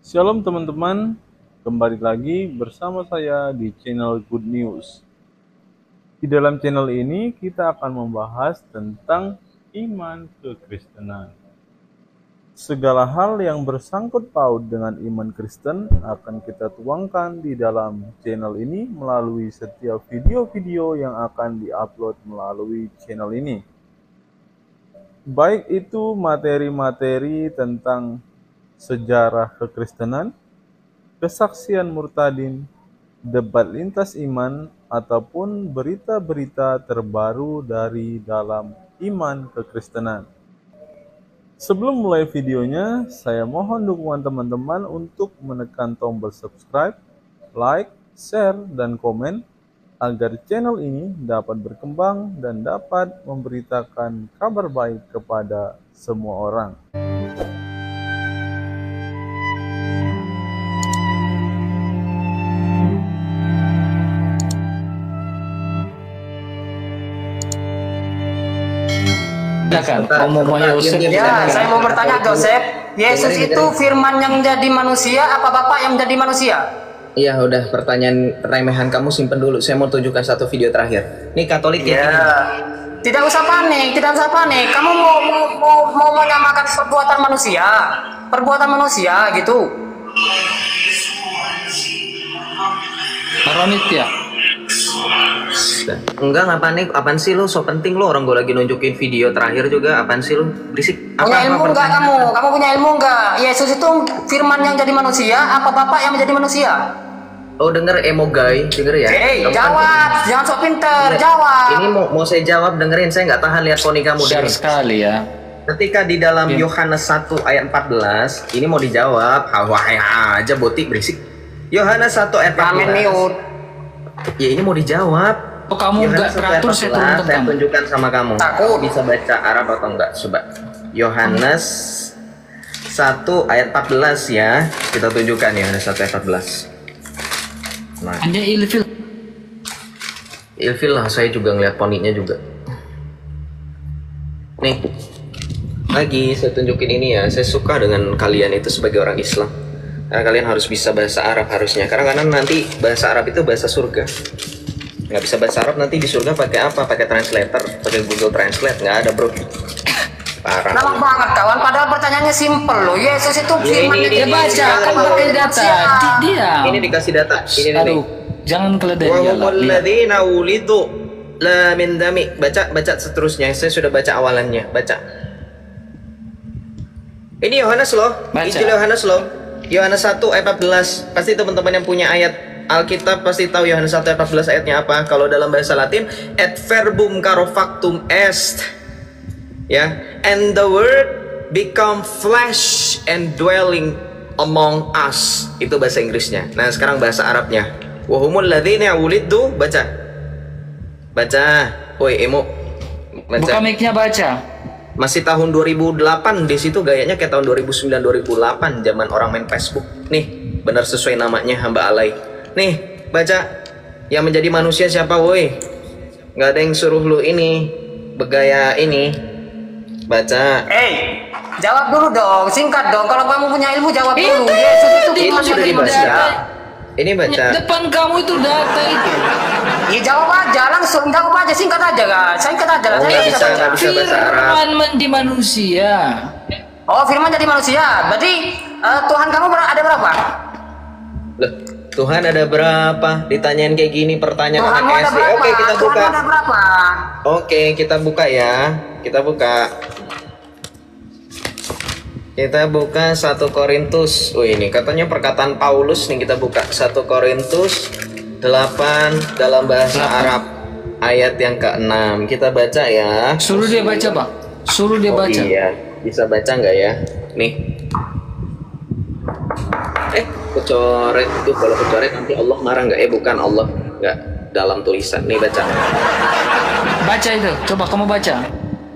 Shalom teman-teman, kembali lagi bersama saya di channel Good News. Di dalam channel ini kita akan membahas tentang iman kekristenan. Segala hal yang bersangkut paut dengan iman Kristen akan kita tuangkan di dalam channel ini melalui setiap video-video yang akan diupload melalui channel ini. Baik itu materi-materi tentang sejarah kekristenan, kesaksian murtadin, debat lintas iman, ataupun berita-berita terbaru dari dalam iman kekristenan. Sebelum mulai videonya, saya mohon dukungan teman-teman untuk menekan tombol subscribe, like, share, dan komen agar channel ini dapat berkembang dan dapat memberitakan kabar baik kepada semua orang. Ya, saya mau bertanya, Joseph. Yesus itu firman yang jadi manusia, apa Bapak yang menjadi manusia? Iya, udah pertanyaan remehan kamu simpen dulu. Saya mau tunjukkan satu video terakhir. Nih Katolik ya. Tidak usah panik, tidak usah panik. Kamu mau menyamakan perbuatan manusia gitu. Maronit ya? Enggak, nggak panik. Apaan sih lu? So penting lu, orang gue lagi nunjukin video terakhir juga. Apaan sih lu? Berisik. Punya ilmu enggak kamu? Kamu punya ilmu enggak? Yesus itu firman yang jadi manusia, apa Bapak yang menjadi manusia? Oh, denger emo guy, denger ya. Jawab, jangan sok pinter, jawab. Ini mau saya jawab, dengerin. Saya nggak tahan lihat poni kamu. Besar sekali ya. Ketika di dalam Yohanes 1 ayat 14, ini mau dijawab. Wah aja botik berisik. Yohanes 1 ayat 14. Ya ini mau dijawab. Oh, kamu nggak teratur, saya turun saya tunjukkan sama kamu. Aku bisa baca Arab atau enggak? Coba. Yohanes 1 ayat 14 ya. Kita tunjukkan Yohanes 1 ayat 14. Nah, Anda ilfil. ilfil lah, saya juga ngeliat poninya juga. Nih, lagi saya tunjukin ini ya. Saya suka dengan kalian itu sebagai orang Islam. Karena kalian harus bisa bahasa Arab harusnya. Karena nanti bahasa Arab itu bahasa surga. Nggak bisa bahasa Arab nanti di surga pakai apa? Pakai translator, pakai Google Translate. Nggak ada bro. Parah. Lama banget kawan, padahal pertanyaannya simple loh. Yesus itu firman Dia baca kan pakai data. Dia. Ini dikasih data. Ini nih. Aduh, jangan keledai Wa ya. humul ladzina wulidu la min dami. Baca seterusnya. Saya sudah baca awalannya. Baca. Ini Yohanes loh. Injil Yohanes loh. Yohanes 1 ayat 14. Pasti teman-teman yang punya ayat Alkitab pasti tahu Yohanes 1 ayat 14 ayatnya apa. Kalau dalam bahasa Latin, et verbum caro factum est. Ya, and the word become flesh and dwelling among us. Itu bahasa Inggrisnya. Nah, sekarang bahasa Arabnya. Wa humul ladzina wulidu, baca. Baca. Woi, emo. Baca. Buka mic-nya, baca. Masih tahun 2008, di situ gayanya kayak tahun 2009 2008 zaman orang main Facebook. Nih, benar sesuai namanya, hamba alay. Nih, baca. Yang menjadi manusia siapa, woi? Nggak ada yang suruh lu ini bergaya ini. Baca. Jawab dulu dong, singkat dong. Kalau kamu punya ilmu jawab dulu. Yesus itu firman yang jadi manusia. Ini baca. Depan kamu itu data itu. Ya jawab aja, langsung jawab aja, singkat aja kan. Singkat aja lah. Saya bisa baca. Bisa bahasa Arab. Firman di manusia. Oh, firman jadi manusia. Berarti Tuhan kamu ada berapa? Loh, Tuhan ada berapa? Ditanyain kayak gini pertanyaan Tuhanmu anak ada SD. berapa? Oke, kita buka. Tuhanmu ada berapa? Oke, kita buka ya. Kita buka. Kita buka 1 Korintus. Oh, ini katanya perkataan Paulus nih, kita buka 1 Korintus 8 dalam bahasa Arab ayat yang ke-6. Kita baca ya. Suruh dia baca, Bang. Suruh dia Oh, baca. iya. Bisa baca nggak ya? Nih. Kecoret tuh, kalau kecoret nanti Allah marah nggak? Bukan Allah, nggak dalam tulisan. Nih baca. Baca itu. Coba kamu baca.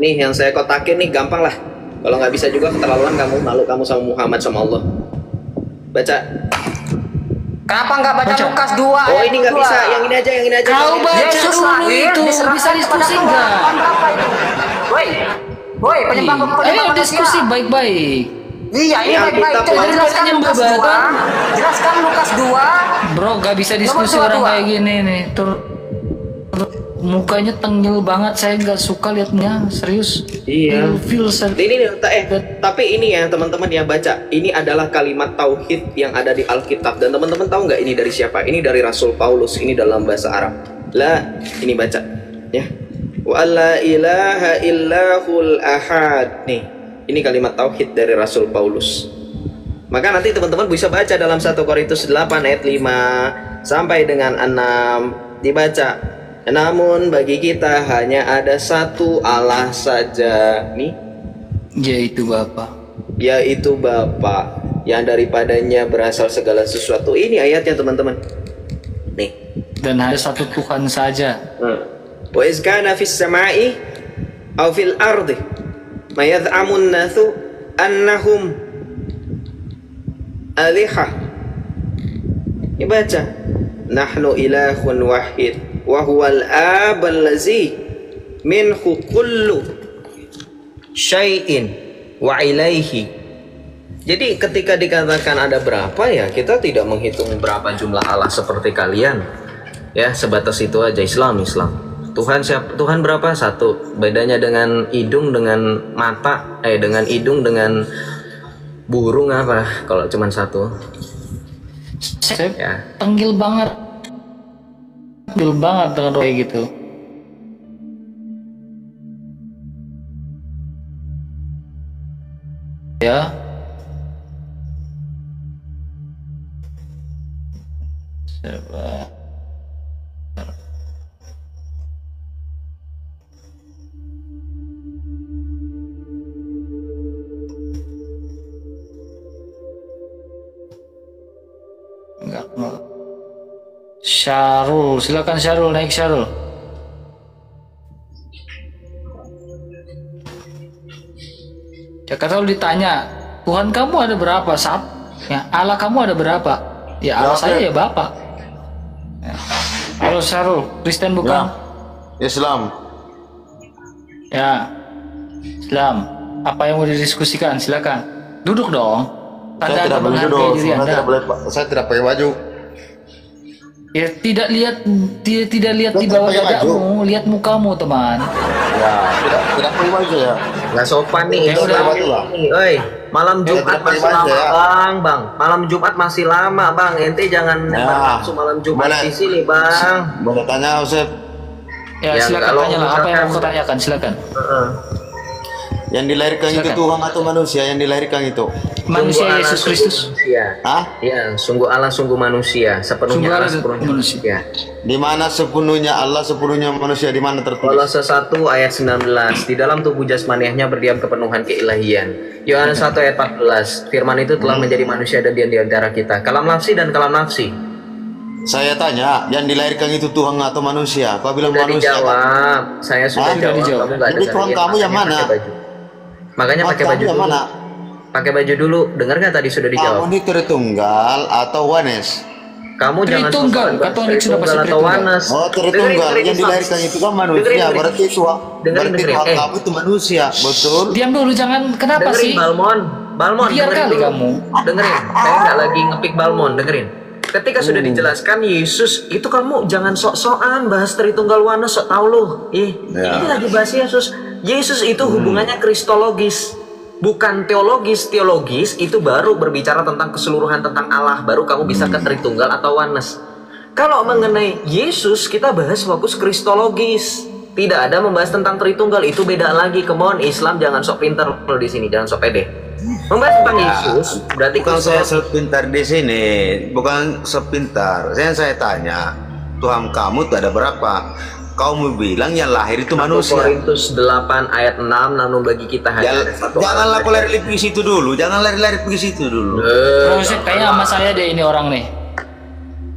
Nih yang saya kotakin nih, gampang lah. Kalau nggak bisa juga keterlaluan kamu, malu kamu sama Muhammad sama Allah. Baca. Kenapa nggak baca Lukas 2 Oh, ayat ini nggak 2? bisa, yang ini aja, yang ini aja. Kau baca Yesus dulu lahir itu, bisa diserahkan kepada diskusi Tuhan. nggak? Tahun berapa itu? Woi, penyembah Ayo manusia. diskusi baik-baik. Iya, ini baik-baik. Alkitab Coba loh. jelaskan Lukas 2. Jelaskan Lukas 2. Bro, gak bisa diskusi Nomor orang 22. kayak gini nih. Mukanya tengil banget, saya nggak suka liatnya, serius. Iya. Feel Ini tapi ini ya teman-teman yang baca, ini adalah kalimat tauhid yang ada di Alkitab, dan teman-teman tahu nggak ini dari siapa? Ini dari Rasul Paulus, ini dalam bahasa Arab. Ini baca ya. Wa la ilaha illahul ahad. Nih, ini kalimat tauhid dari Rasul Paulus. Maka nanti teman-teman bisa baca dalam 1 Korintus 8 ayat 5 sampai dengan 6 dibaca. Namun bagi kita hanya ada satu Allah saja, nih, yaitu Bapa. yaitu Bapa, yang daripadanya berasal segala sesuatu. Ini ayatnya teman-teman. Nih. Dan hanya satu Tuhan saja. Wa iz kana fis sama'i aw fil ardi ma yad'amun nathu annahum alihah. Dibaca. Nahnu ilahun wahid wa huwal abal ladzi minhu kullu syai'in wa ilaihi. Jadi ketika dikatakan ada berapa ya, kita tidak menghitung berapa jumlah Allah seperti kalian. Ya, sebatas itu aja. Islam. Tuhan siapa? Tuhan berapa? Satu. Bedanya dengan hidung dengan mata, dengan hidung dengan burung apa? Kalau cuma satu. Saya Ya. tenggil banget dengan kayak gitu. Ya. Coba. Enggak. Syarul, silakan Syarul, naik Syarul. Ya kalau ditanya, Tuhan kamu ada berapa? Ya, Allah kamu ada berapa? Ya Allah saya ya Bapak. Ya. Halo Syarul, Kristen bukan? Islam. Ya, Islam. Apa yang mau didiskusikan? Silakan. Duduk dong. Saya tidak boleh duduk. Saya tidak pakai baju. Ya tidak lihat di bawah dadamu, lihat mukamu teman. Ya, tidak pakai baju ya. Nggak sopan nih. Ya udah. Oi, malam Jumat tidak masih pakai lama, baju ya. bang. Malam Jumat masih lama, bang. Ente jangan nafsu malam Jumat boleh. di sini, bang. Boleh tanya Ustaz, Ya, Ya, silakan kalau tanya lah. Apa yang misalkan- mau kau tanyakan? Silakan. yang dilahirkan itu Silakan. Tuhan atau manusia yang dilahirkan itu? Manusia Sungguh Allah, Yesus sungguh Kristus. manusia. Hah? Ya, sungguh Allah, sungguh manusia. Sepenuhnya Sungguh Allah, Allah, sepenuhnya manusia. manusia. Di mana sepenuhnya Allah, sepenuhnya manusia, di mana tertulis? Kolose 1 ayat 19, di dalam tubuh jasmaniahnya berdiam kepenuhan keilahian. Yohanes 1 ayat 14, firman itu telah menjadi manusia dan diam di antara kita. Kalam nafsi dan kalam nafsi. Saya tanya, yang dilahirkan itu Tuhan atau manusia? Kau bilang Sudah manusia. dijawab. Saya sudah Hah? jawab. Dijawab. Kamu nggak Jadi Tuhan dengerin, kamu yang makanya mana? pakai baju. Makanya Tuhan pakai kamu baju yang dulu. mana? Pakai baju dulu. Dengar nggak tadi sudah Kamu dijawab? ini Tritunggal atau Wanes? Kamu jangan Tritunggal. sosokan Kata Alex sudah pasti Tritunggal atau Tritunggal. Wanes. Oh, Tritunggal. Yang dilahirkan itu kan manusia. Dengerin. Berarti Tuhan, Dengerin. Tuhan kamu itu manusia, betul? Diam dulu, jangan. Kenapa Dengerin sih? Balmon, Biar dengerin kali dulu. kamu. Dengerin, saya nggak lagi ngepick Balmon, dengerin. Ketika sudah dijelaskan Yesus, itu kamu jangan sok-sokan bahas Tritunggal Wanes, sok tahu lu. Ya. Ini lagi bahas Yesus. Yesus itu hubungannya kristologis, bukan teologis. Teologis itu baru berbicara tentang keseluruhan tentang Allah, baru kamu bisa ke Tritunggal atau Wanes. Kalau mengenai Yesus, kita bahas fokus kristologis. Tidak ada membahas tentang Tritunggal, itu beda lagi. Come on, Islam jangan sok pintar lo di sini, jangan sok pede. Membahas tentang Yesus, berarti Bukan kalau saya sepintar di sini, bukan sepintar. Saya tanya, Tuhan kamu tuh ada berapa? Kau mau bilang yang lahir itu 1 manusia. Korintus 8 ayat 6, namun bagi kita hanya ada satu Janganlah Allah. kau lari pergi situ dulu. Jangan lari pergi situ dulu. Proses kayaknya sama saya deh ini orang nih.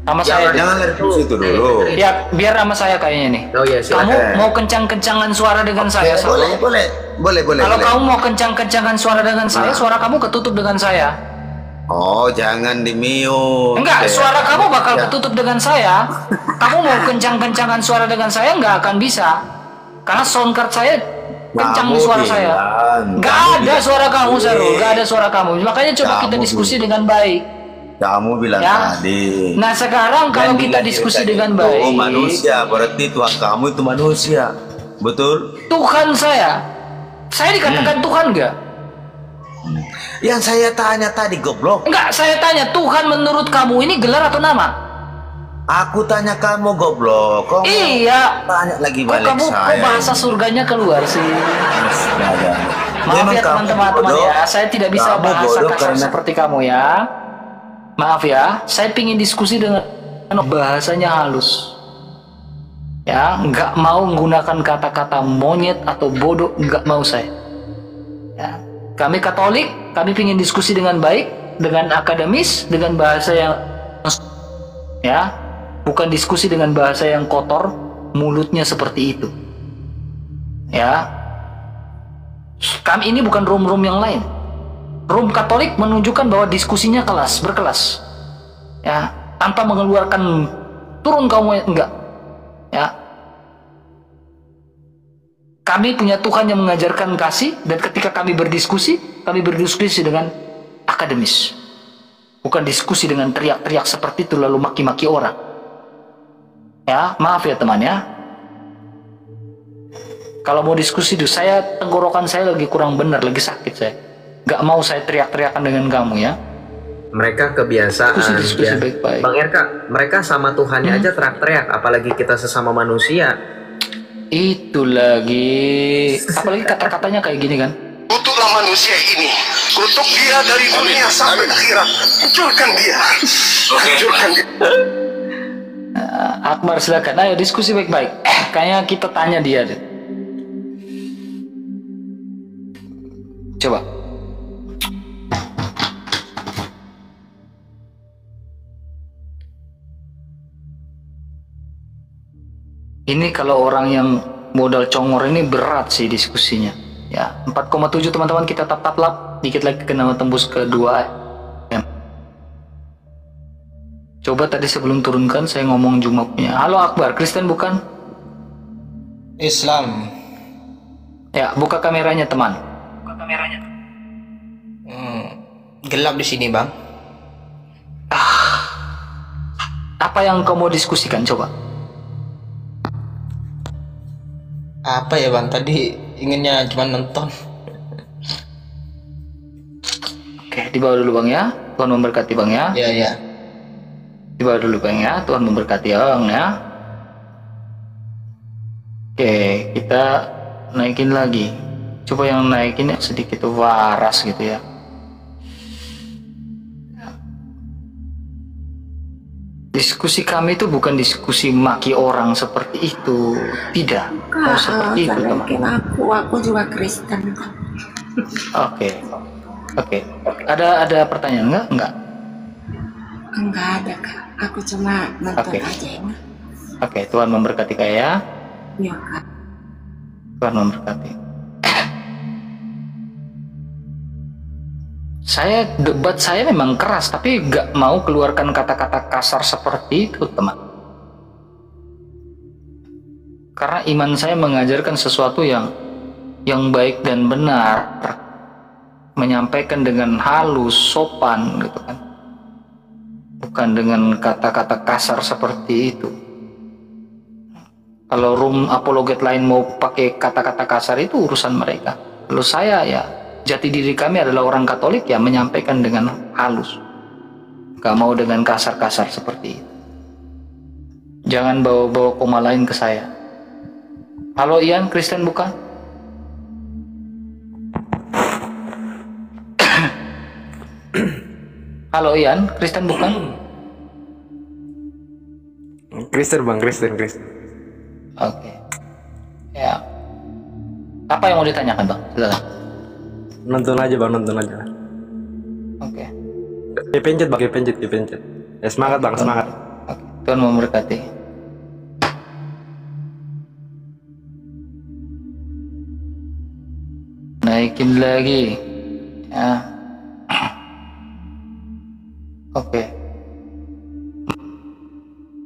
Sama saya deh. Jangan lari pergi situ dulu. Ya, biar sama saya kayaknya nih. Oh iya, Kamu silakan. mau kencang-kencangan suara dengan saya? Sal? Boleh. Kalau kamu mau kencang-kencangan suara dengan saya, suara kamu ketutup dengan saya. Oh, jangan di mute. Enggak, Ya. suara kamu bakal Ya. ketutup dengan saya. Kamu mau kencang-kencangan suara dengan saya nggak akan bisa. Karena sound card saya kencang Kamu suara saya. bilang, Gak kamu ada bilang suara kamu, tadi. Sarul. Gak ada suara kamu. Makanya coba kita Kamu diskusi bilang. dengan baik. Kamu bilang Ya. tadi. Nah sekarang kalau Yang kita dilahirkan diskusi dengan itu baik, manusia, berarti Tuhan kamu itu manusia. Betul? Tuhan saya dikatakan Tuhan nggak? Yang saya tanya tadi goblok. Enggak, saya tanya Tuhan menurut kamu ini gelar atau nama? Aku tanya kamu goblok. Kok Iya. tanya lagi Kok balik kamu saya. kok bahasa surganya keluar sih? Astaga. Maaf Memang ya kamu teman-teman bodoh. ya, saya tidak bisa Kamu bahasa bodoh kasar karena seperti kamu ya. Maaf ya, saya pingin diskusi dengan bahasanya halus. Ya, nggak mau menggunakan kata-kata monyet atau bodoh, nggak mau saya. Ya, kami Katolik, kami pingin diskusi dengan baik, dengan akademis, dengan bahasa yang ya, bukan diskusi dengan bahasa yang kotor, mulutnya seperti itu. Ya, kami ini bukan room-room yang lain. Room Katolik menunjukkan bahwa diskusinya berkelas. Ya, tanpa mengeluarkan turun kamu enggak. Ya. Kami punya Tuhan yang mengajarkan kasih, dan ketika kami berdiskusi dengan akademis. Bukan diskusi dengan teriak-teriak seperti itu lalu maki-maki orang. Ya, maaf ya teman ya. Kalau mau diskusi itu, tenggorokan saya lagi kurang benar, lagi sakit saya. Gak mau saya teriak-teriakan dengan kamu ya. Mereka kebiasaan. Diskusi ya. baik-baik. Bang RK, mereka sama Tuhannya aja teriak-teriak, apalagi kita sesama manusia. Itu lagi. Apalagi kata-katanya kayak gini kan. Kutuklah manusia ini, kutuk dia dari dunia sampai akhirat, hancurkan dia, hancurkan dia. Akbar silakan. Ayo diskusi baik-baik. Kayaknya kita tanya dia deh. Coba. Ini kalau orang yang modal congor ini berat sih diskusinya. Ya, 4,7 teman-teman, kita tap-tap dikit lagi kena tembus ke 2 M. Coba tadi sebelum turunkan saya ngomong Jumatnya. Halo Akbar, Kristen bukan? Islam. Ya, buka kameranya teman. Gelap di sini, Bang. Apa yang kau mau diskusikan coba? Apa ya, Bang? Tadi inginnya cuma nonton. Oke, dibawa dulu Bang ya. Tuhan memberkati Bang ya. Ya, ya. Dibawa dulu Bang ya. Tuhan memberkati Bang ya. Oke, kita naikin lagi. Coba yang naikin sedikit waras gitu ya. Diskusi kami itu bukan diskusi maki orang seperti itu, tidak. Oh, seperti itu teman. Aku juga Kristen. Oke. Ada pertanyaan enggak? Enggak ada Kak, aku cuma nonton Oke. aja ini. Oke, Tuhan memberkati Kak ya. Iya Kak. Tuhan memberkati. Debat saya memang keras, tapi gak mau keluarkan kata-kata kasar seperti itu teman. Karena iman saya mengajarkan sesuatu yang baik dan benar, menyampaikan dengan halus, sopan gitu kan, bukan dengan kata-kata kasar seperti itu. Kalau room apologet lain mau pakai kata-kata kasar itu urusan mereka. Kalau saya ya, jati diri kami adalah orang Katolik ya, menyampaikan dengan halus, gak mau dengan kasar-kasar seperti itu. Jangan bawa-bawa koma lain ke saya. Halo Ian, Kristen bukan? Halo Ian, Kristen bukan? Kristen Bang, Kristen. Oke. Ya. Apa yang mau ditanyakan Bang? Silakan. Nonton aja Bang, nonton aja. Oke. Pencet Bang, pencet. Ya semangat Bang, semangat. Oke. Tuhan memberkati. Naikin lagi. Ya. Oke.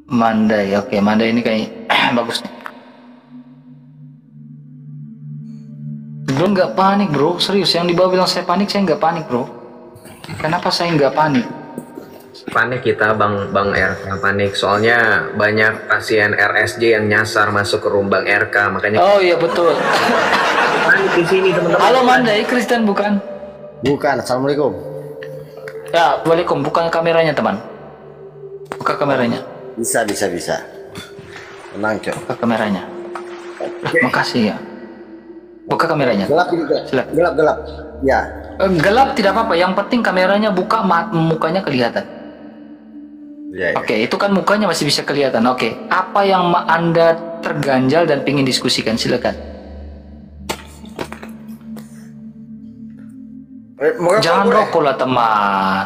Mandai. Oke, Mandai ini kayak bagus nih. Bro nggak panik bro, serius. Yang di bawah bilang saya panik, saya nggak panik bro. Kenapa saya nggak panik? Panik kita Bang RK, panik soalnya banyak pasien RSJ yang nyasar masuk ke room Bang RK, makanya. Oh iya betul. Panik di sini teman-teman. Halo Mandai, Kristen bukan? Bukan. Assalamualaikum. Ya, waalaikum. Buka kameranya teman. Buka kameranya. Bisa. Tenang cok. Buka kameranya. Makasih ya. Buka kameranya. Gelap juga. Silakan. Gelap. Ya. Gelap tidak apa-apa. Yang penting kameranya buka, mukanya kelihatan. Ya. Oke, itu kan mukanya masih bisa kelihatan. Oke, apa yang Anda terganjal dan ingin diskusikan? Silakan. Jangan rokok lah teman.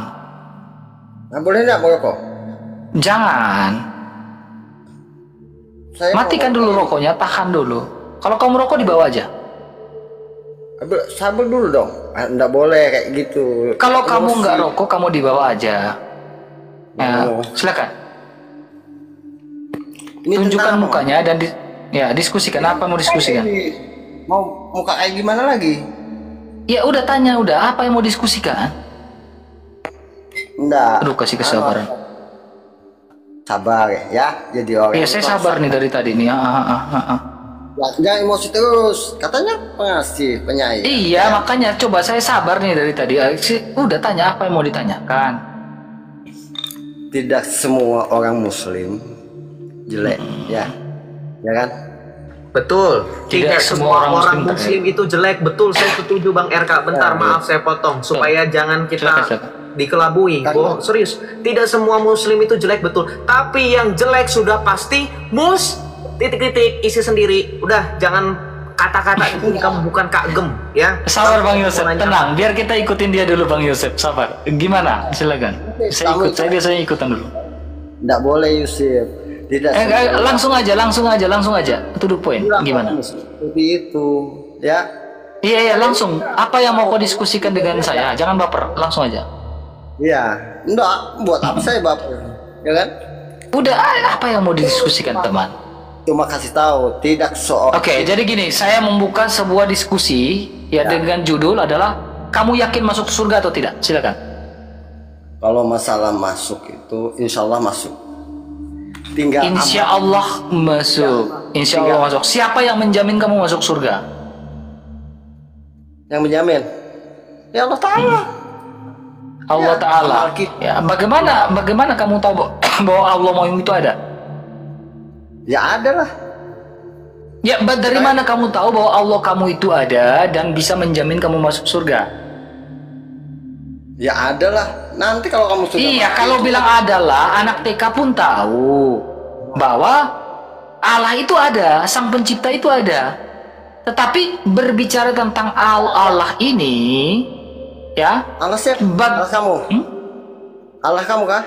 Nah, boleh nggak merokok? Jangan. Matikan dulu rokoknya, tahan dulu. Kalau kamu merokok dibawa aja. Sabar dulu dong. Nggak boleh kayak gitu. Kalau kamu nggak rokok, kamu dibawa aja. Ya, silakan. Tunjukkan mukanya dan diskusikan apa mau diskusikan. Mau muka kayak gimana lagi? Ya udah tanya, udah apa yang mau diskusikan? Enggak. Aduh, kasih kesabaran. Sabar ya, jadi orang. Iya, saya sabar nih dari tadi nih. Jangan emosi terus. Katanya pengasih, penyayang. Iya, makanya coba saya sabar nih dari tadi. Udah tanya apa yang mau ditanyakan. Tidak semua orang muslim jelek, ya kan? Betul. Tidak semua orang muslim itu jelek. Betul, saya setuju Bang RK. Bentar, maaf saya potong supaya jangan kita dikelabui. Oh, serius. Tidak semua muslim itu jelek, betul. Tapi yang jelek sudah pasti titik-titik isi sendiri. Udah, jangan kata-kata itu kamu bukan Kak Gem, ya. Sabar Bang Yosep, tenang. Biar kita ikutin dia dulu Bang Yosep. Sabar. Gimana? Silakan. Saya biasanya ikutan dulu. Nggak boleh Yusuf. Tidak. Langsung aja. To the point. Gimana? Seperti itu, ya. Iya, langsung. Apa yang mau kau diskusikan dengan saya? Jangan baper, langsung aja. Iya, enggak. Buat apa saya baper, ya kan? Udah, apa yang mau didiskusikan teman? Cuma kasih tahu, tidak soal. Oke, jadi gini, saya membuka sebuah diskusi ya dengan judul adalah kamu yakin masuk surga atau tidak? Silakan. Kalau masalah masuk itu, insya Allah masuk. Tinggal insya Allah masuk. Insya Allah masuk. Siapa yang menjamin kamu masuk surga? Yang menjamin? Ya Allah Taala. Allah Taala. Ya, bagaimana kamu tahu bahwa Allah mau itu ada? Ya ada lah. Ya, dari mana kamu tahu bahwa Allah kamu itu ada dan bisa menjamin kamu masuk surga? Ya ada lah. Nanti kalau kamu sudah iya, kalau bilang adalah anak TK pun tahu bahwa Allah itu ada, Sang Pencipta itu ada. Tetapi berbicara tentang Allah ini, ya. Allah siapa? Allah kamu. Allah kamu kah?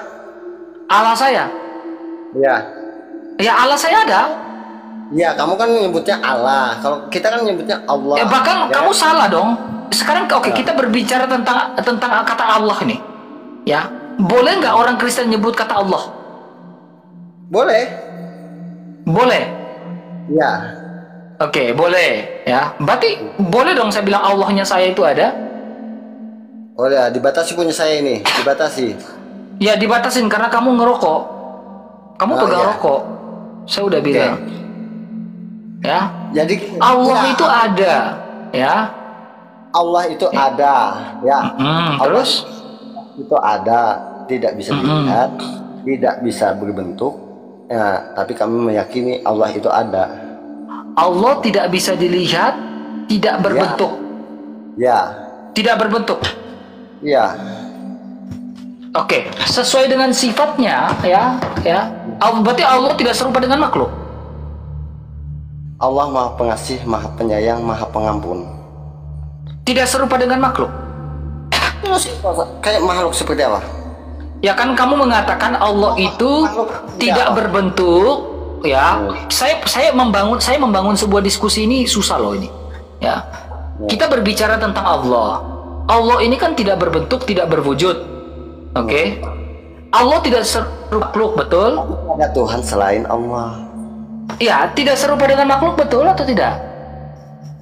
Allah saya. Ya. Ya Allah saya ada. Ya, kamu kan menyebutnya Allah. Kalau kita kan menyebutnya Allah. Ya, bahkan kamu salah dong. Sekarang kita berbicara tentang kata Allah ini. Ya, boleh nggak orang Kristen nyebut kata Allah? Boleh. Boleh. Ya. Oke, boleh. Ya, berarti boleh dong saya bilang Allahnya saya itu ada. Oh ya, dibatasi punya saya ini, dibatasi. Ya, dibatasin karena kamu ngerokok. Kamu pegang rokok. Saya udah bilang. Ya. Jadi Allah itu ada, ya. Allah itu ada, ya. Terus itu ada, tidak bisa dilihat, tidak bisa berbentuk. Ya, tapi kami meyakini Allah itu ada. Allah tidak bisa dilihat, tidak berbentuk. Ya. Tidak berbentuk. Ya. Oke, sesuai dengan sifatnya, ya. Berarti Allah tidak serupa dengan makhluk. Allah Maha Pengasih, Maha Penyayang, Maha Pengampun. Tidak serupa dengan makhluk. Kayak makhluk seperti apa? Ya kan kamu mengatakan Allah itu tidak berbentuk, ya. Saya membangun sebuah diskusi ini susah loh ini. Ya. Kita berbicara tentang Allah. Allah ini kan tidak berbentuk, tidak berwujud. Oke. Allah tidak serupa makhluk, betul? Ada Tuhan selain Allah. Ya, tidak serupa dengan makhluk, betul atau tidak?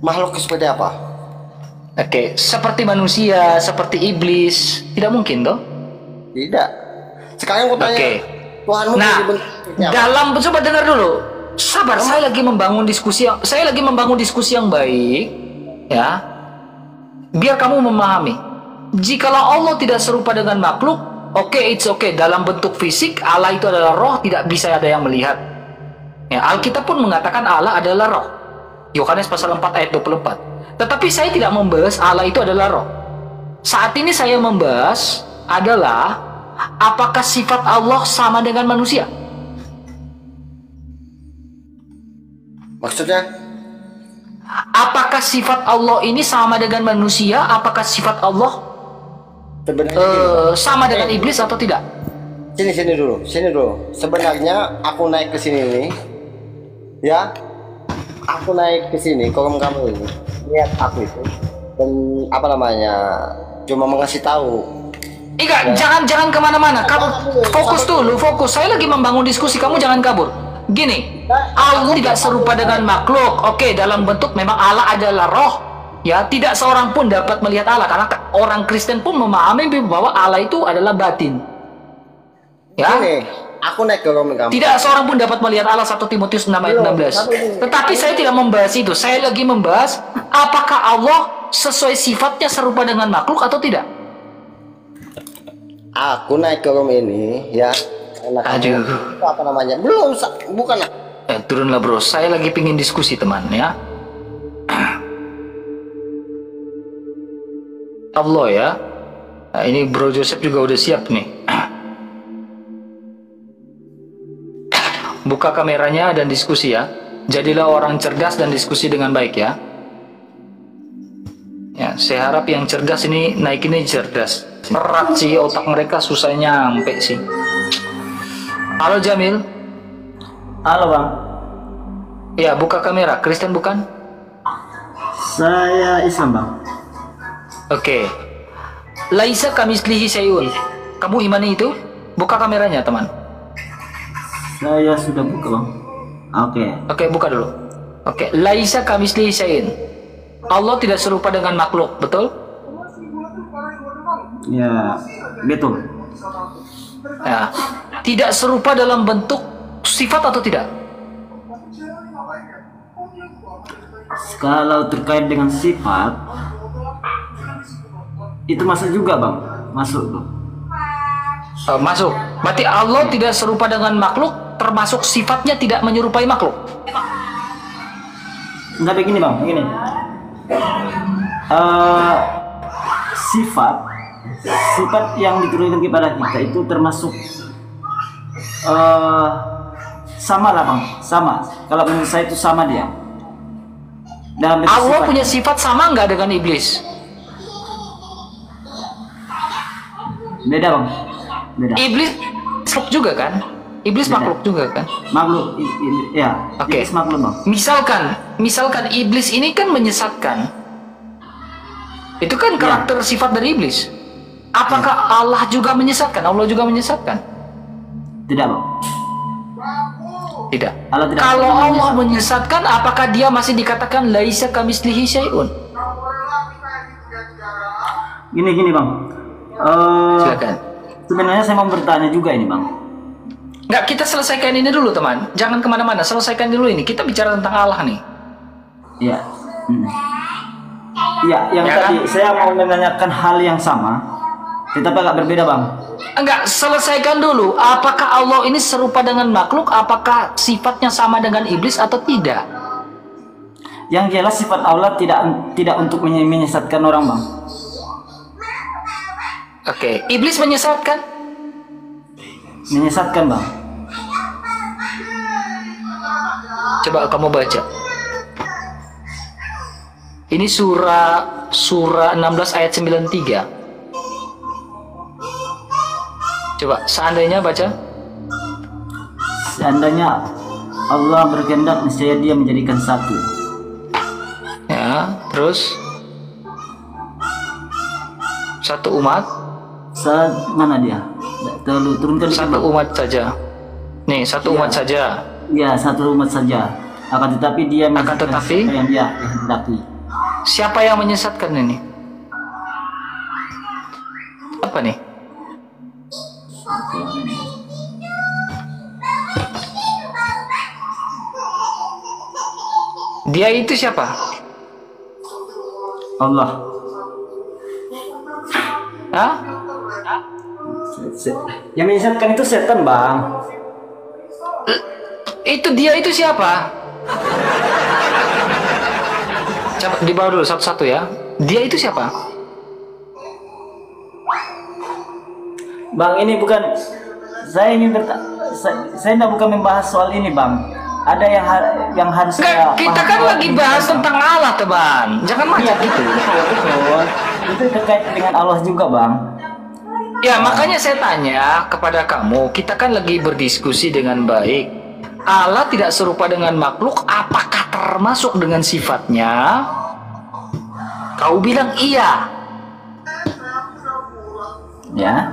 Makhluk seperti apa? Oke, seperti manusia, seperti iblis, tidak mungkin toh? Tidak. Sekarang aku tanya, Tuhanmu Nah, bentuknya apa? dalam coba dengar dulu. Sabar, saya lagi membangun diskusi yang baik, ya. Biar kamu memahami. Jikalau Allah tidak serupa dengan makhluk, it's okay. Dalam bentuk fisik, Allah itu adalah roh, tidak bisa ada yang melihat. Ya, Alkitab pun mengatakan Allah adalah roh. Yohanes pasal 4 ayat 24. Tetapi saya tidak membahas Allah itu adalah roh. Saat ini saya membahas adalah apakah sifat Allah sama dengan manusia? Maksudnya? Apakah sifat Allah ini sama dengan manusia? Apakah sifat Allah sama dengan iblis atau tidak? Sini dulu. Sebenarnya aku naik ke sini nih, ya. Aku naik ke sini, kolom kamu ini, lihat aku itu, dan apa namanya, cuma mengasih tahu. Enggak, jangan kemana-mana. Kamu fokus dulu, fokus. Saya lagi membangun diskusi, kamu jangan kabur. Gini, Allah tidak serupa dengan makhluk. Oke, dalam bentuk memang Allah adalah roh. Ya, tidak seorang pun dapat melihat Allah karena orang Kristen pun memahami bahwa Allah itu adalah batin. Ya. Gini, aku naik ke kolom kamu. Tidak seorang pun dapat melihat Allah, 1 Timotius 6 ayat 16. Tetapi saya tidak membahas itu. Saya lagi membahas apakah Allah sesuai sifatnya serupa dengan makhluk atau tidak. Aku naik ke room ini, ya. Aduh. Apa namanya? Belum, bukan. Turunlah bro, saya lagi pingin diskusi teman ya. Allah ya. Nah, ini Bro Joseph juga udah siap nih. Buka kameranya dan diskusi ya. Jadilah orang cerdas dan diskusi dengan baik ya. Ya, saya harap yang cerdas ini naik ini cerdas. Berat sih otak mereka, susah nyampe sih. Halo Jamil. Halo bang. Ya, buka kamera. Kristen bukan? Saya Islam bang. Oke. Laisa kamislihi syai'un. Kamu imani itu? Buka kameranya teman. Saya sudah buka bang. Oke, buka dulu. Oke. Laisa kamislihi syai'un. Allah tidak serupa dengan makhluk, betul? Ya, betul. Ya. Tidak serupa dalam bentuk sifat atau tidak? Kalau terkait dengan sifat, itu masuk juga bang. Masuk tuh. Masuk. Berarti Allah tidak serupa dengan makhluk, termasuk sifatnya tidak menyerupai makhluk. Enggak begini bang, begini. Sifat yang diturunkan kepada kita itu termasuk sama lah bang, sama. Kalau menurut saya itu sama dia. Dalam Allah punya sifat sama nggak dengan iblis? Beda bang, beda. Iblis makhluk juga kan? Iblis beda. Makhluk juga kan? Makhluk, ya. Oke. Iblis makhluk bang. Misalkan iblis ini kan menyesatkan. Itu kan karakter sifat dari iblis. Apakah Allah juga menyesatkan? Allah juga menyesatkan? Tidak bang. Tidak. Kalau Allah menyesatkan, apakah dia masih dikatakan laisa kamislihi syai'un? Gini bang. Silakan. Sebenarnya saya mau bertanya juga ini bang. Nggak, kita selesaikan ini dulu teman. Jangan kemana-mana. Selesaikan dulu ini. Kita bicara tentang Allah nih. Iya. Iya, yang ya tadi kan? Saya mau menanyakan hal yang sama, tetapi agak berbeda bang. Enggak, selesaikan dulu. Apakah Allah ini serupa dengan makhluk? Apakah sifatnya sama dengan iblis atau tidak? Yang jelas sifat Allah tidak untuk menyesatkan orang bang. Oke, iblis menyesatkan? Menyesatkan bang. Coba kamu baca. Ini surah 16 ayat 93. Coba seandainya baca. Seandainya Allah berkehendak, niscaya Dia menjadikan satu. Ya, terus satu umat. Mana dia? Turunkan satu umat saja. Nih, satu umat saja. Iya, satu umat saja. Akan tetapi Dia yang Dia kehendaki. Siapa yang menyesatkan ini? Apa nih? Dia itu siapa? Allah. Hah? Yang menyesatkan itu setan, Bang. Itu dia itu siapa? Coba di bawah dulu satu-satu ya. Dia itu siapa? Bang, ini bukan saya ingin saya tidak bukan membahas soal ini, Bang. Ada yang harus saya kita kan lagi bahas tentang Allah, teman. Jangan macam gitu. Betul. Itu terkait dengan Allah juga, Bang. Ya, makanya saya tanya kepada kamu, kita kan lagi berdiskusi dengan baik. Allah tidak serupa dengan makhluk, apakah termasuk dengan sifatnya? Kau bilang iya. Ya.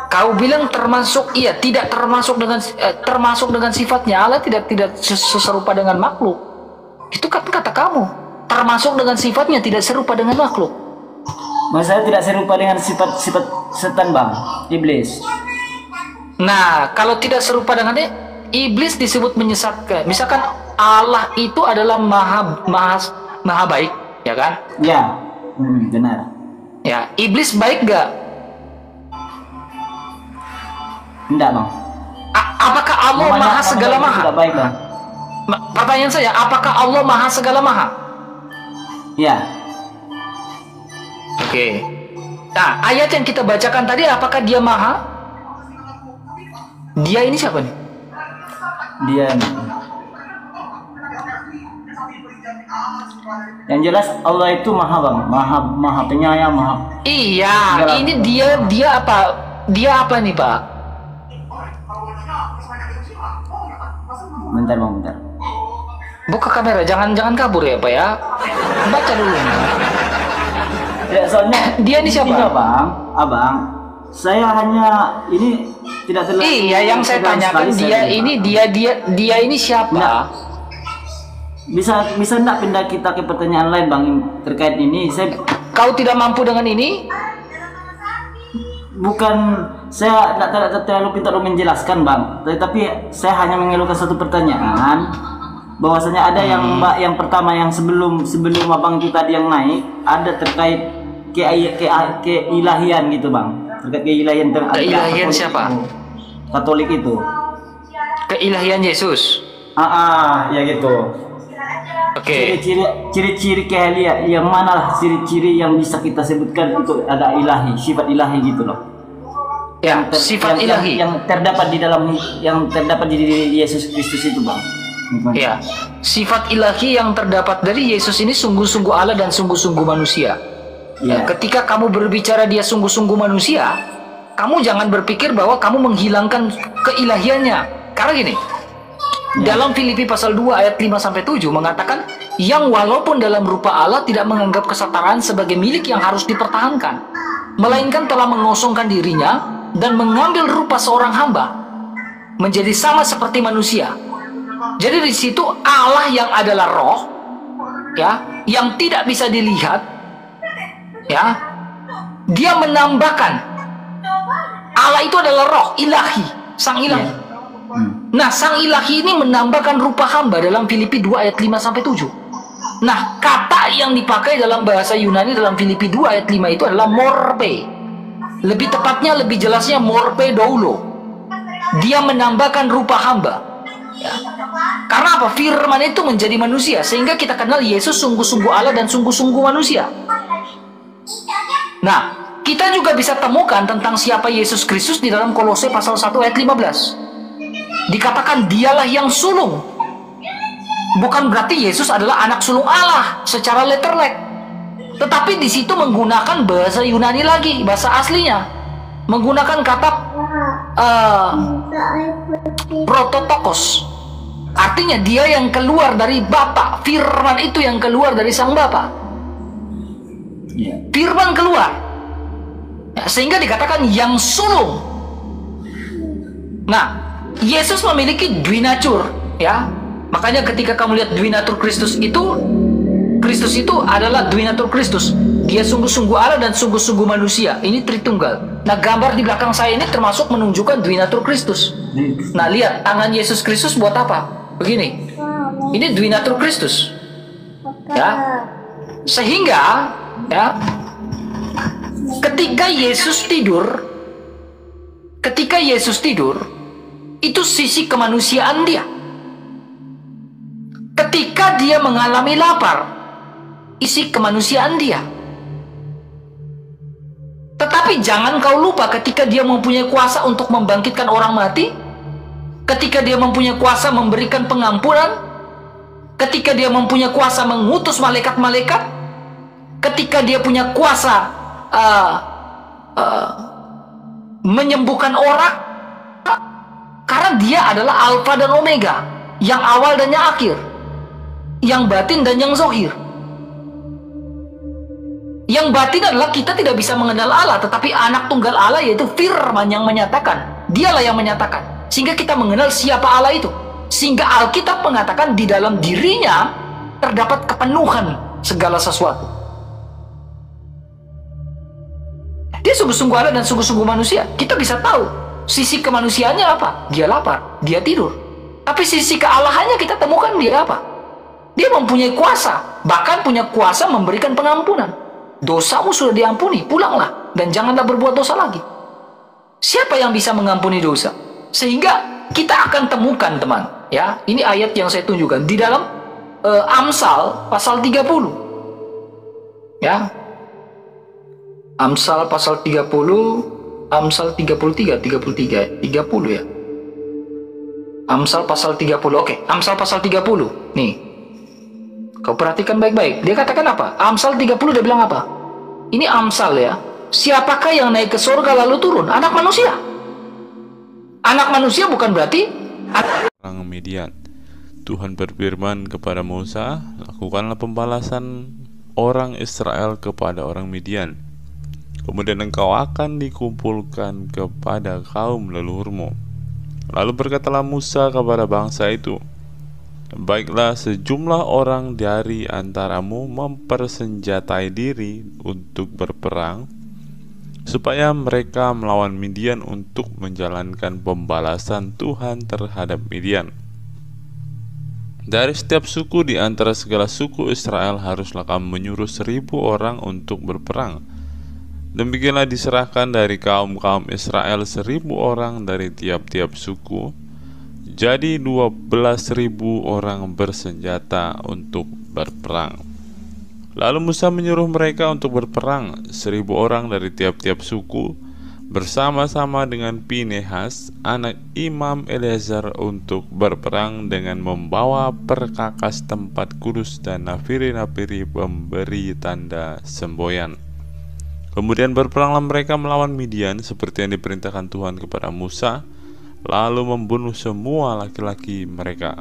Kau bilang termasuk iya, tidak termasuk dengan sifatnya. Allah tidak serupa dengan makhluk. Itu kan kata kamu. Termasuk dengan sifatnya, tidak serupa dengan makhluk. Maksud saya tidak serupa dengan sifat setan, Bang, iblis. Nah, kalau tidak serupa dengan iblis disebut menyesatkan. Misalkan Allah itu adalah maha baik, ya kan? Ya, benar. Ya, iblis baik gak? Enggak, Bang. Apakah Allah maha segala maha? Tidak baik, Bang. Pertanyaan saya, apakah Allah maha segala maha? Ya. Oke. Nah, ayat yang kita bacakan tadi, apakah dia maha? Dia ini siapa nih? Dia. Yang jelas Allah itu maha, Bang. Maha penyayang, maha. Iya, ini dia apa? Dia apa nih, Pak? Bentar, Bang, bentar. Buka kamera, jangan kabur ya, Pak ya. Baca dulu. Ya, soalnya dia ini siapa? Iya, Bang, Abang. Saya hanya ini tidak terlalu. Iya, yang saya tanyakan dia ini siapa? Nah, bisa enggak pindah kita ke pertanyaan lain, Bang, terkait ini? Kau tidak mampu dengan ini? Bukan, saya tidak terlalu pintar menjelaskan, Bang. Tapi saya hanya mengeluhkan satu pertanyaan. Bahwasanya ada yang pertama yang sebelum Abang itu tadi yang naik, ada terkait keilahian gitu, Bang. Terkait keilahian keilahian siapa? Katolik itu. Keilahian Yesus. Ya gitu. Oke. Ciri-ciri keilahian yang mana lah ciri-ciri yang bisa kita sebutkan untuk ada ilahi, sifat ilahi gitu loh. Ya, sifat ilahi yang terdapat di diri Yesus Kristus itu, Bang. Ya, sifat ilahi yang terdapat dari Yesus ini sungguh-sungguh Allah dan sungguh-sungguh manusia. Ya. Ketika kamu berbicara dia sungguh-sungguh manusia, kamu jangan berpikir bahwa kamu menghilangkan keilahiannya. Karena gini, dalam Filipi pasal 2 ayat 5-7 mengatakan, yang walaupun dalam rupa Allah tidak menganggap kesetaraan sebagai milik yang harus dipertahankan, melainkan telah mengosongkan dirinya dan mengambil rupa seorang hamba, menjadi sama seperti manusia. Jadi di situ Allah yang adalah roh, ya, yang tidak bisa dilihat, ya, dia menambahkan. Allah itu adalah roh ilahi, sang ilahi. Nah, sang ilahi ini menambahkan rupa hamba dalam Filipi 2 ayat 5-7. Nah, kata yang dipakai dalam bahasa Yunani dalam Filipi 2 ayat 5 itu adalah morpe. Lebih tepatnya, lebih jelasnya morpe doulo. Dia menambahkan rupa hamba. Ya. Karena apa? Firman itu menjadi manusia, sehingga kita kenal Yesus sungguh-sungguh Allah dan sungguh-sungguh manusia. Nah, kita juga bisa temukan tentang siapa Yesus Kristus di dalam Kolose pasal 1 ayat 15. Dikatakan dialah yang sulung. Bukan berarti Yesus adalah anak sulung Allah secara letterlek. Tetapi di situ menggunakan bahasa Yunani lagi, bahasa aslinya. Menggunakan kata prototokos. Artinya dia yang keluar dari Bapa. Firman itu yang keluar dari sang Bapa. Firman keluar. Ya, sehingga dikatakan yang sulung. Nah, Yesus memiliki dwi natur, ya. Makanya ketika kamu lihat dwi natur Kristus itu, Kristus itu adalah Duinatur Kristus. Dia sungguh-sungguh Allah dan sungguh-sungguh manusia. Ini Tritunggal. Nah, gambar di belakang saya ini termasuk menunjukkan Duinatur Kristus. Nah, lihat tangan Yesus Kristus buat apa? Begini. Ini Duinatur Kristus. Ya. Sehingga ya, ketika Yesus tidur, itu sisi kemanusiaan dia. Ketika dia mengalami lapar, isi kemanusiaan dia. Tetapi jangan kau lupa ketika dia mempunyai kuasa untuk membangkitkan orang mati, ketika dia mempunyai kuasa memberikan pengampunan, ketika dia mempunyai kuasa mengutus malaikat-malaikat, ketika dia punya kuasa menyembuhkan orang, karena dia adalah Alfa dan Omega, yang awal dan yang akhir, yang batin dan yang zahir. Yang batin adalah kita tidak bisa mengenal Allah, tetapi anak tunggal Allah yaitu Firman yang menyatakan. Dialah yang menyatakan, sehingga kita mengenal siapa Allah itu. Sehingga Alkitab mengatakan di dalam dirinya terdapat kepenuhan segala sesuatu. Dia sungguh-sungguh Allah dan sungguh-sungguh manusia. Kita bisa tahu sisi kemanusiaannya apa. Dia lapar, dia tidur. Tapi sisi kealahannya kita temukan dia apa. Dia mempunyai kuasa, bahkan punya kuasa memberikan pengampunan. Dosamu sudah diampuni, pulanglah dan janganlah berbuat dosa lagi. Siapa yang bisa mengampuni dosa? Sehingga kita akan temukan, teman, ya, ini ayat yang saya tunjukkan di dalam Amsal pasal 30. Ya. Amsal pasal 30, Amsal 33 ya. Amsal pasal 30. Oke, Amsal pasal 30. Nih. Kau perhatikan baik-baik. Dia katakan apa? Amsal 30 dia bilang apa? Ini Amsal ya. Siapakah yang naik ke surga lalu turun? Anak manusia. Anak manusia bukan berarti orang Midian. Tuhan berfirman kepada Musa, lakukanlah pembalasan orang Israel kepada orang Midian. Kemudian engkau akan dikumpulkan kepada kaum leluhurmu. Lalu berkatalah Musa kepada bangsa itu, baiklah, sejumlah orang dari antaramu mempersenjatai diri untuk berperang, supaya mereka melawan Midian untuk menjalankan pembalasan Tuhan terhadap Midian. Dari setiap suku di antara segala suku Israel haruslah kamu menyuruh 1000 orang untuk berperang. Demikianlah diserahkan dari kaum-kaum Israel 1000 orang dari tiap-tiap suku. Jadi 12.000 orang bersenjata untuk berperang. Lalu Musa menyuruh mereka untuk berperang 1000 orang dari tiap-tiap suku bersama-sama dengan Pinehas anak Imam Eleazar untuk berperang dengan membawa perkakas tempat kudus dan nafiri-nafiri pemberi tanda semboyan. Kemudian berperanglah mereka melawan Midian seperti yang diperintahkan Tuhan kepada Musa, lalu membunuh semua laki-laki mereka.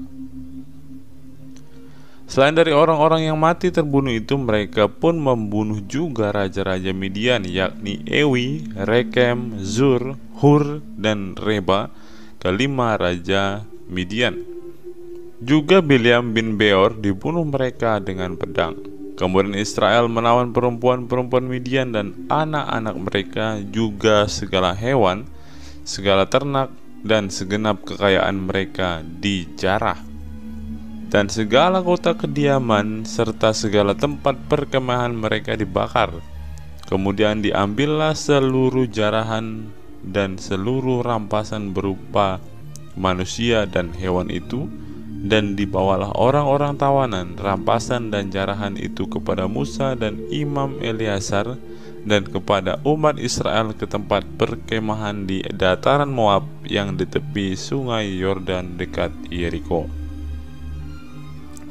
Selain dari orang-orang yang mati terbunuh itu, mereka pun membunuh juga raja-raja Midian, yakni Ewi, Rekem, Zur, Hur, dan Reba, kelima raja Midian. Juga Bileam bin Beor dibunuh mereka dengan pedang. Kemudian Israel menawan perempuan-perempuan Midian dan anak-anak mereka, juga segala hewan, segala ternak, dan segenap kekayaan mereka dijarah. Dan segala kota kediaman serta segala tempat perkemahan mereka dibakar. Kemudian diambillah seluruh jarahan dan seluruh rampasan berupa manusia dan hewan itu, dan dibawalah orang-orang tawanan, rampasan dan jarahan itu kepada Musa dan Imam Eleazar dan kepada umat Israel ke tempat perkemahan di dataran Moab yang di tepi sungai Yordan dekat Yeriko.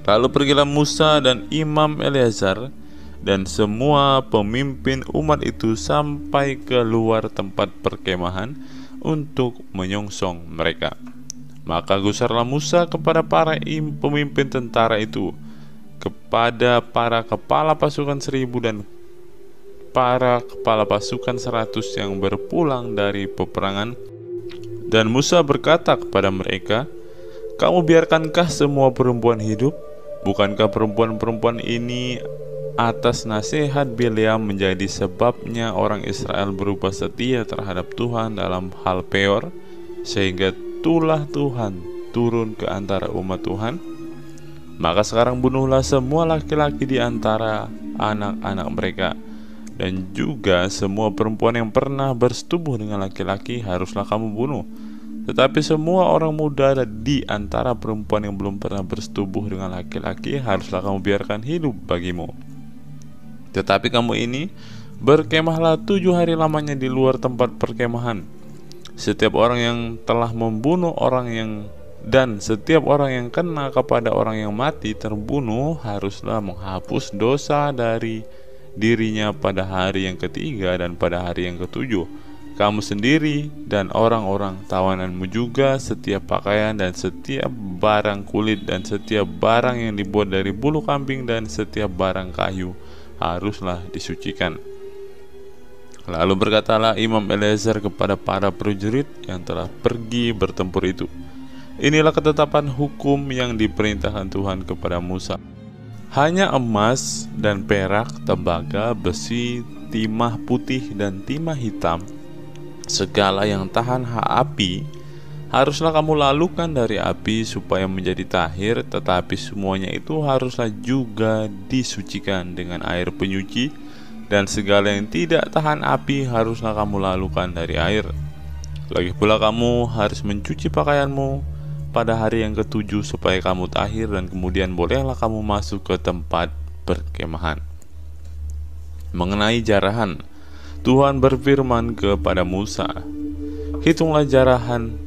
Lalu pergilah Musa dan Imam Eleazar dan semua pemimpin umat itu sampai ke luar tempat perkemahan untuk menyongsong mereka. Maka gusarlah Musa kepada para pemimpin tentara itu, kepada para kepala pasukan 1000 dan para kepala pasukan 100 yang berpulang dari peperangan. Dan Musa berkata kepada mereka, kamu biarkankah semua perempuan hidup? Bukankah perempuan-perempuan ini atas nasihat Bileam menjadi sebabnya orang Israel berubah setia terhadap Tuhan dalam hal peor, sehingga tulah Tuhan turun ke antara umat Tuhan? Maka sekarang bunuhlah semua laki-laki di antara anak-anak mereka, dan juga semua perempuan yang pernah bersetubuh dengan laki-laki haruslah kamu bunuh. Tetapi semua orang muda di antara perempuan yang belum pernah bersetubuh dengan laki-laki haruslah kamu biarkan hidup bagimu. Tetapi kamu ini berkemahlah 7 hari lamanya di luar tempat perkemahan. Setiap orang yang telah membunuh dan setiap orang yang kena kepada orang yang mati terbunuh haruslah menghapus dosa dari dirinya pada hari yang ketiga dan pada hari yang ketujuh. Kamu sendiri dan orang-orang tawananmu juga, setiap pakaian dan setiap barang kulit dan setiap barang yang dibuat dari bulu kambing dan setiap barang kayu haruslah disucikan. Lalu berkatalah Imam Eleazar kepada para prajurit yang telah pergi bertempur itu, inilah ketetapan hukum yang diperintahkan Tuhan kepada Musa. Hanya emas dan perak, tembaga, besi, timah putih dan timah hitam, segala yang tahan api, haruslah kamu lalukan dari api supaya menjadi tahir. Tetapi semuanya itu haruslah juga disucikan dengan air penyuci, dan segala yang tidak tahan api haruslah kamu lalukan dari air. Lagi pula kamu harus mencuci pakaianmu pada hari yang ketujuh supaya kamu tahir, dan kemudian bolehlah kamu masuk ke tempat perkemahan. Mengenai jarahan, Tuhan berfirman kepada Musa, hitunglah jarahan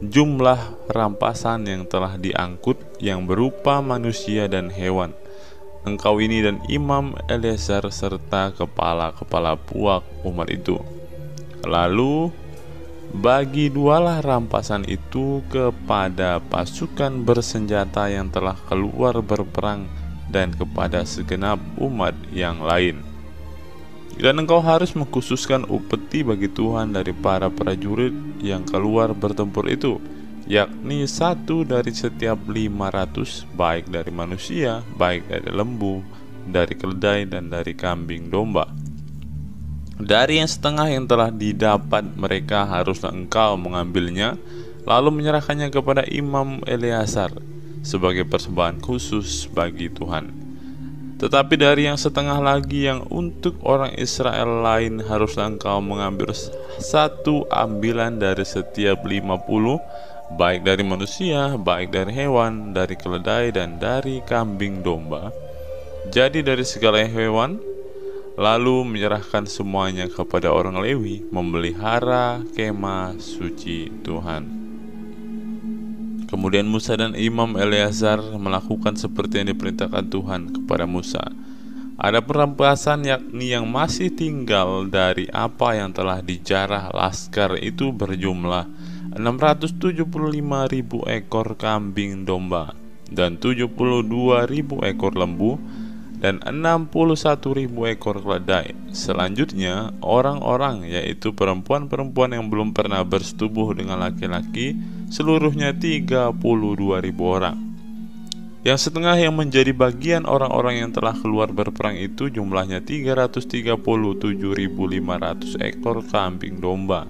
jumlah rampasan yang telah diangkut yang berupa manusia dan hewan. Engkau ini dan Imam Eleazar serta kepala-kepala puak umat itu. Lalu bagi dualah rampasan itu kepada pasukan bersenjata yang telah keluar berperang dan kepada segenap umat yang lain. Dan engkau harus mengkhususkan upeti bagi Tuhan dari para prajurit yang keluar bertempur itu, yakni 1 dari setiap 500, baik dari manusia, baik dari lembu, dari keledai, dan dari kambing domba. Dari yang setengah yang telah didapat mereka haruslah engkau mengambilnya, lalu menyerahkannya kepada Imam Eleazar sebagai persembahan khusus bagi Tuhan. Tetapi dari yang setengah lagi yang untuk orang Israel lain haruslah engkau mengambil 1 ambilan dari setiap 50, baik dari manusia, baik dari hewan, dari keledai, dan dari kambing domba. Jadi dari segala hewan, lalu menyerahkan semuanya kepada orang Lewi memelihara kemah suci Tuhan. Kemudian Musa dan Imam Eleazar melakukan seperti yang diperintahkan Tuhan kepada Musa. Ada perampasan yakni yang masih tinggal dari apa yang telah dijarah laskar itu berjumlah 675.000 ekor kambing domba dan 72.000 ekor lembu dan 61.000 ekor keledai. Selanjutnya orang-orang, yaitu perempuan-perempuan yang belum pernah bersetubuh dengan laki-laki, seluruhnya 32.000 orang. Yang setengah yang menjadi bagian orang-orang yang telah keluar berperang itu jumlahnya 337.500 ekor kambing domba.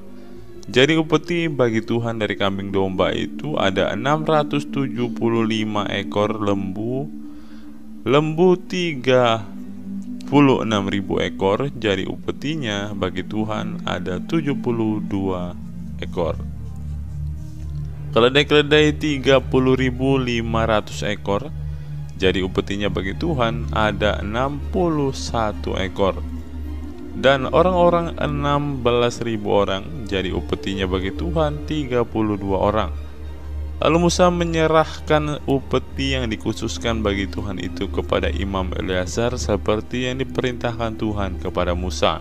Jadi upeti bagi Tuhan dari kambing domba itu ada 675 ekor lembu 36.000 ekor. Jadi upetinya bagi Tuhan ada 72 ekor. Keledai-keledai 30.500 ekor. Jadi upetinya bagi Tuhan ada 61 ekor. Dan orang-orang 16.000 orang. Jadi upetinya bagi Tuhan 32 orang. Lalu Musa menyerahkan upeti yang dikhususkan bagi Tuhan itu kepada Imam Eleazar seperti yang diperintahkan Tuhan kepada Musa.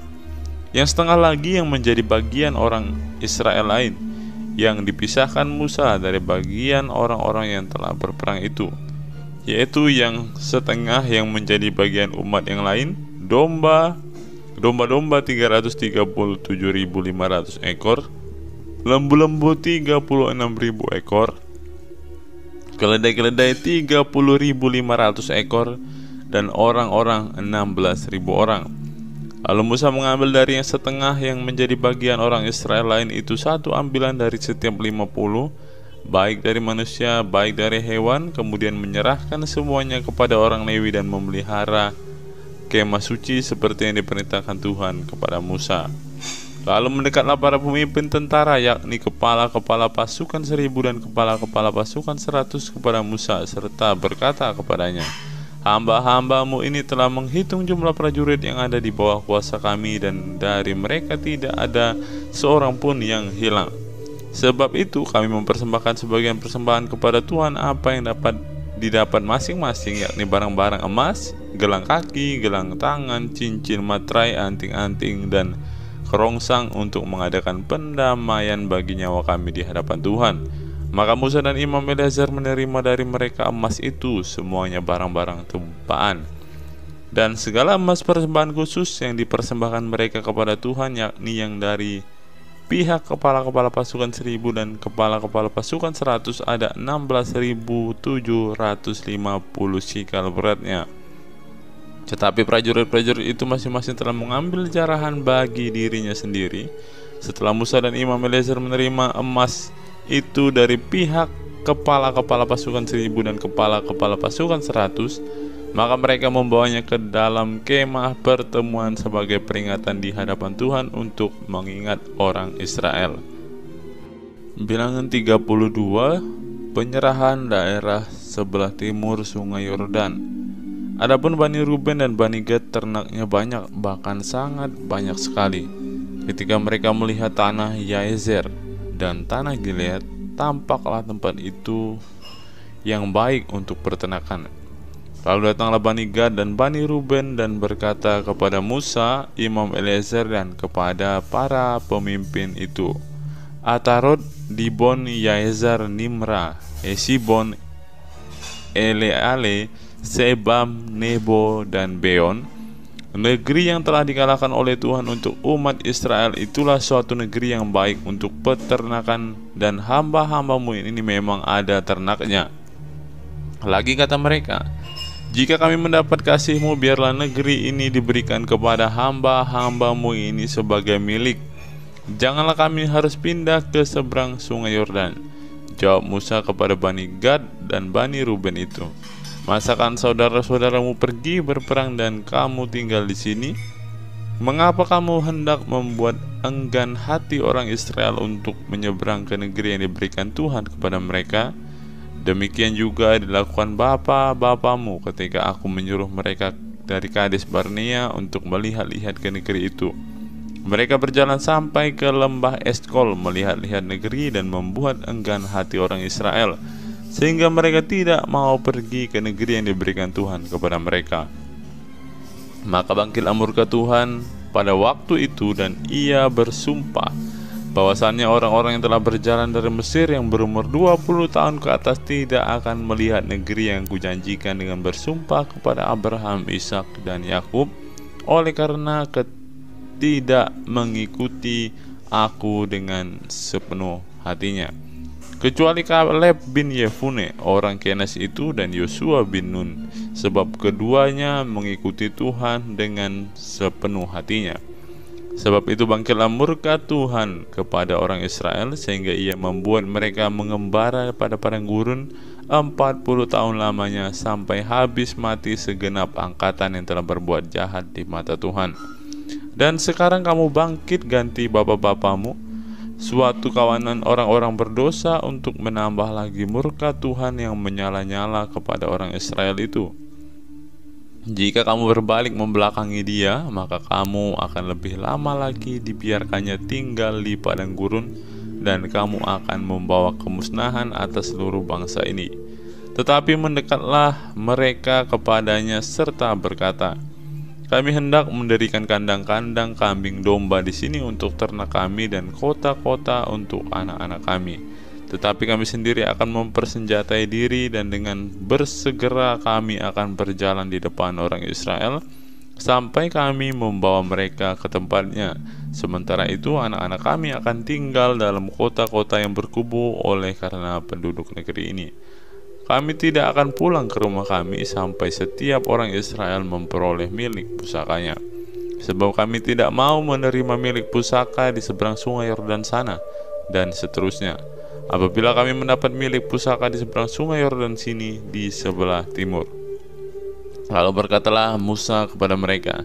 Yang setengah lagi yang menjadi bagian orang Israel lain, yang dipisahkan Musa dari bagian orang-orang yang telah berperang itu, yaitu yang setengah yang menjadi bagian umat yang lain, domba 337.500 ekor, lembu-lembu 36.000 ekor, keledai-keledai 30.500 ekor, dan orang-orang 16.000 orang. Lalu Musa mengambil dari yang setengah yang menjadi bagian orang Israel lain itu satu ambilan dari setiap 50, baik dari manusia, baik dari hewan, kemudian menyerahkan semuanya kepada orang Lewi dan memelihara kemah suci seperti yang diperintahkan Tuhan kepada Musa. Lalu mendekatlah para pemimpin tentara, yakni kepala-kepala pasukan 1.000 dan kepala-kepala pasukan 100 kepada Musa, serta berkata kepadanya, hamba-hambamu ini telah menghitung jumlah prajurit yang ada di bawah kuasa kami, dan dari mereka tidak ada seorang pun yang hilang. Sebab itu kami mempersembahkan sebagian persembahan kepada Tuhan apa yang didapat masing-masing, yakni barang-barang emas, gelang kaki, gelang tangan, cincin, materai, anting-anting, dan kerongsang untuk mengadakan pendamaian bagi nyawa kami di hadapan Tuhan. Maka Musa dan Imam Eleazar menerima dari mereka emas itu, semuanya barang-barang tumpaan, dan segala emas persembahan khusus yang dipersembahkan mereka kepada Tuhan, yakni yang dari pihak kepala-kepala pasukan 1.000 dan kepala-kepala pasukan 100 ada 16.750 sikal beratnya. Tetapi prajurit-prajurit itu masing-masing telah mengambil jarahan bagi dirinya sendiri. Setelah Musa dan Imam Eleazar menerima emas itu dari pihak kepala-kepala pasukan 1.000 dan kepala-kepala pasukan 100, maka mereka membawanya ke dalam kemah pertemuan sebagai peringatan di hadapan Tuhan untuk mengingat orang Israel. Bilangan 32, penyerahan daerah sebelah timur Sungai Yordan. Adapun Bani Ruben dan Bani Gad ternaknya banyak, bahkan sangat banyak sekali. Ketika mereka melihat tanah Yaezer dan tanah Gilead, tampaklah tempat itu yang baik untuk peternakan. Lalu datanglah Bani Gad dan Bani Ruben dan berkata kepada Musa, Imam Eleazar, dan kepada para pemimpin itu, Atarot, Dibon, Yaezer, Nimra, Esibon, Eleale, Sebam, Nebo, dan Beon, negeri yang telah dikalahkan oleh Tuhan untuk umat Israel, itulah suatu negeri yang baik untuk peternakan, dan hamba-hambamu ini memang ada ternaknya. Lagi kata mereka, jika kami mendapat kasih-Mu, biarlah negeri ini diberikan kepada hamba-hambamu ini sebagai milik. Janganlah kami harus pindah ke seberang Sungai Yordan. Jawab Musa kepada Bani Gad dan Bani Ruben itu, masakan saudara-saudaramu pergi berperang dan kamu tinggal di sini? Mengapa kamu hendak membuat enggan hati orang Israel untuk menyeberang ke negeri yang diberikan Tuhan kepada mereka? Demikian juga dilakukan bapa-bapamu ketika aku menyuruh mereka dari Kades Barnea untuk melihat-lihat ke negeri itu. Mereka berjalan sampai ke lembah Eskol melihat-lihat negeri dan membuat enggan hati orang Israel, sehingga mereka tidak mau pergi ke negeri yang diberikan Tuhan kepada mereka. Maka bangkitlah murka Tuhan pada waktu itu, dan ia bersumpah bahwasannya orang-orang yang telah berjalan dari Mesir yang berumur 20 tahun ke atas tidak akan melihat negeri yang kujanjikan dengan bersumpah kepada Abraham, Ishak, dan Yakub, oleh karena tidak mengikuti aku dengan sepenuh hatinya, kecuali Kaleb bin Yefune orang Kenas itu dan Yosua bin Nun, sebab keduanya mengikuti Tuhan dengan sepenuh hatinya. Sebab itu bangkitlah murka Tuhan kepada orang Israel, sehingga ia membuat mereka mengembara pada padang gurun 40 tahun lamanya, sampai habis mati segenap angkatan yang telah berbuat jahat di mata Tuhan. Dan sekarang kamu bangkit ganti bapa-bapamu, suatu kawanan orang-orang berdosa, untuk menambah lagi murka Tuhan yang menyala-nyala kepada orang Israel itu. Jika kamu berbalik membelakangi dia, maka kamu akan lebih lama lagi dibiarkannya tinggal di padang gurun, dan kamu akan membawa kemusnahan atas seluruh bangsa ini. Tetapi mendekatlah mereka kepadanya serta berkata, kami hendak mendirikan kandang-kandang kambing domba di sini untuk ternak kami dan kota-kota untuk anak-anak kami. Tetapi kami sendiri akan mempersenjatai diri, dan dengan bersegera kami akan berjalan di depan orang Israel sampai kami membawa mereka ke tempatnya. Sementara itu anak-anak kami akan tinggal dalam kota-kota yang berkubu oleh karena penduduk negeri ini. kami tidak akan pulang ke rumah kami sampai setiap orang Israel memperoleh milik pusakanya. Sebab kami tidak mau menerima milik pusaka di seberang sungai Yordan sana, dan seterusnya. Apabila kami mendapat milik pusaka di seberang sungai Yordan sini di sebelah timur. Lalu berkatalah Musa kepada mereka,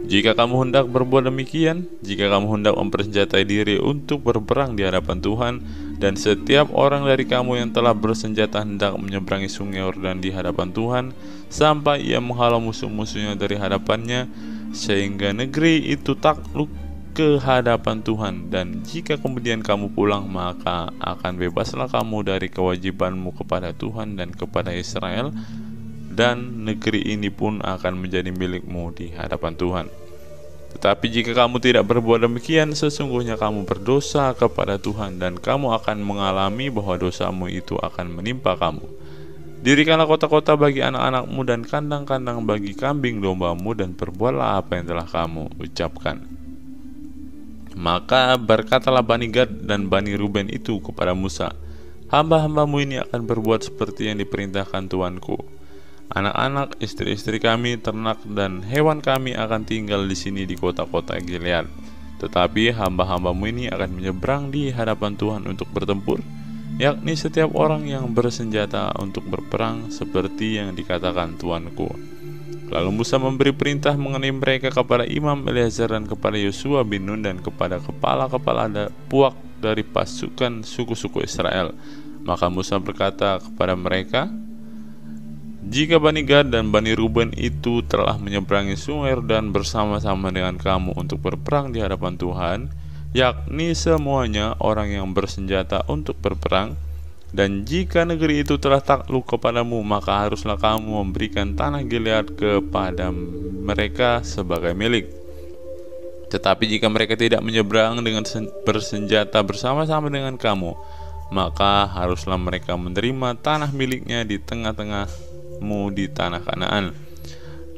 jika kamu hendak berbuat demikian, jika kamu hendak mempersenjatai diri untuk berperang di hadapan Tuhan, dan setiap orang dari kamu yang telah bersenjata hendak menyeberangi sungai Yordan di hadapan Tuhan, sampai ia menghalau musuh-musuhnya dari hadapannya, sehingga negeri itu takluk ke hadapan Tuhan, dan jika kemudian kamu pulang, maka akan bebaslah kamu dari kewajibanmu kepada Tuhan dan kepada Israel, dan negeri ini pun akan menjadi milikmu di hadapan Tuhan. Tetapi jika kamu tidak berbuat demikian, sesungguhnya kamu berdosa kepada Tuhan, dan kamu akan mengalami bahwa dosamu itu akan menimpa kamu. Dirikanlah kota-kota bagi anak-anakmu dan kandang-kandang bagi kambing dombamu, dan perbuatlah apa yang telah kamu ucapkan. Maka berkatalah Bani Gad dan Bani Ruben itu kepada Musa, hamba-hambamu ini akan berbuat seperti yang diperintahkan Tuanku. Anak-anak, istri-istri kami, ternak, dan hewan kami akan tinggal di sini di kota-kota Gilead. Tetapi hamba-hambamu ini akan menyeberang di hadapan Tuhan untuk bertempur, yakni setiap orang yang bersenjata untuk berperang seperti yang dikatakan Tuanku. Lalu Musa memberi perintah mengenai mereka kepada Imam Eleazar dan kepada Yosua bin Nun dan kepada kepala-kepala puak dari pasukan suku-suku Israel. Maka Musa berkata kepada mereka, jika Bani Gad dan Bani Ruben itu telah menyeberangi sungai Yordan bersama-sama dengan kamu untuk berperang di hadapan Tuhan, yakni semuanya orang yang bersenjata untuk berperang, dan jika negeri itu telah takluk kepadamu, maka haruslah kamu memberikan tanah Gilead kepada mereka sebagai milik. Tetapi jika mereka tidak menyeberang dengan bersenjata bersama-sama dengan kamu, maka haruslah mereka menerima tanah miliknya di tengah-tengahmu di tanah Kanaan.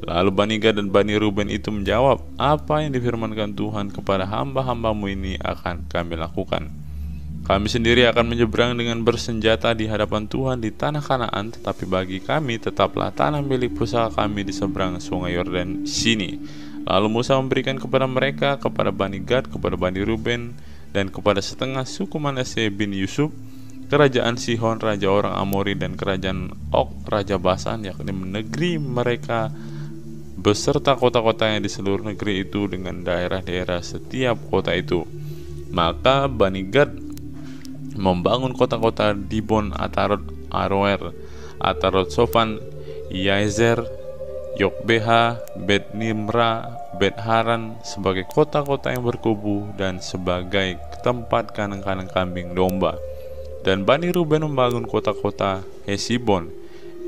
Lalu Bani Gad dan Bani Ruben itu menjawab, apa yang difirmankan Tuhan kepada hamba-hambamu ini akan kami lakukan. Kami sendiri akan menyeberang dengan bersenjata di hadapan Tuhan di tanah Kanaan, tetapi bagi kami tetaplah tanah milik pusaka kami di seberang sungai Yordan sini. Lalu Musa memberikan kepada mereka, kepada Bani Gad, kepada Bani Ruben, dan kepada setengah suku Manasye bin Yusuf, kerajaan Sihon raja orang Amori dan kerajaan Og raja Basan, yakni negeri mereka beserta kota-kotanya di seluruh negeri itu dengan daerah-daerah setiap kota itu. Maka Bani Gad membangun kota-kota Dibon, Atarot, Aroer, Atarot Sofan, Yaezer, Yokbeha, Bet Nimra, Bet Haran sebagai kota-kota yang berkubu dan sebagai tempat kandang-kandang kambing domba. Dan Bani Ruben membangun kota-kota Hesibon,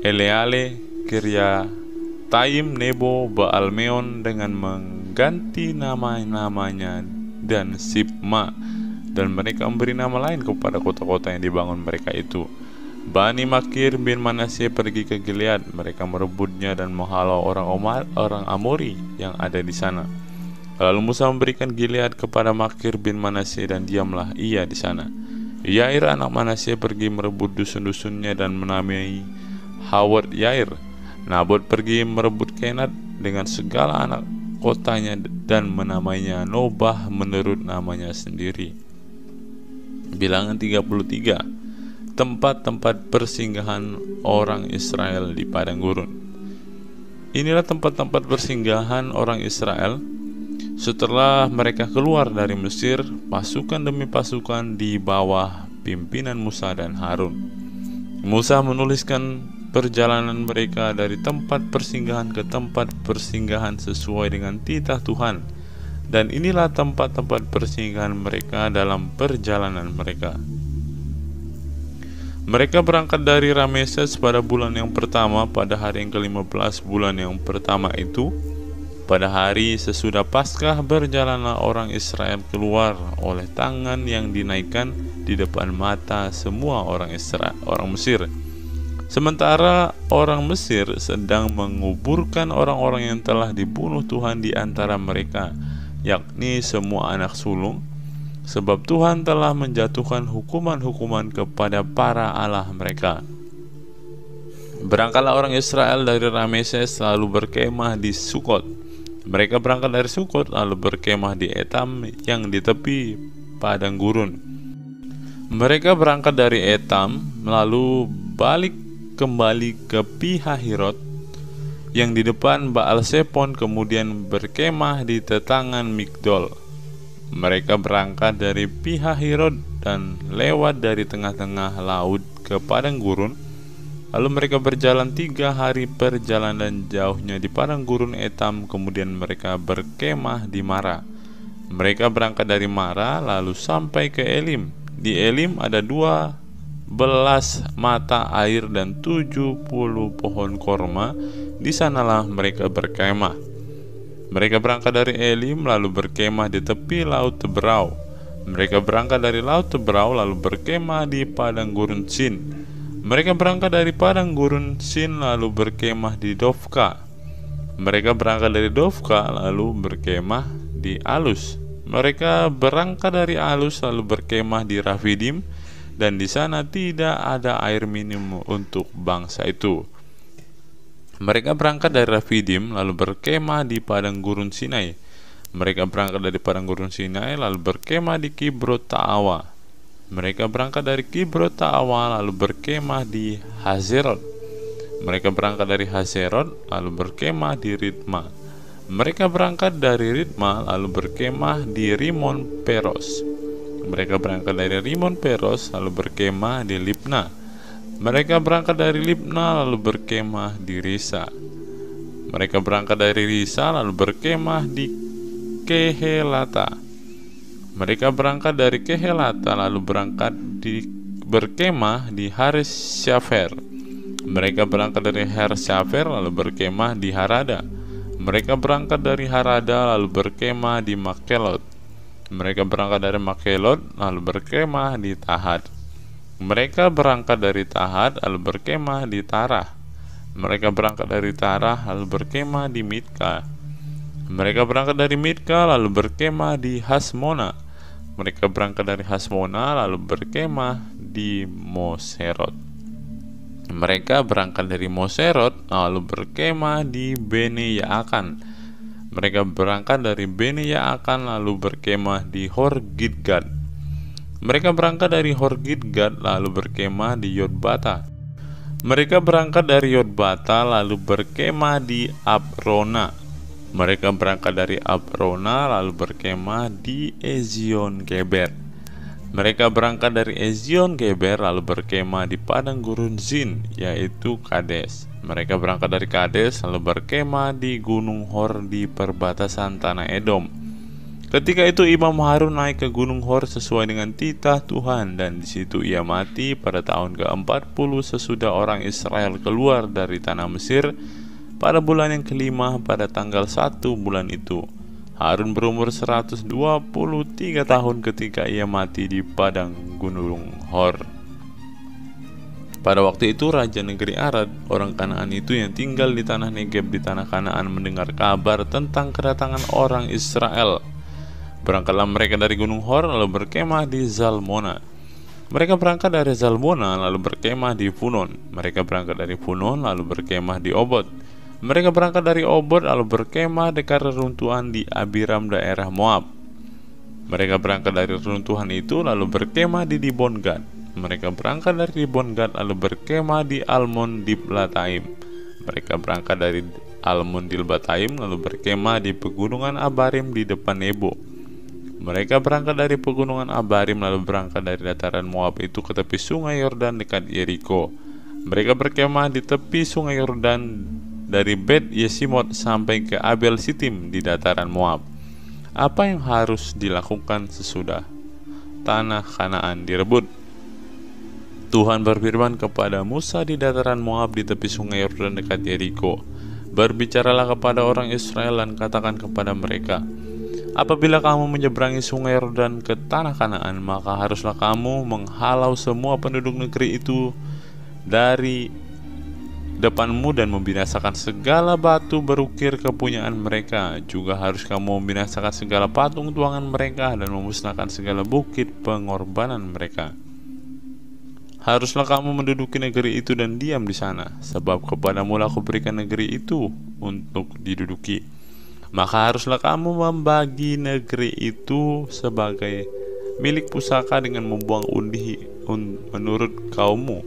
Eleale, Kiryataim, Nebo, Baalmeon dengan mengganti nama-namanya, dan Sibma, dan mereka memberi nama lain kepada kota-kota yang dibangun mereka itu. Bani Makir bin Manasye pergi ke Gilead, mereka merebutnya dan menghalau orang Amori yang ada di sana. Lalu Musa memberikan Gilead kepada Makir bin Manasye dan diamlah ia di sana. Yair anak Manasye pergi merebut dusun-dusunnya dan menamai Hawat Yair. Nabot pergi merebut Kenat dengan segala anak kotanya dan menamainya Nobah menurut namanya sendiri. Bilangan 33. Tempat-tempat persinggahan orang Israel di padang gurun. Inilah tempat-tempat persinggahan orang Israel setelah mereka keluar dari Mesir, pasukan demi pasukan di bawah pimpinan Musa dan Harun. Musa menuliskan perjalanan mereka dari tempat persinggahan ke tempat persinggahan sesuai dengan titah Tuhan, dan inilah tempat-tempat persinggahan mereka dalam perjalanan mereka. Mereka berangkat dari Rameses pada bulan yang pertama pada hari yang ke-15 bulan yang pertama itu. Pada hari sesudah Paskah berjalanlah orang Israel keluar oleh tangan yang dinaikkan di depan mata semua orang Mesir. Sementara orang Mesir sedang menguburkan orang-orang yang telah dibunuh Tuhan di antara mereka, yakni semua anak sulung, sebab Tuhan telah menjatuhkan hukuman-hukuman kepada para Allah mereka. Berangkatlah orang Israel dari Rameses lalu berkemah di Sukot. Mereka berangkat dari Sukot lalu berkemah di Etam yang di tepi padang gurun. Mereka berangkat dari Etam lalu balik kembali ke Pihahirot yang di depan Baal Sepon, kemudian berkemah di tetangan Migdol. Mereka berangkat dari Pihahirot dan lewat dari tengah-tengah laut ke padang gurun. Lalu mereka berjalan 3 hari perjalanan jauhnya di padang gurun Etam, kemudian mereka berkemah di Mara. Mereka berangkat dari Mara lalu sampai ke Elim. Di Elim ada 12 mata air dan 70 pohon korma. Di sanalah mereka berkemah. Mereka berangkat dari Elim lalu berkemah di tepi laut Teberau. Mereka berangkat dari laut Teberau lalu berkemah di padang gurun Sin. Mereka berangkat dari padang gurun Sin lalu berkemah di Dofka. Mereka berangkat dari Dofka lalu berkemah di Alus. Mereka berangkat dari Alus lalu berkemah di Rafidim, dan di sana tidak ada air minum untuk bangsa itu. Mereka berangkat dari Rafidim lalu berkemah di padang gurun Sinai. Mereka berangkat dari padang gurun Sinai lalu berkemah di Kibrot Ta'awa. Mereka berangkat dari Kibrot Ta'awa lalu berkemah di Hazerot. Mereka berangkat dari Hazerot lalu berkemah di Ritma. Mereka berangkat dari Ritma lalu berkemah di Rimon Peros. Mereka berangkat dari Rimon Peros lalu berkemah di Libna. Mereka berangkat dari Libna lalu berkemah di Risa. Mereka berangkat dari Risa lalu berkemah di Kehelata. Mereka berangkat dari Kehelata lalu berkemah di Hares Syafer. Mereka berangkat dari Hares Syafer lalu berkemah di Harada. Mereka berangkat dari Harada lalu berkemah di Makelot. Mereka berangkat dari Makelot lalu berkemah di Tahat. Mereka berangkat dari Tahat lalu berkemah di Tarah. Mereka berangkat dari Tarah lalu berkemah di Mitka. Mereka berangkat dari Mitka lalu berkemah di Hasmona. Mereka berangkat dari Hasmona lalu berkemah di Moserot. Mereka berangkat dari Moserot lalu berkemah di Bene Yaakan. Mereka berangkat dari Bene Yaakan lalu berkemah di Horgidgad. Mereka berangkat dari Horgidgad lalu berkemah di Yotbata. Mereka berangkat dari Yotbata lalu berkemah di Abrona. Mereka berangkat dari Abrona lalu berkemah di Ezion Geber. Mereka berangkat dari Ezion Geber lalu berkemah di padang gurun Zin, yaitu Kades. Mereka berangkat dari Kades lalu berkemah di Gunung Hor di perbatasan tanah Edom. Ketika itu Imam Harun naik ke Gunung Hor sesuai dengan titah Tuhan, dan di situ ia mati pada tahun ke-40 sesudah orang Israel keluar dari tanah Mesir. Pada bulan yang kelima pada tanggal 1 bulan itu, Harun berumur 123 tahun ketika ia mati di padang Gunung Hor. Pada waktu itu Raja negeri Arad, orang Kanaan itu yang tinggal di tanah Negeb di tanah Kanaan, mendengar kabar tentang kedatangan orang Israel. Berangkatlah mereka dari Gunung Hor lalu berkemah di Zalmona. Mereka berangkat dari Zalmona lalu berkemah di Punon. Mereka berangkat dari Punon lalu berkemah di Obot. Mereka berangkat dari Obot lalu berkemah dekat reruntuhan di Abiram daerah Moab. Mereka berangkat dari reruntuhan itu lalu berkemah di Dibon-Gad. Mereka berangkat dari Dibon-Gad lalu berkemah di Almon Diblatayim. Mereka berangkat dari Almon Diblatayim lalu berkemah di pegunungan Abarim di depan Nebo. Mereka berangkat dari pegunungan Abarim lalu berangkat dari dataran Moab itu ke tepi sungai Yordan dekat Yeriko. Mereka berkemah di tepi sungai Yordan dari Bet Yesimot sampai ke Abel Sitim di dataran Moab. Apa yang harus dilakukan sesudah tanah Kanaan direbut? Tuhan berfirman kepada Musa di dataran Moab di tepi sungai Yordan dekat Yeriko. Berbicaralah kepada orang Israel dan katakan kepada mereka, apabila kamu menyeberangi sungai Yordan ke tanah Kanaan, maka haruslah kamu menghalau semua penduduk negeri itu dari depanmu dan membinasakan segala batu berukir kepunyaan mereka. Juga harus kamu membinasakan segala patung tuangan mereka dan memusnahkan segala bukit pengorbanan mereka. Haruslah kamu menduduki negeri itu dan diam di sana, sebab kepadamu lah aku berikan negeri itu untuk diduduki. Maka haruslah kamu membagi negeri itu sebagai milik pusaka dengan membuang undi menurut kaummu.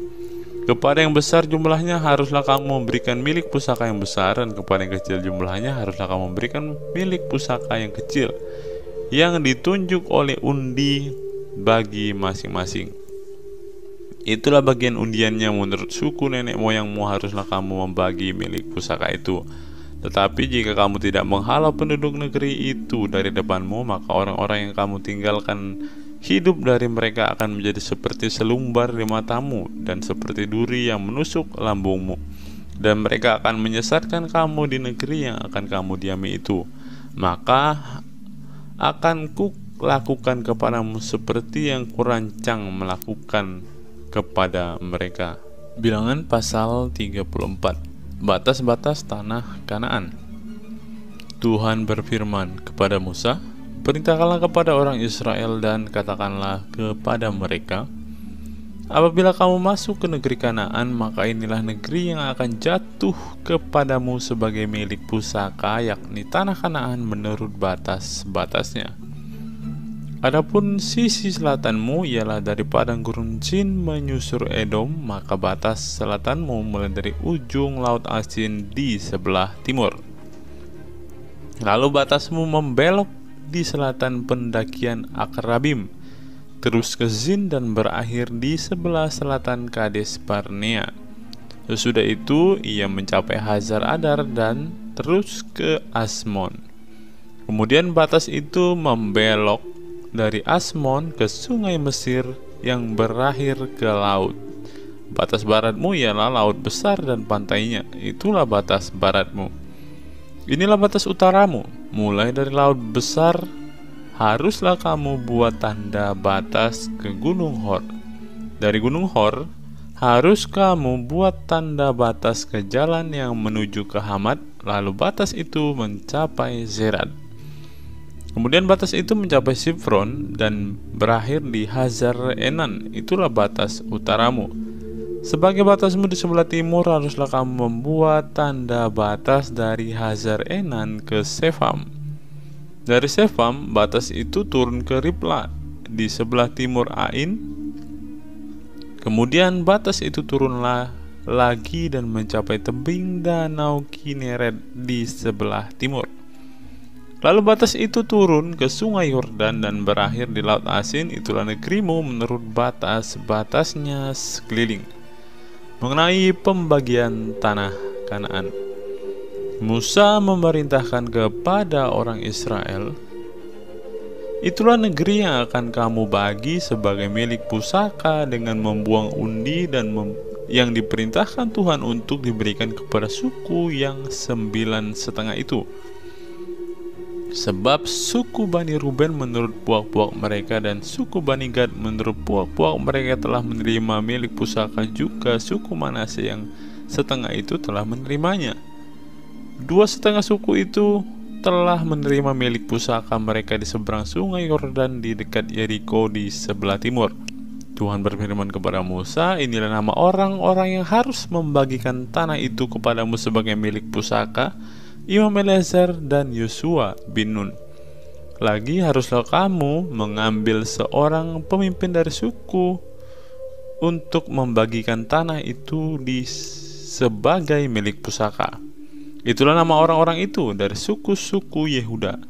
Kepada yang besar jumlahnya haruslah kamu memberikan milik pusaka yang besar, dan kepada yang kecil jumlahnya haruslah kamu memberikan milik pusaka yang kecil, yang ditunjuk oleh undi bagi masing-masing. Itulah bagian undiannya menurut suku nenek moyangmu, haruslah kamu membagi milik pusaka itu. Tetapi jika kamu tidak menghalau penduduk negeri itu dari depanmu, maka orang-orang yang kamu tinggalkan hidup dari mereka akan menjadi seperti selumbar di matamu dan seperti duri yang menusuk lambungmu. Dan mereka akan menyesatkan kamu di negeri yang akan kamu diami itu. Maka akan kulakukan kepadamu seperti yang kurancang melakukan kepada mereka. Bilangan pasal 34. Batas-batas tanah Kanaan. Tuhan berfirman kepada Musa, perintahkanlah kepada orang Israel dan katakanlah kepada mereka, apabila kamu masuk ke negeri Kanaan, maka inilah negeri yang akan jatuh kepadamu sebagai milik pusaka, yakni tanah Kanaan menurut batas-batasnya. Adapun sisi selatanmu ialah dari padang gurun Sin menyusur Edom, maka batas selatanmu mulai dari ujung laut asin di sebelah timur. Lalu batasmu membelok di selatan pendakian Akrabim, terus ke Zin dan berakhir di sebelah selatan Kades Barnea. Sesudah itu ia mencapai Hazar Adar dan terus ke Asmon. Kemudian batas itu membelok dari Asmon ke sungai Mesir yang berakhir ke laut. Batas baratmu ialah laut besar dan pantainya, itulah batas baratmu. Inilah batas utaramu, mulai dari laut besar haruslah kamu buat tanda batas ke Gunung Hor. Dari Gunung Hor harus kamu buat tanda batas ke jalan yang menuju ke Hamat, lalu batas itu mencapai Zerat. Kemudian batas itu mencapai Sifron dan berakhir di Hazar Enan, itulah batas utaramu. Sebagai batasmu di sebelah timur haruslah kamu membuat tanda batas dari Hazar Enan ke Sefam. Dari Sefam batas itu turun ke Ripla di sebelah timur Ain. Kemudian batas itu turunlah lagi dan mencapai tebing danau Kineret di sebelah timur. Lalu batas itu turun ke sungai Yordan dan berakhir di laut asin, itulah negerimu menurut batas-batasnya sekeliling. Mengenai pembagian tanah Kanaan, Musa memerintahkan kepada orang Israel, itulah negeri yang akan kamu bagi sebagai milik pusaka dengan membuang undi dan yang diperintahkan Tuhan untuk diberikan kepada suku yang 9,5 itu. Sebab suku Bani Ruben menurut puak-puak mereka dan suku Bani Gad menurut puak-puak mereka telah menerima milik pusaka, juga suku Manase yang setengah itu telah menerimanya. 2,5 suku itu telah menerima milik pusaka mereka di seberang sungai Yordan di dekat Yeriko di sebelah timur. Tuhan berfirman kepada Musa, inilah nama orang-orang yang harus membagikan tanah itu kepadamu sebagai milik pusaka, Imam Eleazar dan Yosua bin Nun. Lagi haruslah kamu mengambil seorang pemimpin dari suku untuk membagikan tanah itu sebagai milik pusaka. Itulah nama orang-orang itu dari suku-suku Yehuda: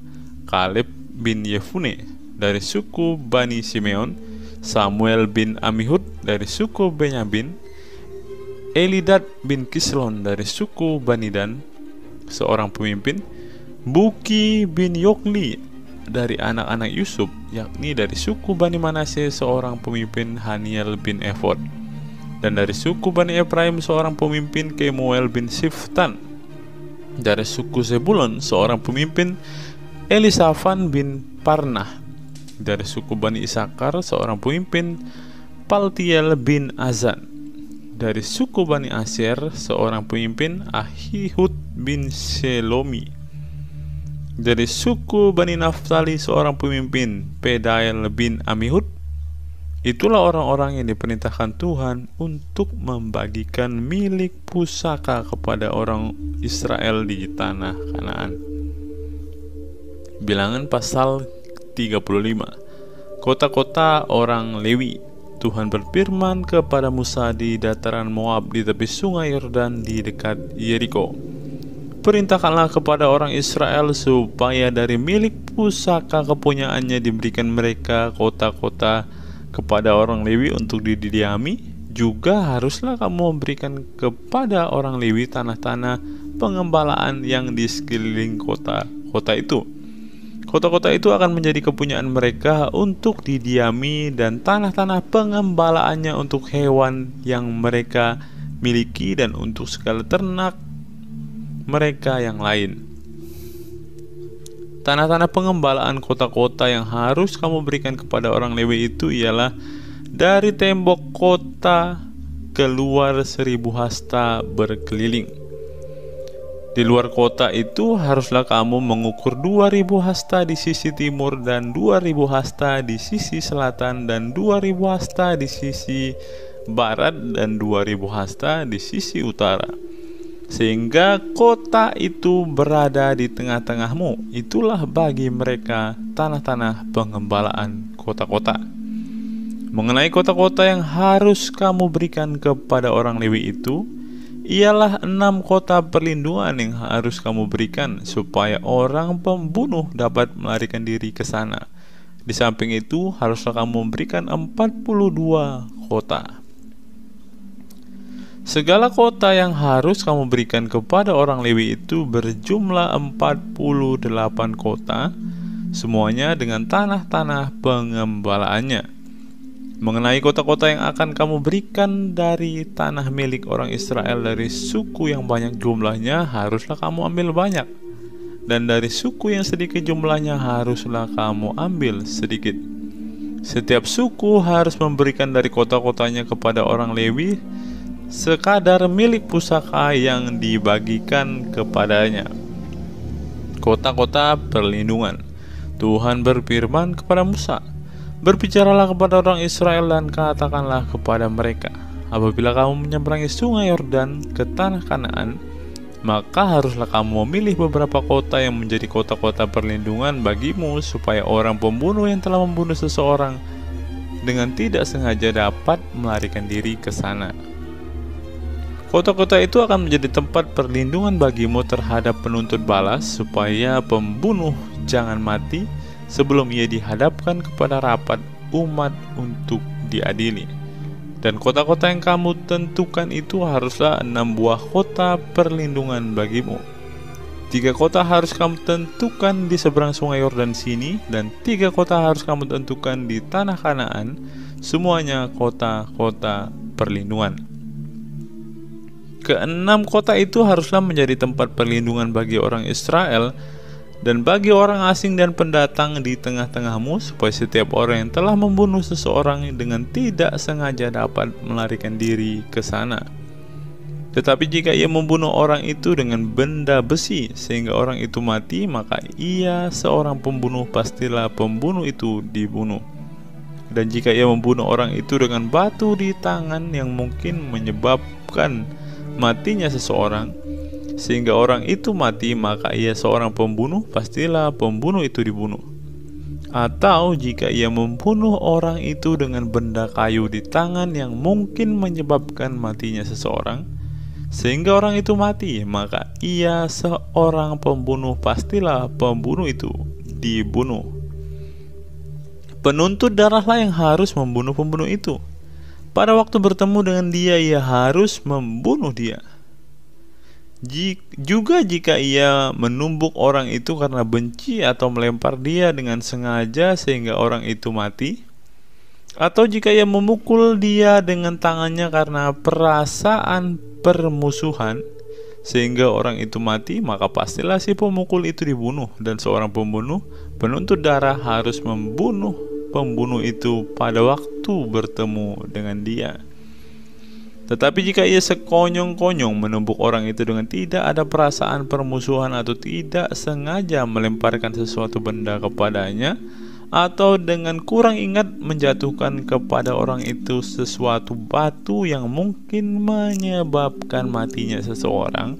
Kaleb bin Yefune dari suku Bani Simeon, Samuel bin Amihud dari suku Benyamin, Elidad bin Kislon dari suku Bani Dan, seorang pemimpin, Buki bin Yokli dari anak-anak Yusuf, yakni dari suku Bani Manase seorang pemimpin, Haniel bin Efod, dan dari suku Bani Efraim seorang pemimpin, Kemuel bin Siftan, dari suku Zebulon seorang pemimpin, Elisafan bin Parnah, dari suku Bani Isakar seorang pemimpin, Paltiel bin Azan, dari suku Bani Aser seorang pemimpin, Ahihud bin Shelomi, dari suku Bani Naftali seorang pemimpin, Pedael bin Amihud, Itulah orang-orang yang diperintahkan Tuhan untuk membagikan milik pusaka kepada orang Israel di tanah Kanaan. Bilangan pasal 35. Kota-kota orang Lewi. Tuhan berfirman kepada Musa di dataran Moab di tepi sungai Yordan di dekat Yeriko. Perintahkanlah kepada orang Israel supaya dari milik pusaka kepunyaannya diberikan mereka kota-kota kepada orang Lewi untuk didiami. Juga haruslah kamu memberikan kepada orang Lewi tanah-tanah pengembalaan yang di sekeliling kota-kota itu. Kota-kota itu akan menjadi kepunyaan mereka untuk didiami, dan tanah-tanah pengembalaannya untuk hewan yang mereka miliki dan untuk segala ternak mereka yang lain. Tanah-tanah pengembalaan kota-kota yang harus kamu berikan kepada orang Lewi itu ialah dari tembok kota keluar 1000 hasta berkeliling. Di luar kota itu haruslah kamu mengukur 2000 hasta di sisi timur dan 2000 hasta di sisi selatan dan 2000 hasta di sisi barat dan 2000 hasta di sisi utara. Sehingga kota itu berada di tengah-tengahmu. Itulah bagi mereka tanah-tanah pengembalaan kota-kota. Mengenai kota-kota yang harus kamu berikan kepada orang Lewi itu, ialah 6 kota perlindungan yang harus kamu berikan supaya orang pembunuh dapat melarikan diri ke sana. Di samping itu haruslah kamu memberikan 42 kota. Segala kota yang harus kamu berikan kepada orang Lewi itu berjumlah 48 kota, semuanya dengan tanah-tanah pengembalaannya. Mengenai kota-kota yang akan kamu berikan dari tanah milik orang Israel dari suku yang banyak jumlahnya, haruslah kamu ambil banyak, dan dari suku yang sedikit jumlahnya haruslah kamu ambil sedikit. Setiap suku harus memberikan dari kota-kotanya kepada orang Lewi sekadar milik pusaka yang dibagikan kepadanya. Kota-kota perlindungan. Tuhan berfirman kepada Musa, "Berbicaralah kepada orang Israel dan katakanlah kepada mereka, apabila kamu menyeberangi sungai Yordan ke tanah Kanaan, maka haruslah kamu memilih beberapa kota yang menjadi kota-kota perlindungan bagimu, supaya orang pembunuh yang telah membunuh seseorang dengan tidak sengaja dapat melarikan diri ke sana. Kota-kota itu akan menjadi tempat perlindungan bagimu terhadap penuntut balas, supaya pembunuh jangan mati sebelum ia dihadapkan kepada rapat umat untuk diadili. Dan kota-kota yang kamu tentukan itu haruslah 6 buah kota perlindungan bagimu. 3 kota harus kamu tentukan di seberang sungai Yordan sini, dan 3 kota harus kamu tentukan di tanah Kanaan, semuanya kota-kota perlindungan. Ke-6 kota itu haruslah menjadi tempat perlindungan bagi orang Israel dan bagi orang asing dan pendatang di tengah-tengahmu, supaya setiap orang yang telah membunuh seseorang dengan tidak sengaja dapat melarikan diri ke sana. Tetapi jika ia membunuh orang itu dengan benda besi sehingga orang itu mati, maka ia seorang pembunuh, pastilah pembunuh itu dibunuh. Dan jika ia membunuh orang itu dengan batu di tangan yang mungkin menyebabkan matinya seseorang sehingga orang itu mati, maka ia seorang pembunuh, pastilah pembunuh itu dibunuh. Atau jika ia membunuh orang itu dengan benda kayu di tangan yang mungkin menyebabkan matinya seseorang sehingga orang itu mati, maka ia seorang pembunuh, pastilah pembunuh itu dibunuh. Penuntut darahlah yang harus membunuh pembunuh itu. Pada waktu bertemu dengan dia, ia harus membunuh dia. Juga jika ia menumbuk orang itu karena benci atau melempar dia dengan sengaja sehingga orang itu mati, atau jika ia memukul dia dengan tangannya karena perasaan permusuhan sehingga orang itu mati, maka pastilah si pemukul itu dibunuh. Dan seorang pembunuh, penuntut darah, harus membunuh pembunuh itu pada waktu bertemu dengan dia. Tetapi jika ia sekonyong-konyong menumbuk orang itu dengan tidak ada perasaan permusuhan atau tidak sengaja melemparkan sesuatu benda kepadanya, atau dengan kurang ingat menjatuhkan kepada orang itu sesuatu batu yang mungkin menyebabkan matinya seseorang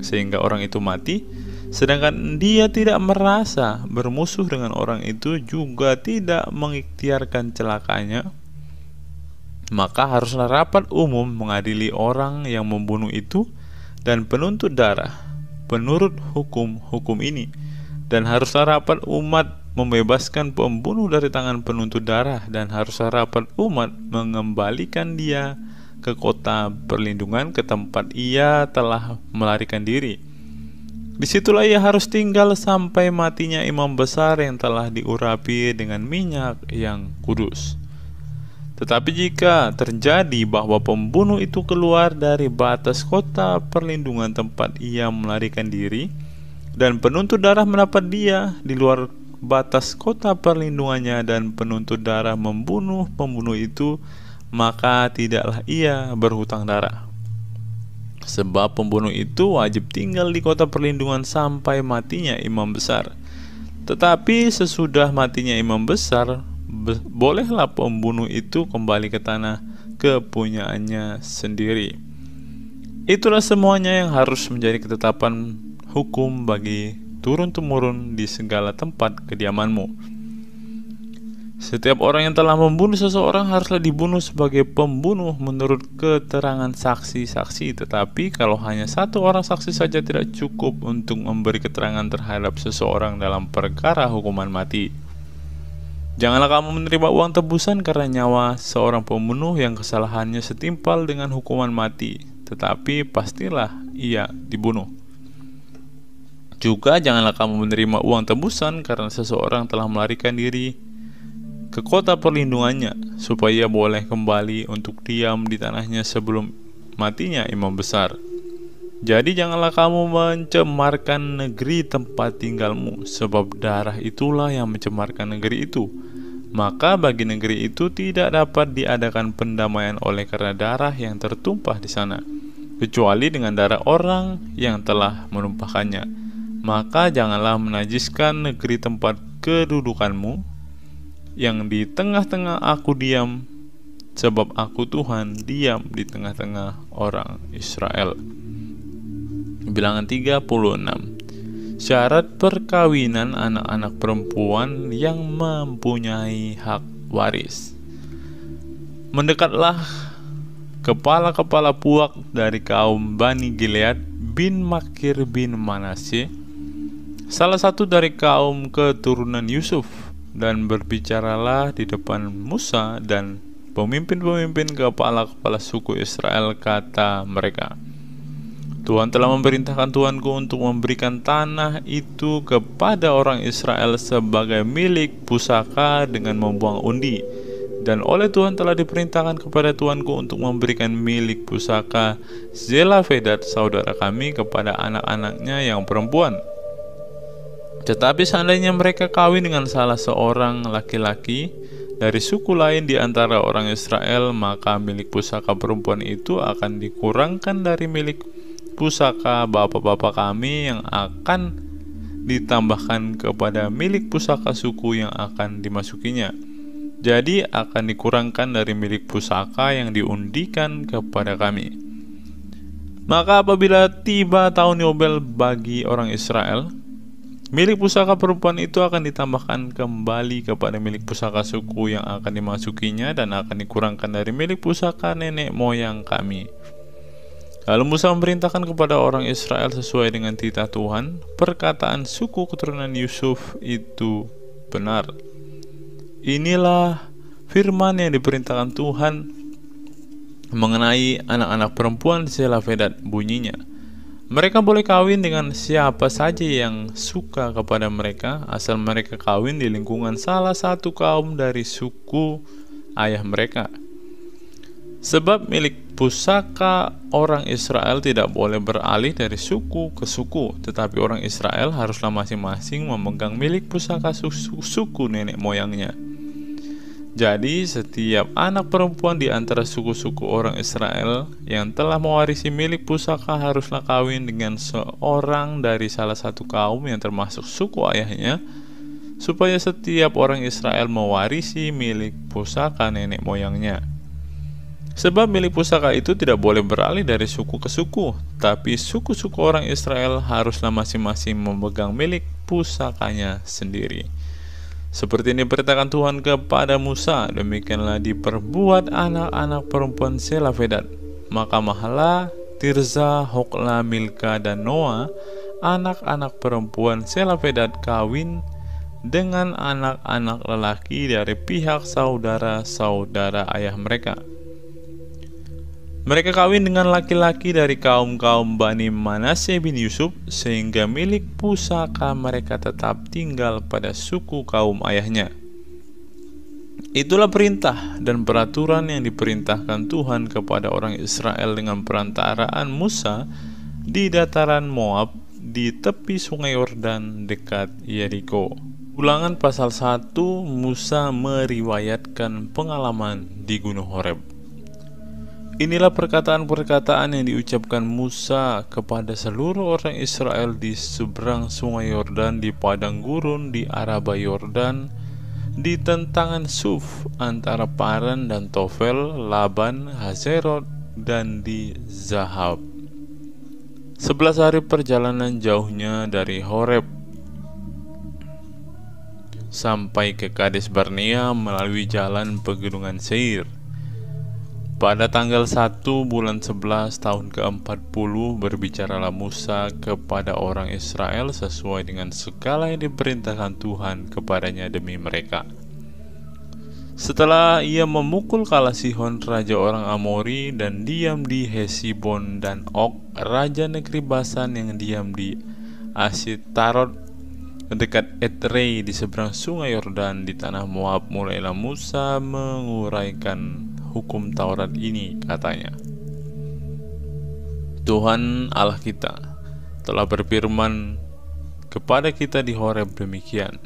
sehingga orang itu mati, sedangkan dia tidak merasa bermusuh dengan orang itu juga tidak mengikhtiarkan celakanya, maka haruslah rapat umum mengadili orang yang membunuh itu dan penuntut darah menurut hukum ini, dan haruslah rapat umat membebaskan pembunuh dari tangan penuntut darah, dan haruslah rapat umat mengembalikan dia ke kota perlindungan, ke tempat ia telah melarikan diri. Disitulah ia harus tinggal sampai matinya imam besar yang telah diurapi dengan minyak yang kudus. Tetapi jika terjadi bahwa pembunuh itu keluar dari batas kota perlindungan tempat ia melarikan diri, dan penuntut darah mendapat dia di luar batas kota perlindungannya, dan penuntut darah membunuh pembunuh itu, maka tidaklah ia berhutang darah, sebab pembunuh itu wajib tinggal di kota perlindungan sampai matinya imam besar. Tetapi sesudah matinya imam besar, bolehlah pembunuh itu kembali ke tanah kepunyaannya sendiri. Itulah semuanya yang harus menjadi ketetapan hukum bagi turun-temurun di segala tempat kediamanmu. Setiap orang yang telah membunuh seseorang haruslah dibunuh sebagai pembunuh menurut keterangan saksi-saksi. Tetapi kalau hanya satu orang saksi saja tidak cukup untuk memberi keterangan terhadap seseorang dalam perkara hukuman mati. Janganlah kamu menerima uang tebusan karena nyawa seorang pembunuh yang kesalahannya setimpal dengan hukuman mati, tetapi pastilah ia dibunuh. Juga janganlah kamu menerima uang tebusan karena seseorang telah melarikan diri ke kota perlindungannya, supaya ia boleh kembali untuk diam di tanahnya sebelum matinya imam besar. Jadi janganlah kamu mencemarkan negeri tempat tinggalmu, sebab darah itulah yang mencemarkan negeri itu. Maka bagi negeri itu tidak dapat diadakan pendamaian oleh karena darah yang tertumpah di sana, kecuali dengan darah orang yang telah menumpahkannya. Maka janganlah menajiskan negeri tempat kedudukanmu, yang di tengah-tengah aku diam, sebab aku Tuhan diam di tengah-tengah orang Israel. Bilangan 36. Syarat perkawinan anak-anak perempuan yang mempunyai hak waris. Mendekatlah kepala-kepala puak dari kaum Bani Gilead bin Makir bin Manasye, salah satu dari kaum keturunan Yusuf, dan berbicaralah di depan Musa dan pemimpin-pemimpin kepala-kepala suku Israel, kata mereka, Tuhan telah memerintahkan tuanku untuk memberikan tanah itu kepada orang Israel sebagai milik pusaka dengan membuang undi, dan oleh Tuhan telah diperintahkan kepada tuanku untuk memberikan milik pusaka Zelafedat saudara kami kepada anak-anaknya yang perempuan. Tetapi seandainya mereka kawin dengan salah seorang laki-laki dari suku lain di antara orang Israel, maka milik pusaka perempuan itu akan dikurangkan dari milik pusaka bapak-bapak kami yang akan ditambahkan kepada milik pusaka suku yang akan dimasukinya. Jadi akan dikurangkan dari milik pusaka yang diundikan kepada kami. Maka apabila tiba tahun Yobel bagi orang Israel, milik pusaka perempuan itu akan ditambahkan kembali kepada milik pusaka suku yang akan dimasukinya, dan akan dikurangkan dari milik pusaka nenek moyang kami. Lalu Musa memerintahkan kepada orang Israel sesuai dengan titah Tuhan, perkataan suku keturunan Yusuf itu benar. Inilah firman yang diperintahkan Tuhan mengenai anak-anak perempuan Zelafedat, bunyinya, mereka boleh kawin dengan siapa saja yang suka kepada mereka, asal mereka kawin di lingkungan salah satu kaum dari suku ayah mereka. Sebab milik pusaka orang Israel tidak boleh beralih dari suku ke suku, tetapi orang Israel haruslah masing-masing memegang milik pusaka suku nenek moyangnya. Jadi setiap anak perempuan di antara suku-suku orang Israel yang telah mewarisi milik pusaka haruslah kawin dengan seorang dari salah satu kaum yang termasuk suku ayahnya, supaya setiap orang Israel mewarisi milik pusaka nenek moyangnya. Sebab milik pusaka itu tidak boleh beralih dari suku ke suku, tapi suku-suku orang Israel haruslah masing-masing memegang milik pusakanya sendiri. Seperti ini diperintahkan Tuhan kepada Musa, demikianlah diperbuat anak-anak perempuan Selafedat. Maka Mahla, Tirza, Hokla, Milka, dan Noa, anak-anak perempuan Selafedat kawin dengan anak-anak lelaki dari pihak saudara-saudara ayah mereka. Mereka kawin dengan laki-laki dari kaum-kaum Bani Manasye bin Yusuf, sehingga milik pusaka mereka tetap tinggal pada suku kaum ayahnya. Itulah perintah dan peraturan yang diperintahkan Tuhan kepada orang Israel dengan perantaraan Musa di dataran Moab di tepi sungai Yordan dekat Yeriko. Ulangan pasal 1, Musa meriwayatkan pengalaman di Gunung Horeb. Inilah perkataan-perkataan yang diucapkan Musa kepada seluruh orang Israel di seberang sungai Yordan, di padang gurun di Araba Yordan, di tentangan Suf antara Paran dan Tofel, Laban, Hazerot, dan di Zahab. 11 hari perjalanan jauhnya dari Horeb sampai ke Kades Barnea melalui jalan pegunungan Seir. Pada tanggal 1 bulan 11 tahun ke-40 berbicaralah Musa kepada orang Israel sesuai dengan segala yang diperintahkan Tuhan kepadanya demi mereka. Setelah ia memukul kala Sihon raja orang Amori dan diam di Hesibon, dan Og raja negeri Basan yang diam di Asitarot dekat Edrei di seberang sungai Yordan di tanah Moab, mulailah Musa menguraikan hukum Taurat ini, katanya. Tuhan Allah kita telah berfirman kepada kita di Horeb demikian: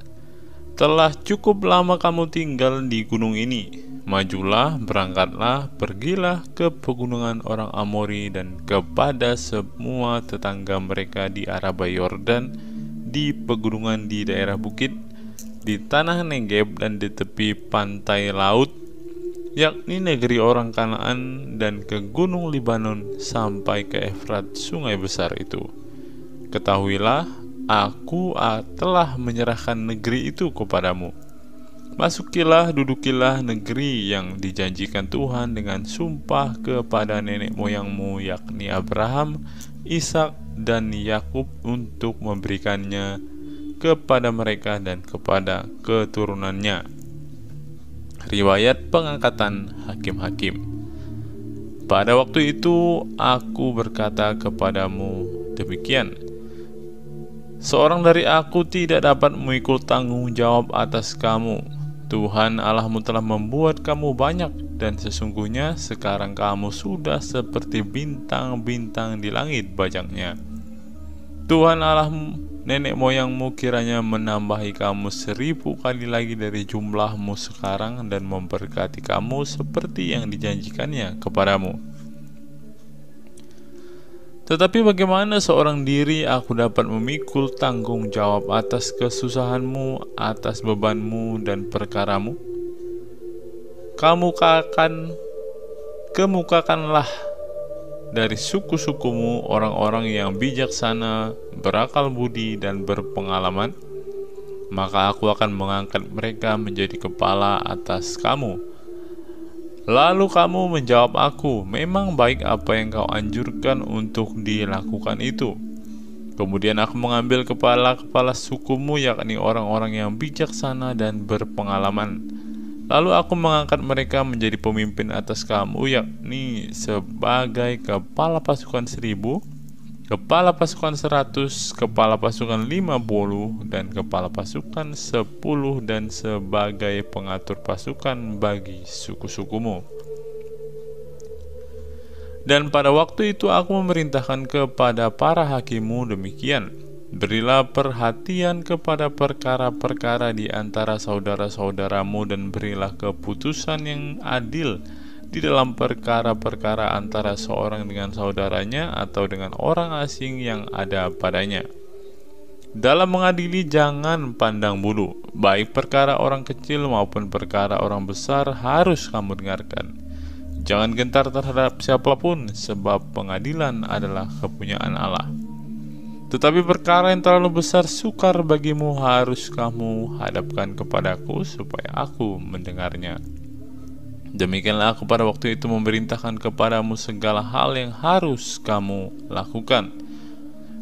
telah cukup lama kamu tinggal di gunung ini. Majulah, berangkatlah, pergilah ke pegunungan orang Amori dan kepada semua tetangga mereka di Araba Yordan, di pegunungan di daerah bukit, di tanah Negeb dan di tepi pantai laut, yakni negeri orang Kanaan, dan ke gunung Libanon sampai ke Efrat, sungai besar itu. Ketahuilah, aku telah menyerahkan negeri itu kepadamu. Masukilah, dudukilah negeri yang dijanjikan Tuhan dengan sumpah kepada nenek moyangmu, yakni Abraham, Ishak, dan Yakub, untuk memberikannya kepada mereka dan kepada keturunannya. Riwayat pengangkatan hakim-hakim. Pada waktu itu aku berkata kepadamu demikian: seorang dari aku tidak dapat memikul tanggung jawab atas kamu. Tuhan Allahmu telah membuat kamu banyak, dan sesungguhnya sekarang kamu sudah seperti bintang-bintang di langit banyaknya. Tuhan Allahmu, nenek moyangmu, kiranya menambahi kamu 1000 kali lagi dari jumlahmu sekarang, dan memberkati kamu seperti yang dijanjikannya kepadamu. Tetapi bagaimana seorang diri aku dapat memikul tanggung jawab atas kesusahanmu, atas bebanmu dan perkaramu? Kemukakanlah dari suku-sukumu orang-orang yang bijaksana, berakal budi, dan berpengalaman, maka aku akan mengangkat mereka menjadi kepala atas kamu. Lalu kamu menjawab aku, memang baik apa yang kau anjurkan untuk dilakukan itu. Kemudian aku mengambil kepala-kepala sukumu, yakni orang-orang yang bijaksana dan berpengalaman. Lalu aku mengangkat mereka menjadi pemimpin atas kamu, yakni sebagai kepala pasukan 1000, kepala pasukan 100, kepala pasukan 50, dan kepala pasukan 10, dan sebagai pengatur pasukan bagi suku-sukumu. Dan pada waktu itu aku memerintahkan kepada para hakimmu demikian: berilah perhatian kepada perkara-perkara di antara saudara-saudaramu, dan berilah keputusan yang adil di dalam perkara-perkara antara seorang dengan saudaranya atau dengan orang asing yang ada padanya. Dalam mengadili jangan pandang bulu, baik perkara orang kecil maupun perkara orang besar harus kamu dengarkan. Jangan gentar terhadap siapapun, sebab pengadilan adalah kepunyaan Allah. Tetapi perkara yang terlalu besar sukar bagimu harus kamu hadapkan kepadaku supaya aku mendengarnya. Demikianlah aku pada waktu itu memerintahkan kepadamu segala hal yang harus kamu lakukan.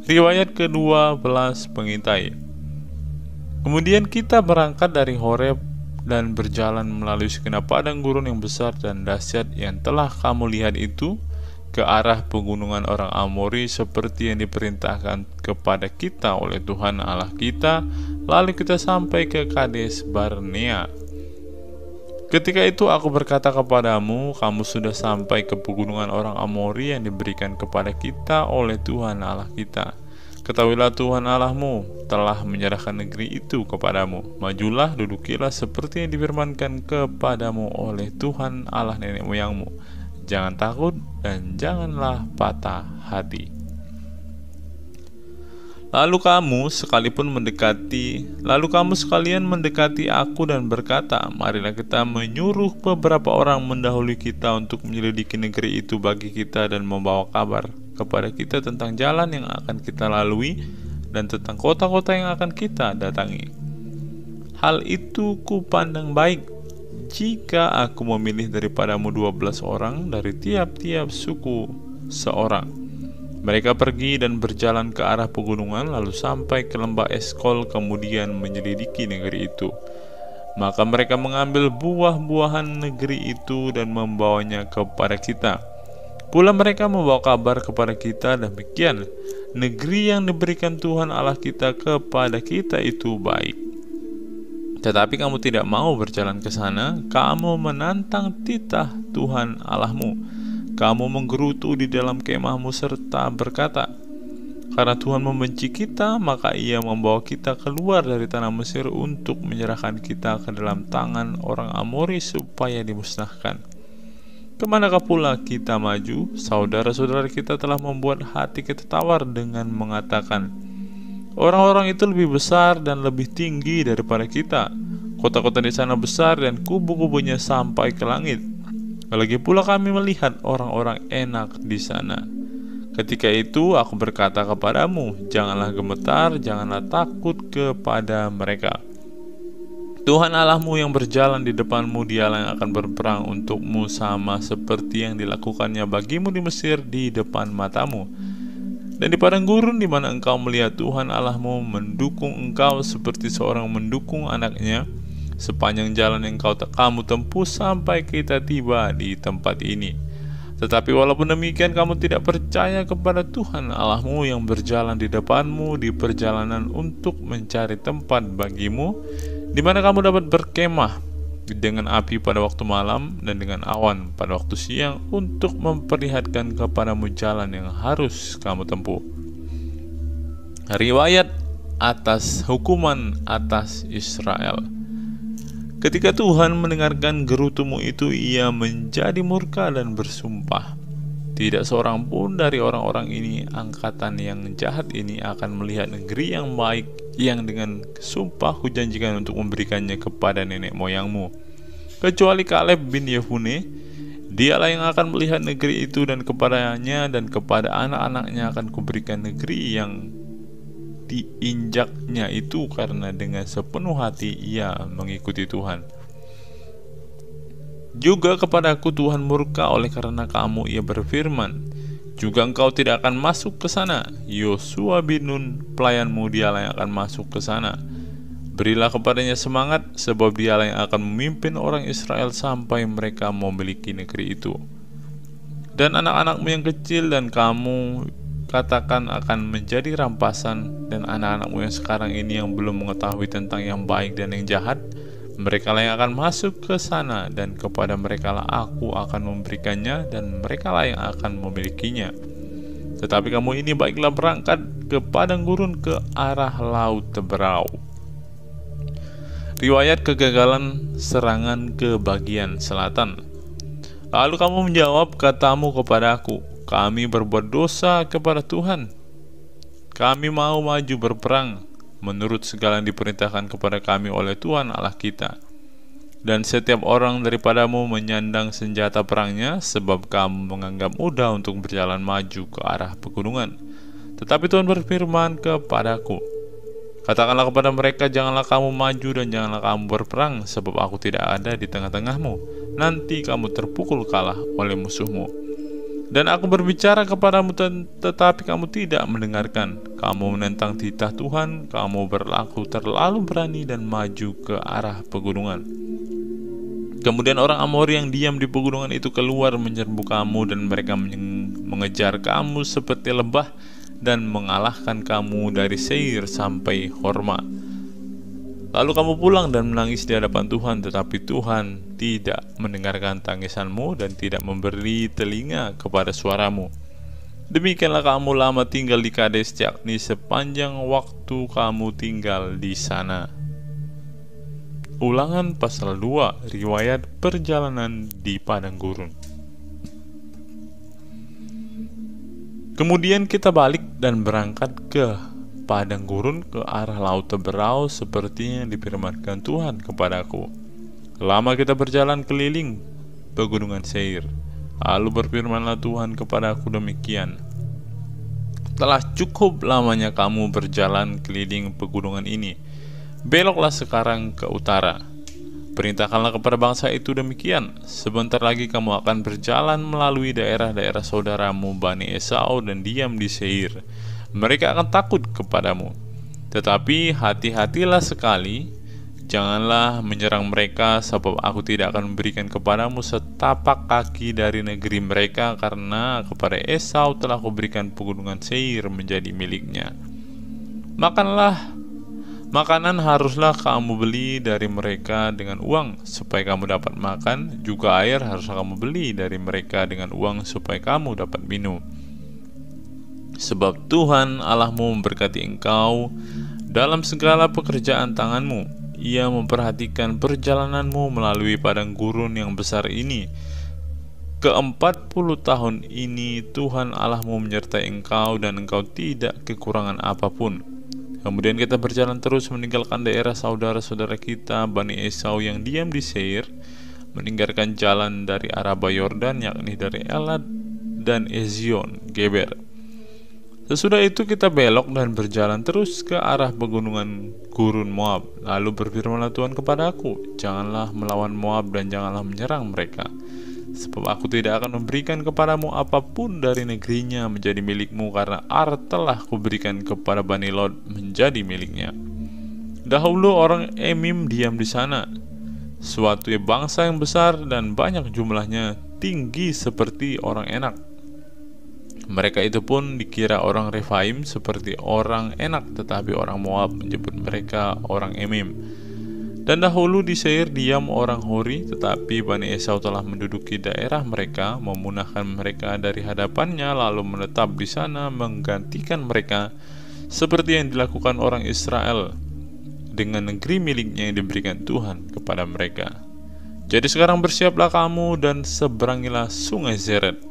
Riwayat ke-12 pengintai. Kemudian kita berangkat dari Horeb dan berjalan melalui segenap padang gurun yang besar dan dahsyat yang telah kamu lihat itu, ke arah pegunungan orang Amori seperti yang diperintahkan kepada kita oleh Tuhan Allah kita. Lalu kita sampai ke Kades Barnea. Ketika itu aku berkata kepadamu, kamu sudah sampai ke pegunungan orang Amori yang diberikan kepada kita oleh Tuhan Allah kita. Ketahuilah Tuhan Allahmu telah menyerahkan negeri itu kepadamu. Majulah, dudukilah seperti yang difirmankan kepadamu oleh Tuhan Allah nenek moyangmu. Jangan takut dan janganlah patah hati. Lalu kamu sekalian mendekati aku dan berkata, marilah kita menyuruh beberapa orang mendahului kita untuk menyelidiki negeri itu bagi kita dan membawa kabar kepada kita tentang jalan yang akan kita lalui dan tentang kota-kota yang akan kita datangi. Hal itu kupandang baik jika aku memilih daripadamu 12 orang dari tiap-tiap suku seorang. Mereka pergi dan berjalan ke arah pegunungan, lalu sampai ke lembah Eskol, kemudian menyelidiki negeri itu. Maka mereka mengambil buah-buahan negeri itu dan membawanya kepada kita. Pula mereka membawa kabar kepada kita, demikian negeri yang diberikan Tuhan Allah kita kepada kita itu baik. Tetapi kamu tidak mau berjalan ke sana, kamu menantang titah Tuhan Allahmu. Kamu menggerutu di dalam kemahmu serta berkata, karena Tuhan membenci kita, maka Ia membawa kita keluar dari tanah Mesir untuk menyerahkan kita ke dalam tangan orang Amori supaya dimusnahkan. Kemanakah pula kita maju? Saudara-saudara kita telah membuat hati kita tawar dengan mengatakan, orang-orang itu lebih besar dan lebih tinggi daripada kita. Kota-kota di sana besar dan kubu-kubunya sampai ke langit. Lagi pula kami melihat orang-orang enak di sana. Ketika itu aku berkata kepadamu, janganlah gemetar, janganlah takut kepada mereka. Tuhan Allahmu yang berjalan di depanmu, Dialah yang akan berperang untukmu sama seperti yang dilakukannya bagimu di Mesir di depan matamu. Dan di padang gurun di mana engkau melihat Tuhan Allahmu mendukung engkau seperti seorang mendukung anaknya, sepanjang jalan yang kamu tempuh sampai kita tiba di tempat ini. Tetapi walaupun demikian kamu tidak percaya kepada Tuhan Allahmu yang berjalan di depanmu di perjalanan untuk mencari tempat bagimu, di mana kamu dapat berkemah dengan api pada waktu malam dan dengan awan pada waktu siang untuk memperlihatkan kepadamu jalan yang harus kamu tempuh. Riwayat atas hukuman atas Israel. Ketika Tuhan mendengarkan gerutumu itu, Ia menjadi murka dan bersumpah, tidak seorang pun dari orang-orang ini, angkatan yang jahat ini, akan melihat negeri yang baik yang dengan sumpah kujanjikan untuk memberikannya kepada nenek moyangmu, kecuali Kaleb bin Yefune. Dialah yang akan melihat negeri itu, dan kepadanya dan kepada anak-anaknya akan kuberikan negeri yang diinjaknya itu, karena dengan sepenuh hati ia mengikuti Tuhan. Juga kepadaku Tuhan murka oleh karena kamu, Ia berfirman, juga engkau tidak akan masuk ke sana. Yosua bin Nun pelayanmu, dialah yang akan masuk ke sana. Berilah kepadanya semangat, sebab dialah yang akan memimpin orang Israel sampai mereka memiliki negeri itu. Dan anak-anakmu yang kecil dan kamu katakan akan menjadi rampasan, dan anak-anakmu yang sekarang ini yang belum mengetahui tentang yang baik dan yang jahat, mereka lah yang akan masuk ke sana, dan kepada mereka lah aku akan memberikannya, dan mereka lah yang akan memilikinya. Tetapi kamu ini baiklah berangkat ke padang gurun ke arah laut Teberau. Riwayat kegagalan serangan ke bagian selatan. Lalu kamu menjawab, katamu kepadaku, kami berbuat dosa kepada Tuhan. Kami mau maju berperang, menurut segala yang diperintahkan kepada kami oleh Tuhan Allah kita. Dan setiap orang daripadamu menyandang senjata perangnya, sebab kamu menganggap mudah untuk berjalan maju ke arah pegunungan. Tetapi Tuhan berfirman kepadaku, katakanlah kepada mereka, janganlah kamu maju dan janganlah kamu berperang, sebab aku tidak ada di tengah-tengahmu. Nanti kamu terpukul kalah oleh musuhmu. Dan aku berbicara kepadamu, tetapi kamu tidak mendengarkan. Kamu menentang titah Tuhan, kamu berlaku terlalu berani dan maju ke arah pegunungan. Kemudian orang Amori yang diam di pegunungan itu keluar menyerbu kamu, dan mereka mengejar kamu seperti lebah dan mengalahkan kamu dari Seir sampai Horma. Lalu kamu pulang dan menangis di hadapan Tuhan, tetapi Tuhan tidak mendengarkan tangisanmu dan tidak memberi telinga kepada suaramu. Demikianlah kamu lama tinggal di Kades, yakni sepanjang waktu kamu tinggal di sana. Ulangan pasal 2, riwayat perjalanan di padang gurun. Kemudian kita balik dan berangkat ke padang gurun ke arah laut Teberau seperti yang difirmankan Tuhan kepadaku. Lama kita berjalan keliling pegunungan Seir. Lalu berfirmanlah Tuhan kepadaku demikian, telah cukup lamanya kamu berjalan keliling pegunungan ini. Beloklah sekarang ke utara. Perintahkanlah kepada bangsa itu demikian, sebentar lagi kamu akan berjalan melalui daerah-daerah saudaramu Bani Esau dan diam di Seir. Mereka akan takut kepadamu, tetapi hati-hatilah sekali, janganlah menyerang mereka, sebab aku tidak akan memberikan kepadamu setapak kaki dari negeri mereka, karena kepada Esau telah kuberikan pegunungan Seir menjadi miliknya. Makanan haruslah kamu beli dari mereka dengan uang, supaya kamu dapat makan, juga air haruslah kamu beli dari mereka dengan uang, supaya kamu dapat minum. Sebab Tuhan Allahmu memberkati engkau dalam segala pekerjaan tanganmu. Ia memperhatikan perjalananmu melalui padang gurun yang besar ini. Ke-40 tahun ini Tuhan Allahmu menyertai engkau, dan engkau tidak kekurangan apapun. Kemudian kita berjalan terus meninggalkan daerah saudara-saudara kita Bani Esau yang diam di Seir, meninggalkan jalan dari Araba Yordan, yakni dari Elad dan Ezion Geber. Sesudah itu kita belok dan berjalan terus ke arah pegunungan gurun Moab. Lalu berfirmanlah Tuhan kepadaku, janganlah melawan Moab dan janganlah menyerang mereka, sebab aku tidak akan memberikan kepadamu apapun dari negerinya menjadi milikmu, karena Ar telah kuberikan kepada Bani Lot menjadi miliknya. Dahulu orang Emim diam di sana, suatu bangsa yang besar dan banyak jumlahnya, tinggi seperti orang Enak. Mereka itu pun dikira orang Refaim seperti orang Enak, tetapi orang Moab menyebut mereka orang Emim. Dan dahulu di Seir diam orang Hori, tetapi Bani Esau telah menduduki daerah mereka, memunahkan mereka dari hadapannya, lalu menetap di sana menggantikan mereka, seperti yang dilakukan orang Israel dengan negeri miliknya yang diberikan Tuhan kepada mereka. Jadi sekarang bersiaplah kamu dan seberangilah sungai Zered.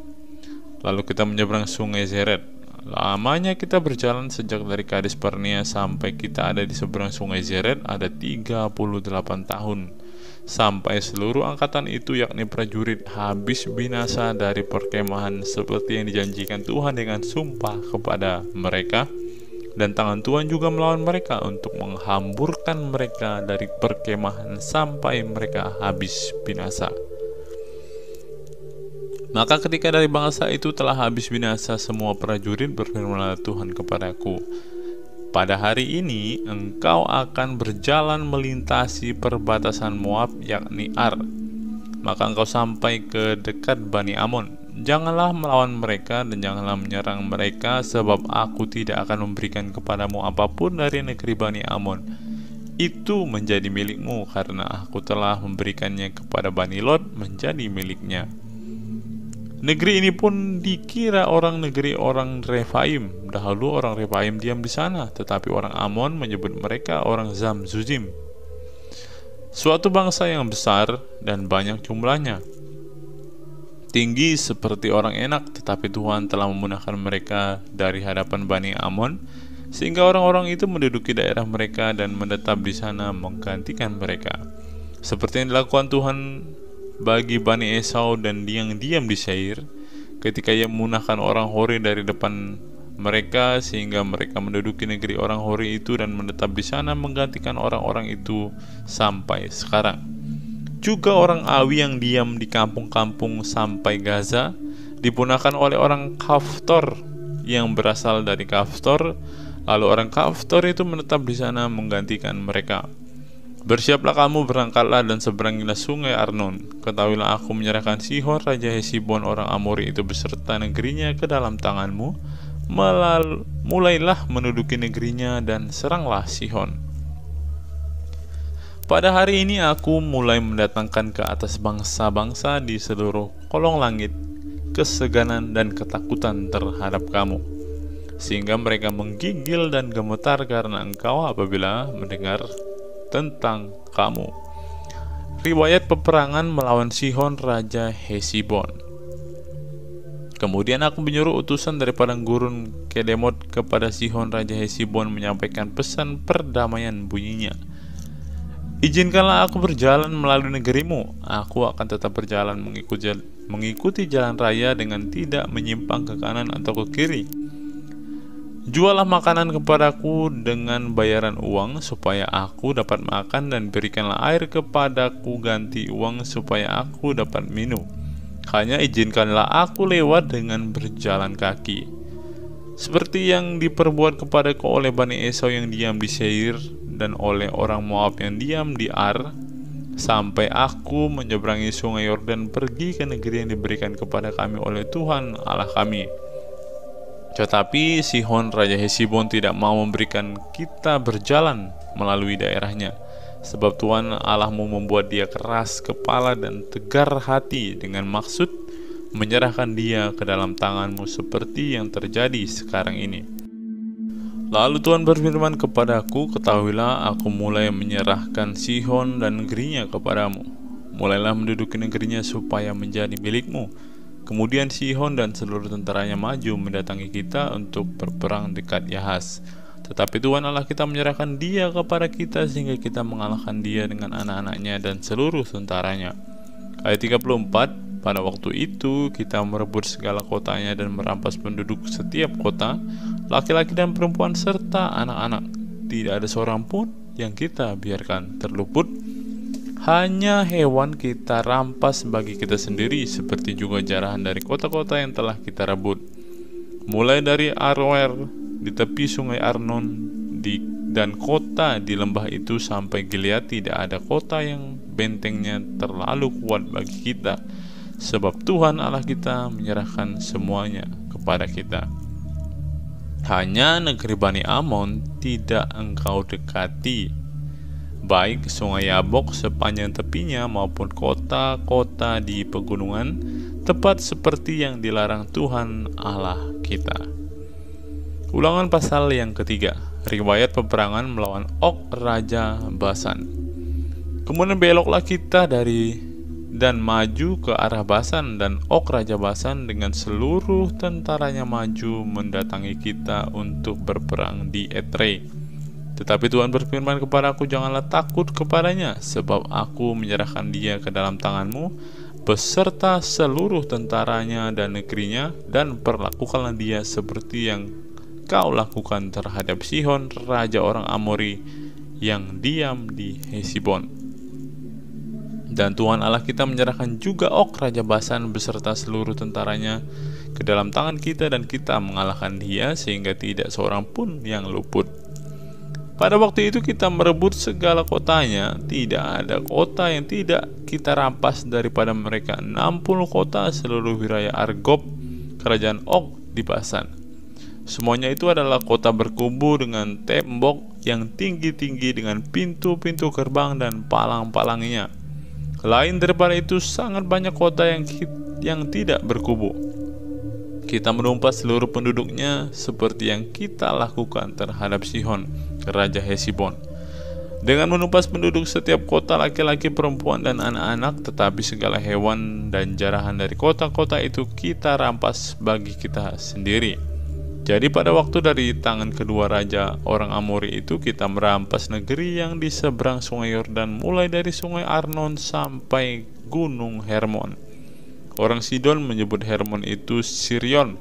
Lalu kita menyeberang sungai Zered. Lamanya kita berjalan sejak dari Kades Barnea sampai kita ada di seberang sungai Zered ada 38 tahun, sampai seluruh angkatan itu, yakni prajurit, habis binasa dari perkemahan seperti yang dijanjikan Tuhan dengan sumpah kepada mereka. Dan tangan Tuhan juga melawan mereka untuk menghamburkan mereka dari perkemahan sampai mereka habis binasa. Maka ketika dari bangsa itu telah habis binasa semua prajurit, berfirmanlah Tuhan kepadaku, pada hari ini engkau akan berjalan melintasi perbatasan Moab, yakni Ar. Maka engkau sampai ke dekat Bani Amon. Janganlah melawan mereka dan janganlah menyerang mereka, sebab aku tidak akan memberikan kepadamu apapun dari negeri Bani Amon. Itu menjadi milikmu, karena aku telah memberikannya kepada Bani Lot menjadi miliknya. Negeri ini pun dikira negeri orang Refaim. Dahulu orang Refaim diam di sana, tetapi orang Amon menyebut mereka orang Zamzuzim. Suatu bangsa yang besar dan banyak jumlahnya, tinggi seperti orang Enak, tetapi Tuhan telah memunahkan mereka dari hadapan Bani Amon, sehingga orang-orang itu menduduki daerah mereka dan menetap di sana menggantikan mereka. Seperti yang dilakukan Tuhan bagi Bani Esau dan yang diam di Seir, ketika ia memunahkan orang Hori dari depan mereka sehingga mereka menduduki negeri orang Hori itu dan menetap di sana menggantikan orang-orang itu sampai sekarang. Juga orang Awi yang diam di kampung-kampung sampai Gaza dipunahkan oleh orang Kaftor yang berasal dari Kaftor, lalu orang Kaftor itu menetap di sana menggantikan mereka. Bersiaplah kamu, berangkatlah dan seberangilah sungai Arnon. Ketahuilah aku menyerahkan Sihon raja Hesibon orang Amori itu beserta negerinya ke dalam tanganmu. Mulailah menduduki negerinya dan seranglah Sihon. Pada hari ini aku mulai mendatangkan ke atas bangsa-bangsa di seluruh kolong langit keseganan dan ketakutan terhadap kamu, sehingga mereka menggigil dan gemetar karena engkau apabila mendengar tentang kamu. Riwayat peperangan melawan Sihon raja Hesibon. Kemudian aku menyuruh utusan dari padang gurun Kedemot kepada Sihon raja Hesibon menyampaikan pesan perdamaian bunyinya. Izinkanlah aku berjalan melalui negerimu. Aku akan tetap berjalan mengikuti jalan raya dengan tidak menyimpang ke kanan atau ke kiri. Jualah makanan kepadaku dengan bayaran uang supaya aku dapat makan, dan berikanlah air kepadaku ganti uang supaya aku dapat minum. Hanya izinkanlah aku lewat dengan berjalan kaki, seperti yang diperbuat kepadaku oleh Bani Esau yang diam di Seir dan oleh orang Moab yang diam di Ar, sampai aku menyeberangi sungai Yordan pergi ke negeri yang diberikan kepada kami oleh Tuhan Allah kami. Tetapi Sihon raja Hesibon tidak mau memberikan kita berjalan melalui daerahnya, sebab Tuhan Allahmu membuat dia keras kepala dan tegar hati dengan maksud menyerahkan dia ke dalam tanganmu seperti yang terjadi sekarang ini. Lalu Tuhan berfirman kepadaku, ketahuilah aku mulai menyerahkan Sihon dan negerinya kepadamu. Mulailah menduduki negerinya supaya menjadi milikmu. Kemudian Sihon dan seluruh tentaranya maju mendatangi kita untuk berperang dekat Yahas. Tetapi Tuhan Allah kita menyerahkan dia kepada kita sehingga kita mengalahkan dia dengan anak-anaknya dan seluruh tentaranya. Ayat 34. Pada waktu itu kita merebut segala kotanya dan merampas penduduk setiap kota, laki-laki dan perempuan serta anak-anak. Tidak ada seorang pun yang kita biarkan terluput. Hanya hewan kita rampas bagi kita sendiri, seperti juga jarahan dari kota-kota yang telah kita rebut. Mulai dari Aroer di tepi sungai Arnon dan kota di lembah itu sampai Gilead, tidak ada kota yang bentengnya terlalu kuat bagi kita, sebab Tuhan Allah kita menyerahkan semuanya kepada kita. Hanya negeri Bani Amon tidak engkau dekati, baik sungai Yabok sepanjang tepinya maupun kota-kota di pegunungan, tepat seperti yang dilarang Tuhan Allah kita. Ulangan pasal yang ketiga. Riwayat peperangan melawan Og raja Basan. Kemudian beloklah kita dan maju ke arah Basan, dan Og raja Basan dengan seluruh tentaranya maju mendatangi kita untuk berperang di Edrei. Tetapi Tuhan berfirman kepadaku, janganlah takut kepadanya, sebab aku menyerahkan dia ke dalam tanganmu beserta seluruh tentaranya dan negerinya, dan perlakukanlah dia seperti yang kau lakukan terhadap Sihon raja orang Amori yang diam di Hesibon. Dan Tuhan Allah kita menyerahkan juga Og raja Basan beserta seluruh tentaranya ke dalam tangan kita, dan kita mengalahkan dia sehingga tidak seorang pun yang luput. Pada waktu itu kita merebut segala kotanya, tidak ada kota yang tidak kita rampas daripada mereka. 60 kota seluruh wilayah Argob, kerajaan Og di Basan. Semuanya itu adalah kota berkubu dengan tembok yang tinggi-tinggi dengan pintu-pintu gerbang dan palang-palangnya. Lain daripada itu sangat banyak kota yang tidak berkubu. Kita menumpas seluruh penduduknya seperti yang kita lakukan terhadap Sihon, raja Hesibon, dengan menumpas penduduk setiap kota, laki-laki, perempuan, dan anak-anak. Tetapi segala hewan dan jarahan dari kota-kota itu kita rampas bagi kita sendiri. Jadi pada waktu dari tangan kedua raja orang Amori itu kita merampas negeri yang di seberang sungai Yordan, mulai dari sungai Arnon sampai gunung Hermon. Orang Sidon menyebut Hermon itu Sirion,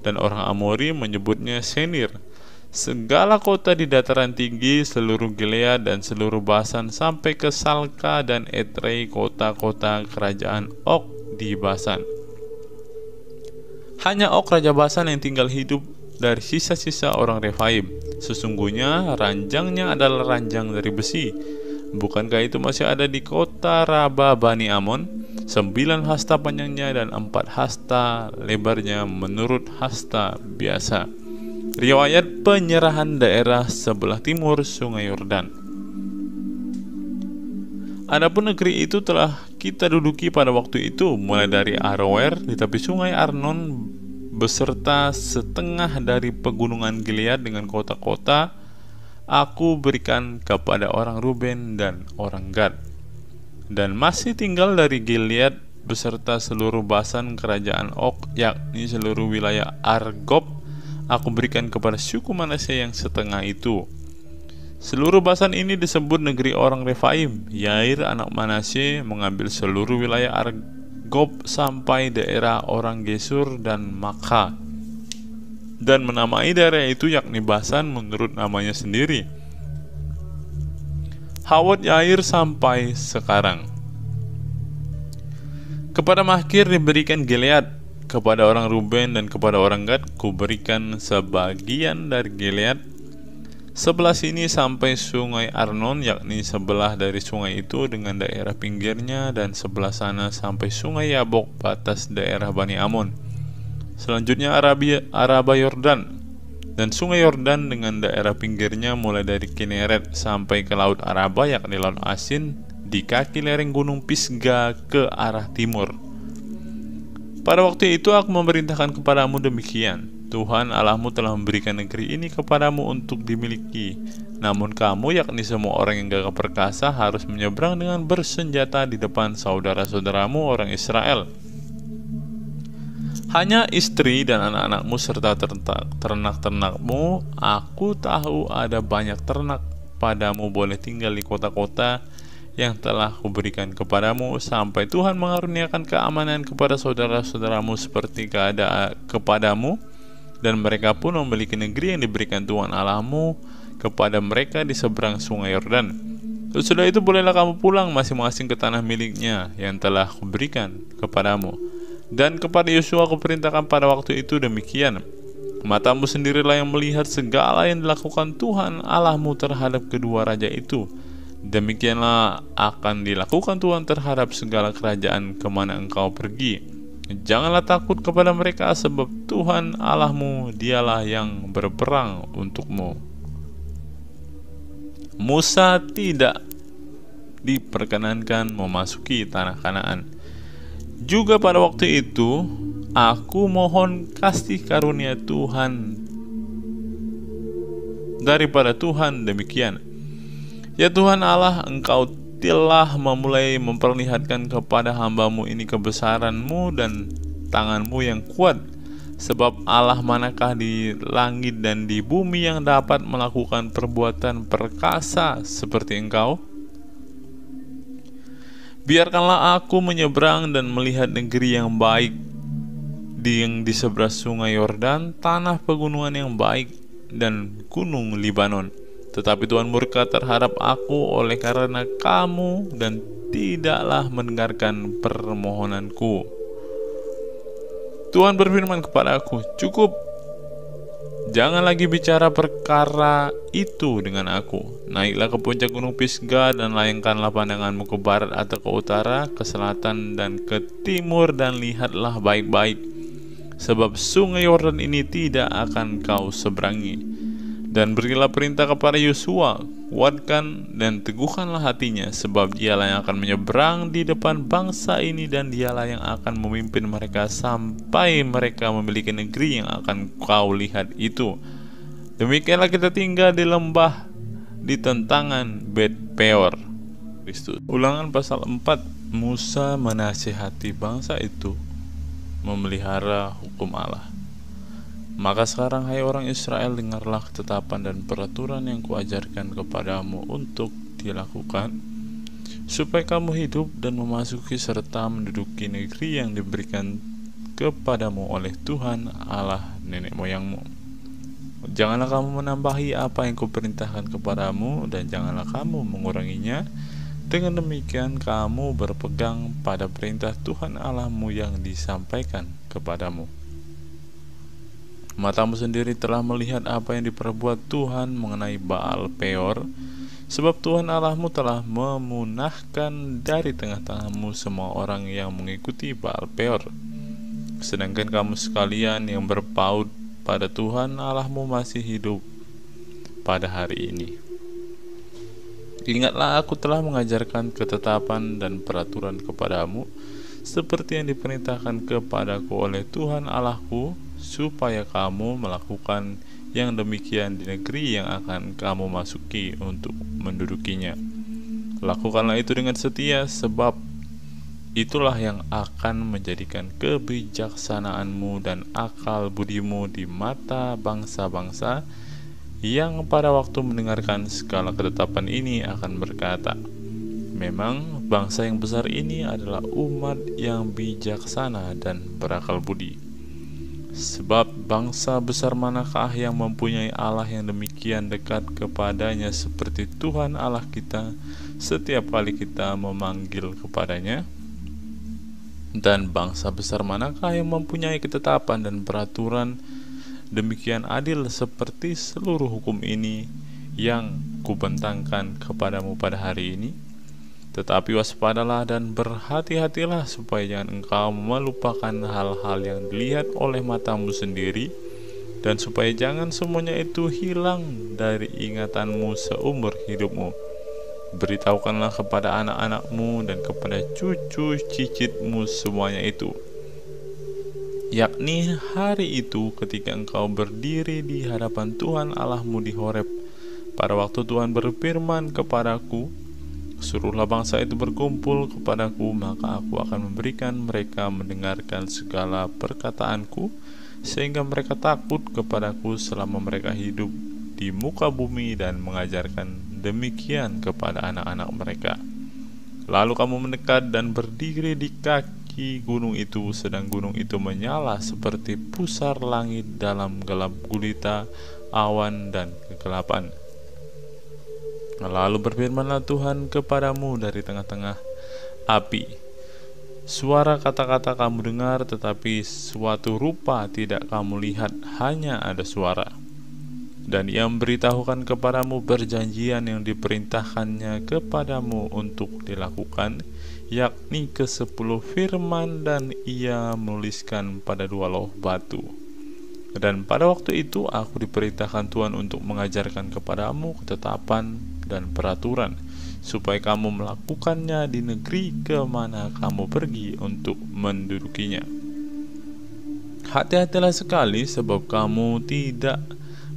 dan orang Amori menyebutnya Senir. Segala kota di dataran tinggi, seluruh Gilead dan seluruh Basan sampai ke Salka dan Edrei, kota-kota kerajaan Og di Basan. Hanya Og raja Basan yang tinggal hidup dari sisa-sisa orang Refaim. Sesungguhnya ranjangnya adalah ranjang dari besi. Bukankah itu masih ada di kota Raba Bani Amon? 9 hasta panjangnya dan 4 hasta lebarnya menurut hasta biasa. Riwayat penyerahan daerah sebelah timur sungai Yordan. Adapun negeri itu telah kita duduki pada waktu itu, mulai dari Aroer di tepi sungai Arnon beserta setengah dari pegunungan Gilead dengan kota-kota aku berikan kepada orang Ruben dan orang Gad. Dan masih tinggal dari Gilead beserta seluruh Basan kerajaan Og, yakni seluruh wilayah Argob, aku berikan kepada suku Manasye yang setengah itu. Seluruh Basan ini disebut negeri orang Refaim. Yair anak Manasye mengambil seluruh wilayah Argob sampai daerah orang Gesur dan Makha, dan menamai daerah itu yakni Basan menurut namanya sendiri. Hawat Yair sampai sekarang. Kepada Makir diberikan Gilead, kepada orang Ruben dan kepada orang Gad kuberikan sebagian dari Gilead. Sebelah sini sampai sungai Arnon, yakni sebelah dari sungai itu dengan daerah pinggirnya, dan sebelah sana sampai sungai Yabok, batas daerah Bani Amon. Selanjutnya Araba Yordan dan sungai Yordan dengan daerah pinggirnya mulai dari Kineret sampai ke laut Araba, yakni laut Asin, di kaki lereng gunung Pisga ke arah timur. Pada waktu itu aku memerintahkan kepadamu demikian: Tuhan Allahmu telah memberikan negeri ini kepadamu untuk dimiliki. Namun kamu, yakni semua orang yang gagah perkasa, harus menyeberang dengan bersenjata di depan saudara-saudaramu orang Israel. Hanya istri dan anak-anakmu serta ternak-ternakmu, aku tahu ada banyak ternak padamu, boleh tinggal di kota-kota yang telah kuberikan kepadamu, sampai Tuhan mengaruniakan keamanan kepada saudara-saudaramu seperti kepadamu, dan mereka pun memiliki negeri yang diberikan Tuhan Allahmu kepada mereka di seberang sungai Yordan. Sesudah itu bolehlah kamu pulang masing-masing ke tanah miliknya yang telah kuberikan kepadamu. Dan kepada Yosua kuperintahkan pada waktu itu demikian: matamu sendirilah yang melihat segala yang dilakukan Tuhan Allahmu terhadap kedua raja itu. Demikianlah akan dilakukan Tuhan terhadap segala kerajaan kemana engkau pergi. Janganlah takut kepada mereka, sebab Tuhan Allahmu dialah yang berperang untukmu. Musa tidak diperkenankan memasuki tanah Kanaan. Juga pada waktu itu aku mohon kasih karunia Tuhan daripada Tuhan demikian: ya Tuhan Allah, engkau telah memulai memperlihatkan kepada hambamu ini kebesaranmu dan tanganmu yang kuat. Sebab Allah manakah di langit dan di bumi yang dapat melakukan perbuatan perkasa seperti engkau? Biarkanlah aku menyeberang dan melihat negeri yang baik yang di seberang sungai Yordan, tanah pegunungan yang baik dan gunung Libanon. Tetapi Tuhan murka terhadap aku oleh karena kamu dan tidaklah mendengarkan permohonanku. Tuhan berfirman kepada aku, cukup, jangan lagi bicara perkara itu dengan aku. Naiklah ke puncak gunung Pisga dan layangkanlah pandanganmu ke barat atau ke utara, ke selatan dan ke timur, dan lihatlah baik-baik, sebab sungai Yordan ini tidak akan kau seberangi. Dan berilah perintah kepada Yosua, kuatkan dan teguhkanlah hatinya, sebab dialah yang akan menyeberang di depan bangsa ini, dan dialah yang akan memimpin mereka sampai mereka memiliki negeri yang akan kau lihat itu. Demikianlah kita tinggal di lembah di tentangan Bet Peor. Kristus. Ulangan pasal 4. Musa menasihati bangsa itu memelihara hukum Allah. Maka sekarang hai orang Israel, dengarlah ketetapan dan peraturan yang kuajarkan kepadamu untuk dilakukan, supaya kamu hidup dan memasuki serta menduduki negeri yang diberikan kepadamu oleh Tuhan Allah nenek moyangmu. Janganlah kamu menambahi apa yang kuperintahkan kepadamu, dan janganlah kamu menguranginya. Dengan demikian kamu berpegang pada perintah Tuhan Allahmu yang disampaikan kepadamu. Matamu sendiri telah melihat apa yang diperbuat Tuhan mengenai Baal Peor, sebab Tuhan Allahmu telah memunahkan dari tengah-tengahmu semua orang yang mengikuti Baal Peor. Sedangkan kamu sekalian yang berpaut pada Tuhan Allahmu masih hidup pada hari ini. Ingatlah, aku telah mengajarkan ketetapan dan peraturan kepadamu, seperti yang diperintahkan kepadaku oleh Tuhan Allahku, supaya kamu melakukan yang demikian di negeri yang akan kamu masuki untuk mendudukinya. Lakukanlah itu dengan setia, sebab itulah yang akan menjadikan kebijaksanaanmu dan akal budimu di mata bangsa-bangsa yang pada waktu mendengarkan segala ketetapan ini akan berkata, memang bangsa yang besar ini adalah umat yang bijaksana dan berakal budi. Sebab bangsa besar manakah yang mempunyai Allah yang demikian dekat kepadanya seperti Tuhan Allah kita setiap kali kita memanggil kepadanya? Dan bangsa besar manakah yang mempunyai ketetapan dan peraturan demikian adil seperti seluruh hukum ini yang kubentangkan kepadamu pada hari ini? Tetapi waspadalah dan berhati-hatilah, supaya jangan engkau melupakan hal-hal yang dilihat oleh matamu sendiri, dan supaya jangan semuanya itu hilang dari ingatanmu seumur hidupmu. Beritahukanlah kepada anak-anakmu dan kepada cucu cicitmu semuanya itu, yakni hari itu ketika engkau berdiri di hadapan Tuhan Allahmu di Horeb, pada waktu Tuhan berfirman kepadaku, suruhlah bangsa itu berkumpul kepadaku, maka aku akan memberikan mereka mendengarkan segala perkataanku, sehingga mereka takut kepadaku selama mereka hidup di muka bumi, dan mengajarkan demikian kepada anak-anak mereka. Lalu kamu mendekat dan berdiri di kaki gunung itu, sedang gunung itu menyala seperti pusar langit dalam gelap gulita awan dan kegelapan. Lalu berfirmanlah Tuhan kepadamu dari tengah-tengah api. Suara kata-kata kamu dengar, tetapi suatu rupa tidak kamu lihat, hanya ada suara. Dan ia memberitahukan kepadamu perjanjian yang diperintahkannya kepadamu untuk dilakukan, yakni ke-10 firman, dan ia menuliskan pada 2 loh batu. Dan pada waktu itu aku diperintahkan Tuhan untuk mengajarkan kepadamu ketetapan dan peraturan, supaya kamu melakukannya di negeri kemana kamu pergi untuk mendudukinya. Hati-hatilah sekali, sebab kamu tidak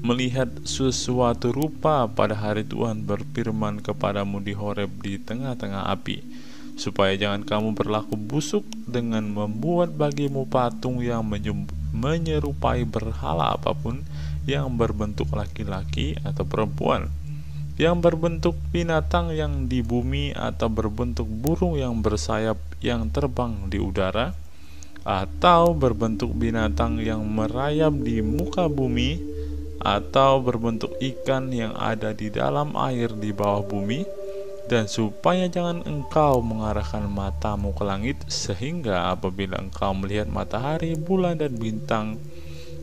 melihat sesuatu rupa pada hari Tuhan berfirman kepadamu di Horeb di tengah-tengah api, supaya jangan kamu berlaku busuk dengan membuat bagimu patung yang menyerupai berhala apapun, yang berbentuk laki-laki atau perempuan, yang berbentuk binatang yang di bumi, atau berbentuk burung yang bersayap yang terbang di udara, atau berbentuk binatang yang merayap di muka bumi, atau berbentuk ikan yang ada di dalam air di bawah bumi. Dan supaya jangan engkau mengarahkan matamu ke langit, sehingga apabila engkau melihat matahari, bulan, dan bintang,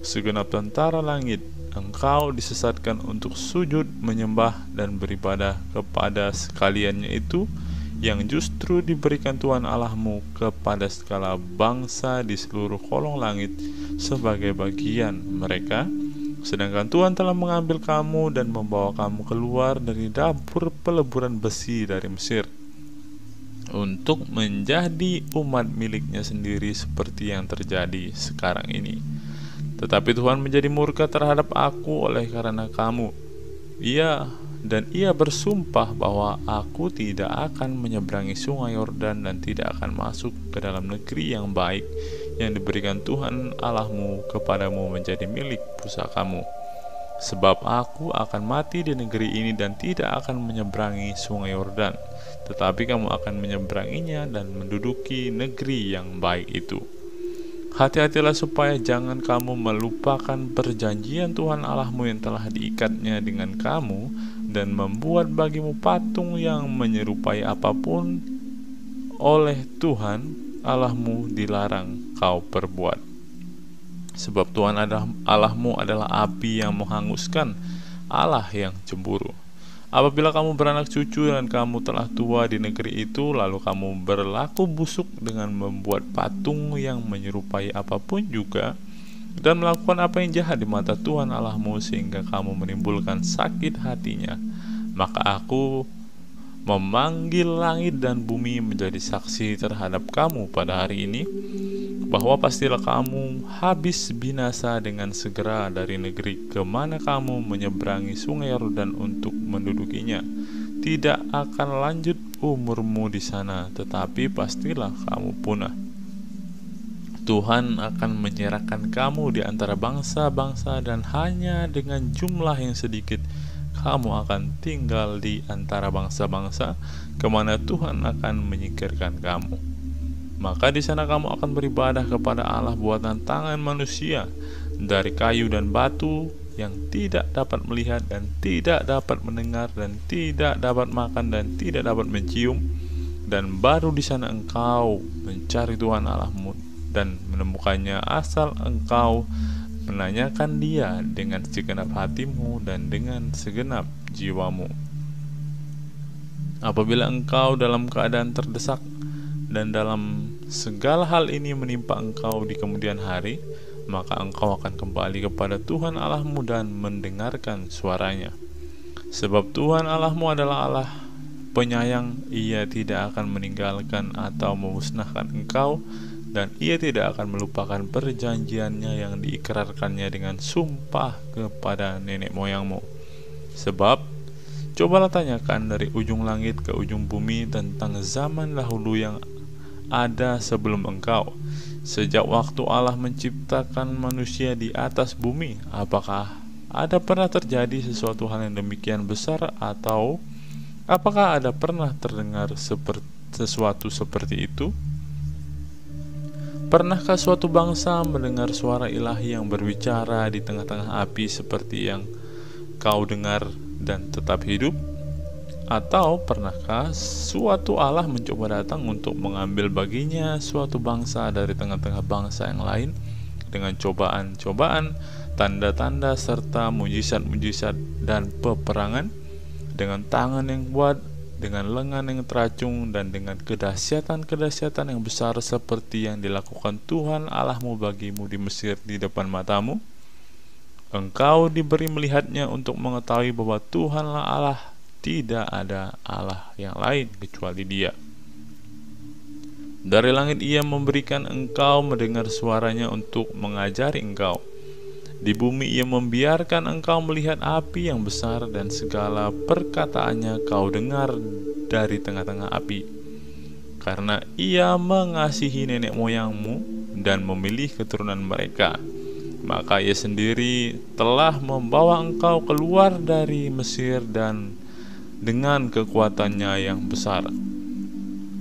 segenap tentara langit, engkau disesatkan untuk sujud, menyembah, dan beribadah kepada sekaliannya itu, yang justru diberikan Tuhan Allahmu kepada segala bangsa di seluruh kolong langit sebagai bagian mereka. Sedangkan Tuhan telah mengambil kamu dan membawa kamu keluar dari dapur peleburan besi dari Mesir, untuk menjadi umat miliknya sendiri, seperti yang terjadi sekarang ini. Tetapi Tuhan menjadi murka terhadap aku oleh karena kamu. Ia bersumpah bahwa aku tidak akan menyeberangi sungai Yordan, dan tidak akan masuk ke dalam negeri yang baik yang diberikan Tuhan Allahmu kepadamu menjadi milik pusakamu. Sebab aku akan mati di negeri ini dan tidak akan menyeberangi sungai Yordan, tetapi kamu akan menyeberanginya dan menduduki negeri yang baik itu. Hati-hatilah supaya jangan kamu melupakan perjanjian Tuhan Allahmu yang telah diikatnya dengan kamu, dan membuat bagimu patung yang menyerupai apapun oleh Tuhan Allahmu dilarang kau perbuat. Sebab Tuhan Allahmu adalah api yang menghanguskan, Allah yang cemburu. Apabila kamu beranak cucu dan kamu telah tua di negeri itu, lalu kamu berlaku busuk dengan membuat patung yang menyerupai apapun juga, dan melakukan apa yang jahat di mata Tuhan Allahmu sehingga kamu menimbulkan sakit hatinya, maka aku memanggil langit dan bumi menjadi saksi terhadap kamu pada hari ini, bahwa pastilah kamu habis binasa dengan segera dari negeri kemana kamu menyeberangi sungai Yordan untuk mendudukinya. Tidak akan lanjut umurmu di sana, tetapi pastilah kamu punah. Tuhan akan menyerahkan kamu di antara bangsa-bangsa, dan hanya dengan jumlah yang sedikit kamu akan tinggal di antara bangsa-bangsa kemana Tuhan akan menyingkirkan kamu. Maka di sana kamu akan beribadah kepada Allah buatan tangan manusia dari kayu dan batu, yang tidak dapat melihat dan tidak dapat mendengar dan tidak dapat makan dan tidak dapat mencium. Dan baru di sana engkau mencari Tuhan Allahmu dan menemukannya, asal engkau menanyakan Dia dengan segenap hatimu dan dengan segenap jiwamu. Apabila engkau dalam keadaan terdesak dan dalam segala hal ini menimpa engkau di kemudian hari, maka engkau akan kembali kepada Tuhan Allahmu dan mendengarkan suaranya. Sebab Tuhan Allahmu adalah Allah penyayang, Ia tidak akan meninggalkan atau memusnahkan engkau, dan Ia tidak akan melupakan perjanjiannya yang diikrarkannya dengan sumpah kepada nenek moyangmu. Sebab cobalah tanyakan dari ujung langit ke ujung bumi tentang zaman dahulu yang ada sebelum engkau, sejak waktu Allah menciptakan manusia di atas bumi. Apakah ada pernah terjadi sesuatu hal yang demikian besar, atau apakah ada pernah terdengar sesuatu seperti itu? Pernahkah suatu bangsa mendengar suara ilahi yang berbicara di tengah-tengah api seperti yang kau dengar dan tetap hidup? Atau pernahkah suatu Allah mencoba datang untuk mengambil baginya suatu bangsa dari tengah-tengah bangsa yang lain dengan cobaan-cobaan, tanda-tanda, serta mujizat-mujizat dan peperangan, dengan tangan yang kuat, dengan lengan yang teracung, dan dengan kedahsyatan-kedahsyatan yang besar seperti yang dilakukan Tuhan Allahmu bagimu di Mesir di depan matamu? Engkau diberi melihatnya untuk mengetahui bahwa Tuhanlah Allah, tidak ada Allah yang lain kecuali Dia. Dari langit Ia memberikan engkau mendengar suaranya untuk mengajari engkau. Di bumi Ia membiarkan engkau melihat api yang besar, dan segala perkataannya kau dengar dari tengah-tengah api. Karena Ia mengasihi nenek moyangmu dan memilih keturunan mereka, maka Ia sendiri telah membawa engkau keluar dari Mesir dan dengan kekuatannya yang besar,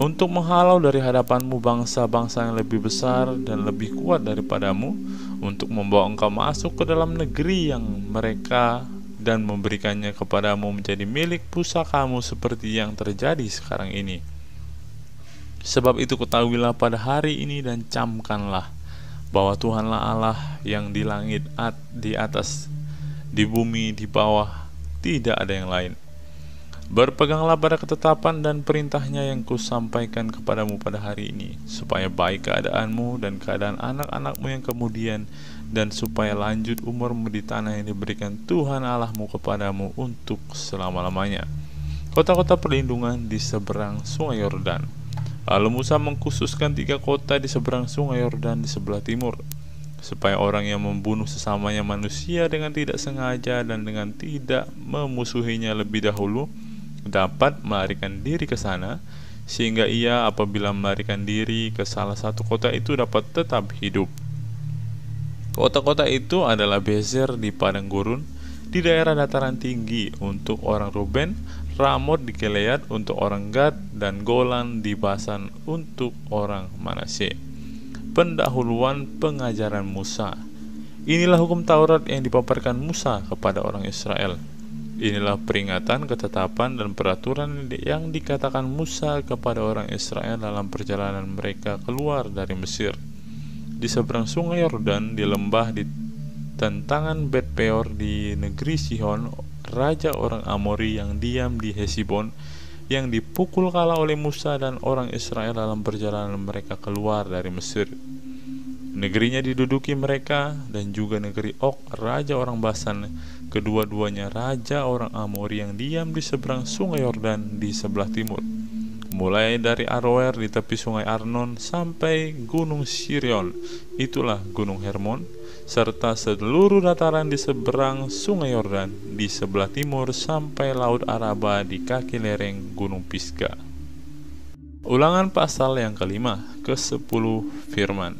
untuk menghalau dari hadapanmu bangsa-bangsa yang lebih besar dan lebih kuat daripadamu, untuk membawa engkau masuk ke dalam negeri yang mereka, dan memberikannya kepadamu menjadi milik pusakamu seperti yang terjadi sekarang ini. Sebab itu ketahuilah pada hari ini dan camkanlah bahwa Tuhanlah Allah yang di langit, di atas, di bumi, di bawah, tidak ada yang lain. Berpeganglah pada ketetapan dan perintahnya yang kusampaikan kepadamu pada hari ini, supaya baik keadaanmu dan keadaan anak-anakmu yang kemudian, dan supaya lanjut umurmu di tanah yang diberikan Tuhan Allahmu kepadamu untuk selama-lamanya. Kota-kota perlindungan di seberang sungai Yordan. Lalu Musa mengkhususkan 3 kota di seberang sungai Yordan di sebelah timur, supaya orang yang membunuh sesamanya manusia dengan tidak sengaja dan dengan tidak memusuhinya lebih dahulu dapat melarikan diri ke sana, sehingga ia apabila melarikan diri ke salah satu kota itu dapat tetap hidup. Kota-kota itu adalah Bezer di padang gurun, di daerah dataran tinggi untuk orang Ruben, Ramot di Gilead untuk orang Gad, dan Golan di Basan untuk orang Manasye. Pendahuluan pengajaran Musa. Inilah hukum Taurat yang dipaparkan Musa kepada orang Israel. Inilah peringatan, ketetapan, dan peraturan yang dikatakan Musa kepada orang Israel dalam perjalanan mereka keluar dari Mesir. Di seberang sungai Yordan, di lembah di tentangan Bet Peor, di negeri Sihon, raja orang Amori yang diam di Hesibon, yang dipukul kalah oleh Musa dan orang Israel dalam perjalanan mereka keluar dari Mesir. Negerinya diduduki mereka, dan juga negeri Og, raja orang Basan, kedua-duanya raja orang Amori yang diam di seberang sungai Yordan di sebelah timur, mulai dari Aroer di tepi sungai Arnon sampai gunung Sirion, itulah gunung Hermon, serta seluruh dataran di seberang sungai Yordan di sebelah timur sampai laut Araba di kaki lereng gunung Pisga. Ulangan pasal yang kelima, ke-10 firman.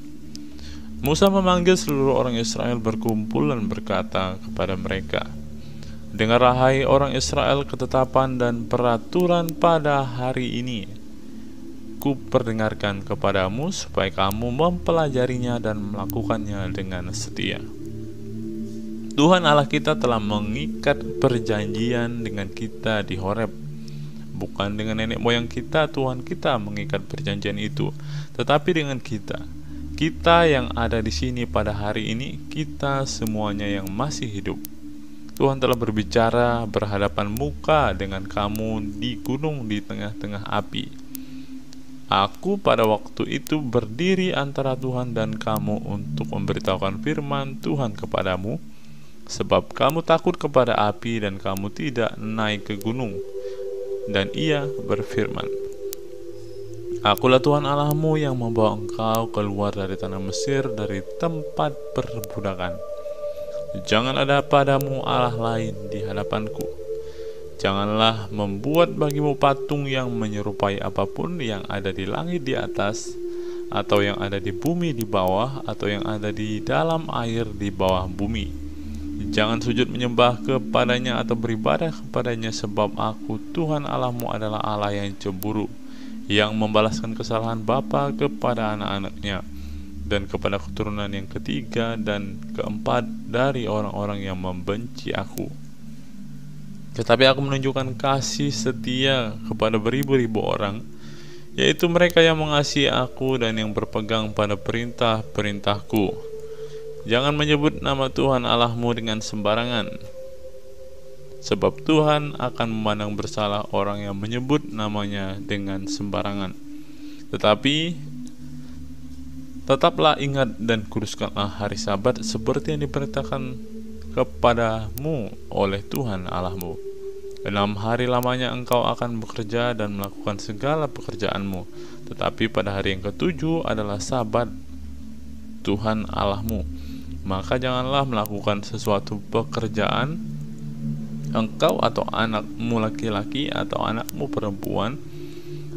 Musa memanggil seluruh orang Israel berkumpul dan berkata kepada mereka, "Dengarlah hai orang Israel ketetapan dan peraturan pada hari ini. Kuperdengarkan kepadamu supaya kamu mempelajarinya dan melakukannya dengan setia. Tuhan Allah kita telah mengikat perjanjian dengan kita di Horeb. Bukan dengan nenek moyang kita Tuhan kita mengikat perjanjian itu, tetapi dengan kita. Kita yang ada di sini pada hari ini, kita semuanya yang masih hidup. Tuhan telah berbicara berhadapan muka dengan kamu di gunung di tengah-tengah api. Aku pada waktu itu berdiri antara Tuhan dan kamu untuk memberitahukan firman Tuhan kepadamu, sebab kamu takut kepada api dan kamu tidak naik ke gunung." Dan ia berfirman, "Akulah Tuhan Allahmu yang membawa engkau keluar dari tanah Mesir, dari tempat perbudakan. Jangan ada padamu Allah lain di hadapanku. Janganlah membuat bagimu patung yang menyerupai apapun yang ada di langit di atas, atau yang ada di bumi di bawah, atau yang ada di dalam air di bawah bumi. Jangan sujud menyembah kepadanya atau beribadah kepadanya, sebab aku Tuhan Allahmu adalah Allah yang cemburu, yang membalaskan kesalahan bapa kepada anak-anaknya dan kepada keturunan yang ketiga dan keempat dari orang-orang yang membenci aku. Tetapi aku menunjukkan kasih setia kepada beribu-ribu orang, yaitu mereka yang mengasihi aku dan yang berpegang pada perintah-perintahku. Jangan menyebut nama Tuhan Allahmu dengan sembarangan, sebab Tuhan akan memandang bersalah orang yang menyebut namanya dengan sembarangan. Tetapi tetaplah ingat dan kuduskanlah hari Sabat seperti yang diperintahkan kepadamu oleh Tuhan Allahmu. 6 hari lamanya engkau akan bekerja dan melakukan segala pekerjaanmu, tetapi pada hari yang ke-7 adalah Sabat Tuhan Allahmu. Maka janganlah melakukan sesuatu pekerjaan, engkau atau anakmu laki-laki atau anakmu perempuan,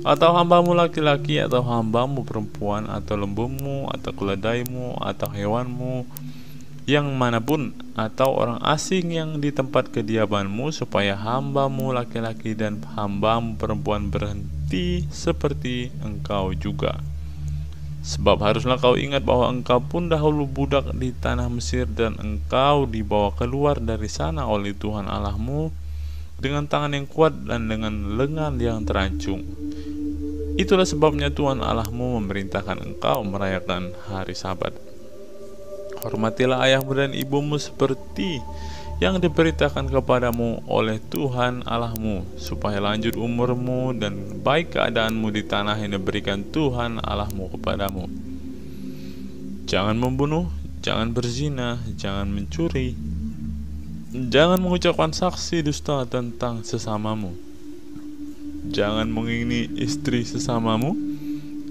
atau hambamu laki-laki atau hambamu perempuan, atau lembumu atau keledaimu atau hewanmu yang manapun, atau orang asing yang di tempat kediamanmu, supaya hambamu laki-laki dan hambamu perempuan berhenti seperti engkau juga. Sebab haruslah kau ingat bahwa engkau pun dahulu budak di tanah Mesir, dan engkau dibawa keluar dari sana oleh Tuhan Allahmu dengan tangan yang kuat dan dengan lengan yang terancung. Itulah sebabnya Tuhan Allahmu memerintahkan engkau merayakan hari Sabat. Hormatilah ayahmu dan ibumu seperti yang diperintahkan kepadamu oleh Tuhan Allahmu, supaya lanjut umurmu dan baik keadaanmu di tanah yang diberikan Tuhan Allahmu kepadamu. Jangan membunuh, jangan berzina, jangan mencuri, jangan mengucapkan saksi dusta tentang sesamamu, jangan mengingini istri sesamamu,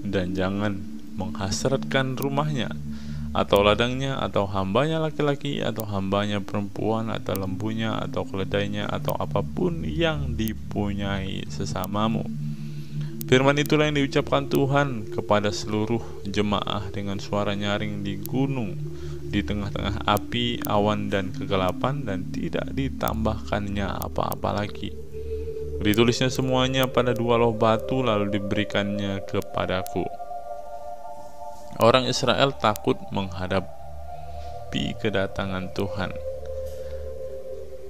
dan jangan menghasratkan rumahnya, atau ladangnya, atau hambanya laki-laki, atau hambanya perempuan, atau lembunya, atau keledainya, atau apapun yang dipunyai sesamamu. Firman itulah yang diucapkan Tuhan kepada seluruh jemaah dengan suara nyaring di gunung, di tengah-tengah api, awan, dan kegelapan, dan tidak ditambahkannya apa-apa lagi. Ditulisnya semuanya pada 2 loh batu, lalu diberikannya kepadaku. Orang Israel takut menghadapi kedatangan Tuhan.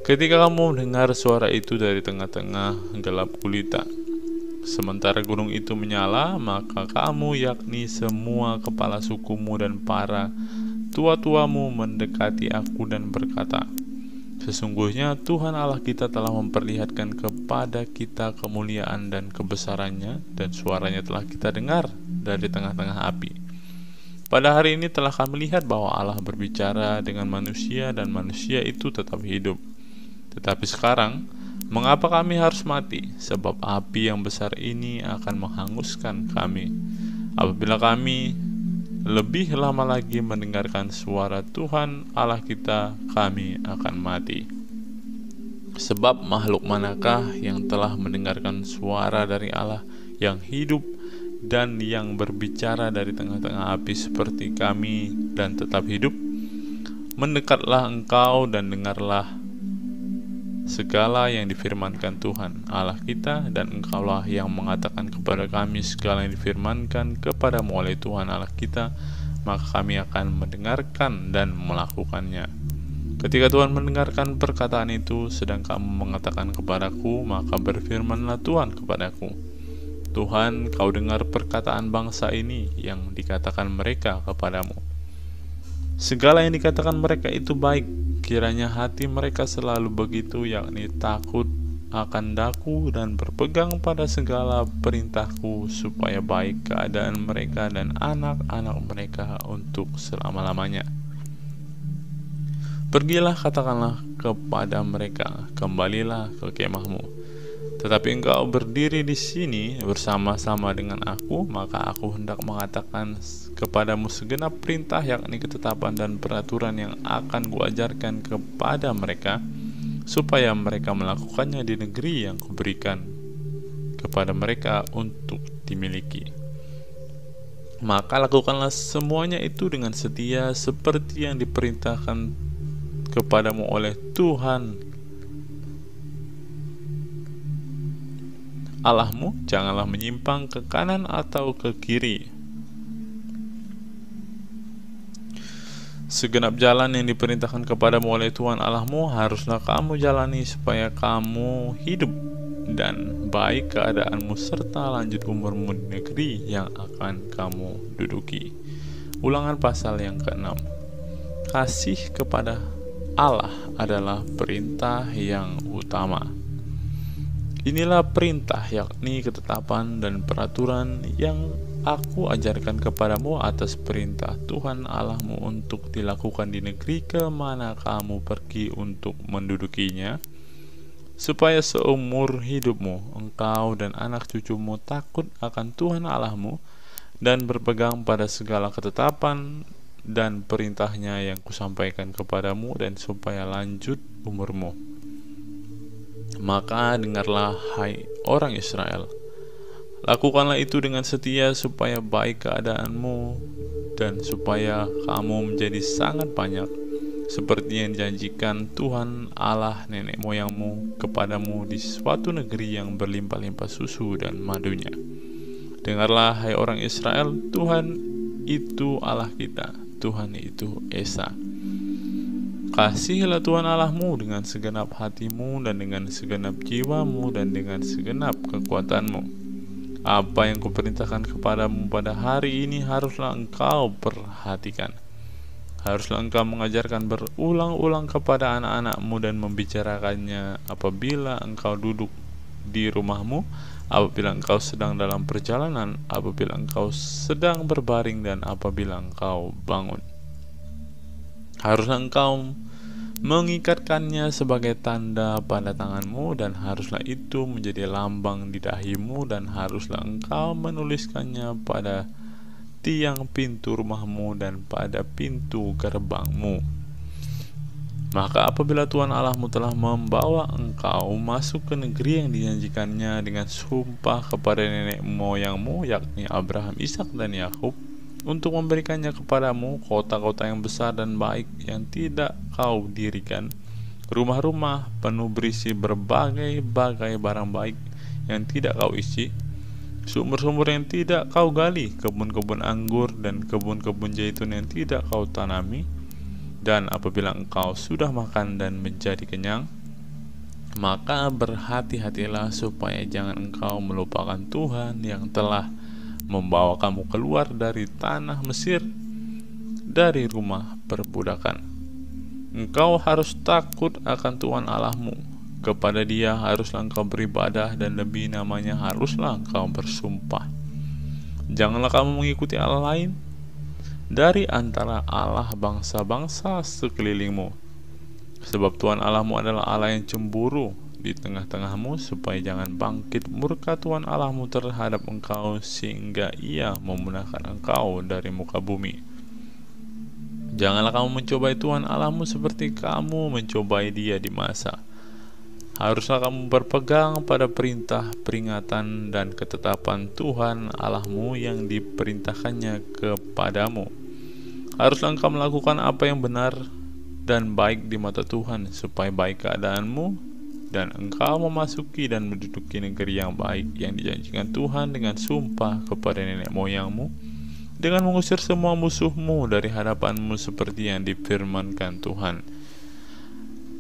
Ketika kamu mendengar suara itu dari tengah-tengah gelap gulita, sementara gunung itu menyala, maka kamu, yakni semua kepala sukumu dan para tua-tuamu, mendekati aku dan berkata, sesungguhnya Tuhan Allah kita telah memperlihatkan kepada kita kemuliaan dan kebesarannya, dan suaranya telah kita dengar dari tengah-tengah api. Pada hari ini telah kami lihat bahwa Allah berbicara dengan manusia, dan manusia itu tetap hidup. Tetapi sekarang, mengapa kami harus mati? Sebab api yang besar ini akan menghanguskan kami. Apabila kami lebih lama lagi mendengarkan suara Tuhan Allah kita, kami akan mati. Sebab makhluk manakah yang telah mendengarkan suara dari Allah yang hidup dan yang berbicara dari tengah-tengah api seperti kami dan tetap hidup? Mendekatlah engkau dan dengarlah segala yang difirmankan Tuhan Allah kita, dan engkaulah yang mengatakan kepada kami segala yang difirmankan kepadamu oleh Tuhan Allah kita, maka kami akan mendengarkan dan melakukannya. Ketika Tuhan mendengarkan perkataan itu, sedang kamu mengatakan kepadaku, maka berfirmanlah Tuhan kepadaku, Tuhan, kau dengar perkataan bangsa ini yang dikatakan mereka kepadamu. Segala yang dikatakan mereka itu baik, kiranya hati mereka selalu begitu, yakni takut akan daku dan berpegang pada segala perintahku, supaya baik keadaan mereka dan anak-anak mereka untuk selama-lamanya. Pergilah, katakanlah kepada mereka, kembalilah ke kemahmu. Tetapi engkau berdiri di sini bersama-sama dengan aku, maka aku hendak mengatakan kepadamu segenap perintah, yakni ketetapan dan peraturan yang akan kuajarkan kepada mereka, supaya mereka melakukannya di negeri yang kuberikan kepada mereka untuk dimiliki. Maka lakukanlah semuanya itu dengan setia, seperti yang diperintahkan kepadamu oleh Tuhan Allahmu. Janganlah menyimpang ke kanan atau ke kiri. Segenap jalan yang diperintahkan kepadamu oleh Tuhan Allahmu haruslah kamu jalani, supaya kamu hidup dan baik keadaanmu serta lanjut umurmu di negeri yang akan kamu duduki. Ulangan pasal yang ke-6. Kasih kepada Allah adalah perintah yang utama. Inilah perintah, yakni ketetapan dan peraturan yang aku ajarkan kepadamu atas perintah Tuhan Allahmu untuk dilakukan di negeri kemana kamu pergi untuk mendudukinya, supaya seumur hidupmu engkau dan anak cucumu takut akan Tuhan Allahmu dan berpegang pada segala ketetapan dan perintahnya yang kusampaikan kepadamu, dan supaya lanjut umurmu. Maka dengarlah, hai orang Israel, lakukanlah itu dengan setia, supaya baik keadaanmu dan supaya kamu menjadi sangat banyak, seperti yang dijanjikan Tuhan Allah nenek moyangmu kepadamu di suatu negeri yang berlimpah-limpah susu dan madunya. Dengarlah, hai orang Israel, Tuhan itu Allah kita, Tuhan itu Esa. Kasihilah Tuhan Allahmu dengan segenap hatimu dan dengan segenap jiwamu dan dengan segenap kekuatanmu. Apa yang kuperintahkan kepadamu pada hari ini haruslah engkau perhatikan. Haruslah engkau mengajarkan berulang-ulang kepada anak-anakmu dan membicarakannya apabila engkau duduk di rumahmu, apabila engkau sedang dalam perjalanan, apabila engkau sedang berbaring, dan apabila engkau bangun. Haruslah engkau mengikatkannya sebagai tanda pada tanganmu, dan haruslah itu menjadi lambang di dahimu, dan haruslah engkau menuliskannya pada tiang pintu rumahmu dan pada pintu gerbangmu. Maka apabila Tuhan Allahmu telah membawa engkau masuk ke negeri yang dijanjikannya dengan sumpah kepada nenek moyangmu, yakni Abraham, Ishak, dan Yakub, untuk memberikannya kepadamu kota-kota yang besar dan baik yang tidak kau dirikan, rumah-rumah penuh berisi berbagai-bagai barang baik yang tidak kau isi, sumur-sumur yang tidak kau gali, kebun-kebun anggur dan kebun-kebun zaitun yang tidak kau tanami. Dan apabila engkau sudah makan dan menjadi kenyang, maka berhati-hatilah supaya jangan engkau melupakan Tuhan yang telah membawa kamu keluar dari tanah Mesir, dari rumah perbudakan. Engkau harus takut akan Tuhan Allahmu, kepada Dia haruslah engkau beribadah, dan demi namanya haruslah engkau bersumpah. Janganlah kamu mengikuti Allah lain dari antara Allah bangsa-bangsa sekelilingmu, sebab Tuhan Allahmu adalah Allah yang cemburu di tengah-tengahmu, supaya jangan bangkit murka Tuhan Allahmu terhadap engkau sehingga Ia memunahkan engkau dari muka bumi. Janganlah kamu mencobai Tuhan Allahmu seperti kamu mencobai Dia di masa. Haruslah kamu berpegang pada perintah, peringatan, dan ketetapan Tuhan Allahmu yang diperintahkannya kepadamu. Haruslah engkau melakukan apa yang benar dan baik di mata Tuhan, supaya baik keadaanmu dan engkau memasuki dan menduduki negeri yang baik yang dijanjikan Tuhan dengan sumpah kepada nenek moyangmu, dengan mengusir semua musuhmu dari hadapanmu seperti yang difirmankan Tuhan.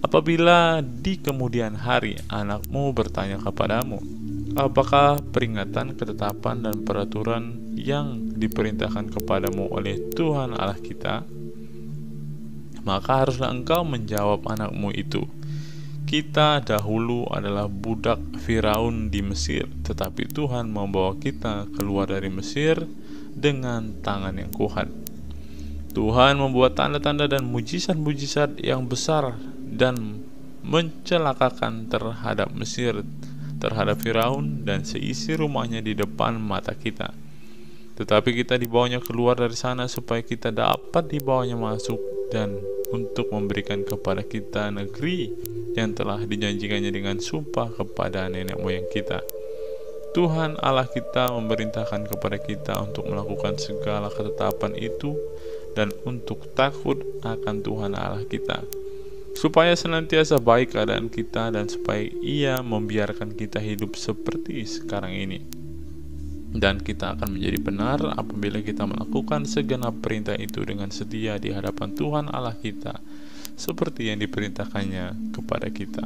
Apabila di kemudian hari anakmu bertanya kepadamu, apakah peringatan, ketetapan, dan peraturan yang diperintahkan kepadamu oleh Tuhan Allah kita, maka haruslah engkau menjawab anakmu itu, kita dahulu adalah budak Firaun di Mesir, tetapi Tuhan membawa kita keluar dari Mesir dengan tangan yang kuat. Tuhan membuat tanda-tanda dan mujizat-mujizat yang besar dan mencelakakan terhadap Mesir, terhadap Firaun dan seisi rumahnya di depan mata kita. Tetapi kita dibawanya keluar dari sana supaya kita dapat dibawanya masuk dan untuk memberikan kepada kita negeri yang telah dijanjikannya dengan sumpah kepada nenek moyang kita. Tuhan Allah kita memerintahkan kepada kita untuk melakukan segala ketetapan itu dan untuk takut akan Tuhan Allah kita, supaya senantiasa baik keadaan kita dan supaya Ia membiarkan kita hidup seperti sekarang ini. Dan kita akan menjadi benar apabila kita melakukan segenap perintah itu dengan setia di hadapan Tuhan Allah kita, seperti yang diperintahkannya kepada kita.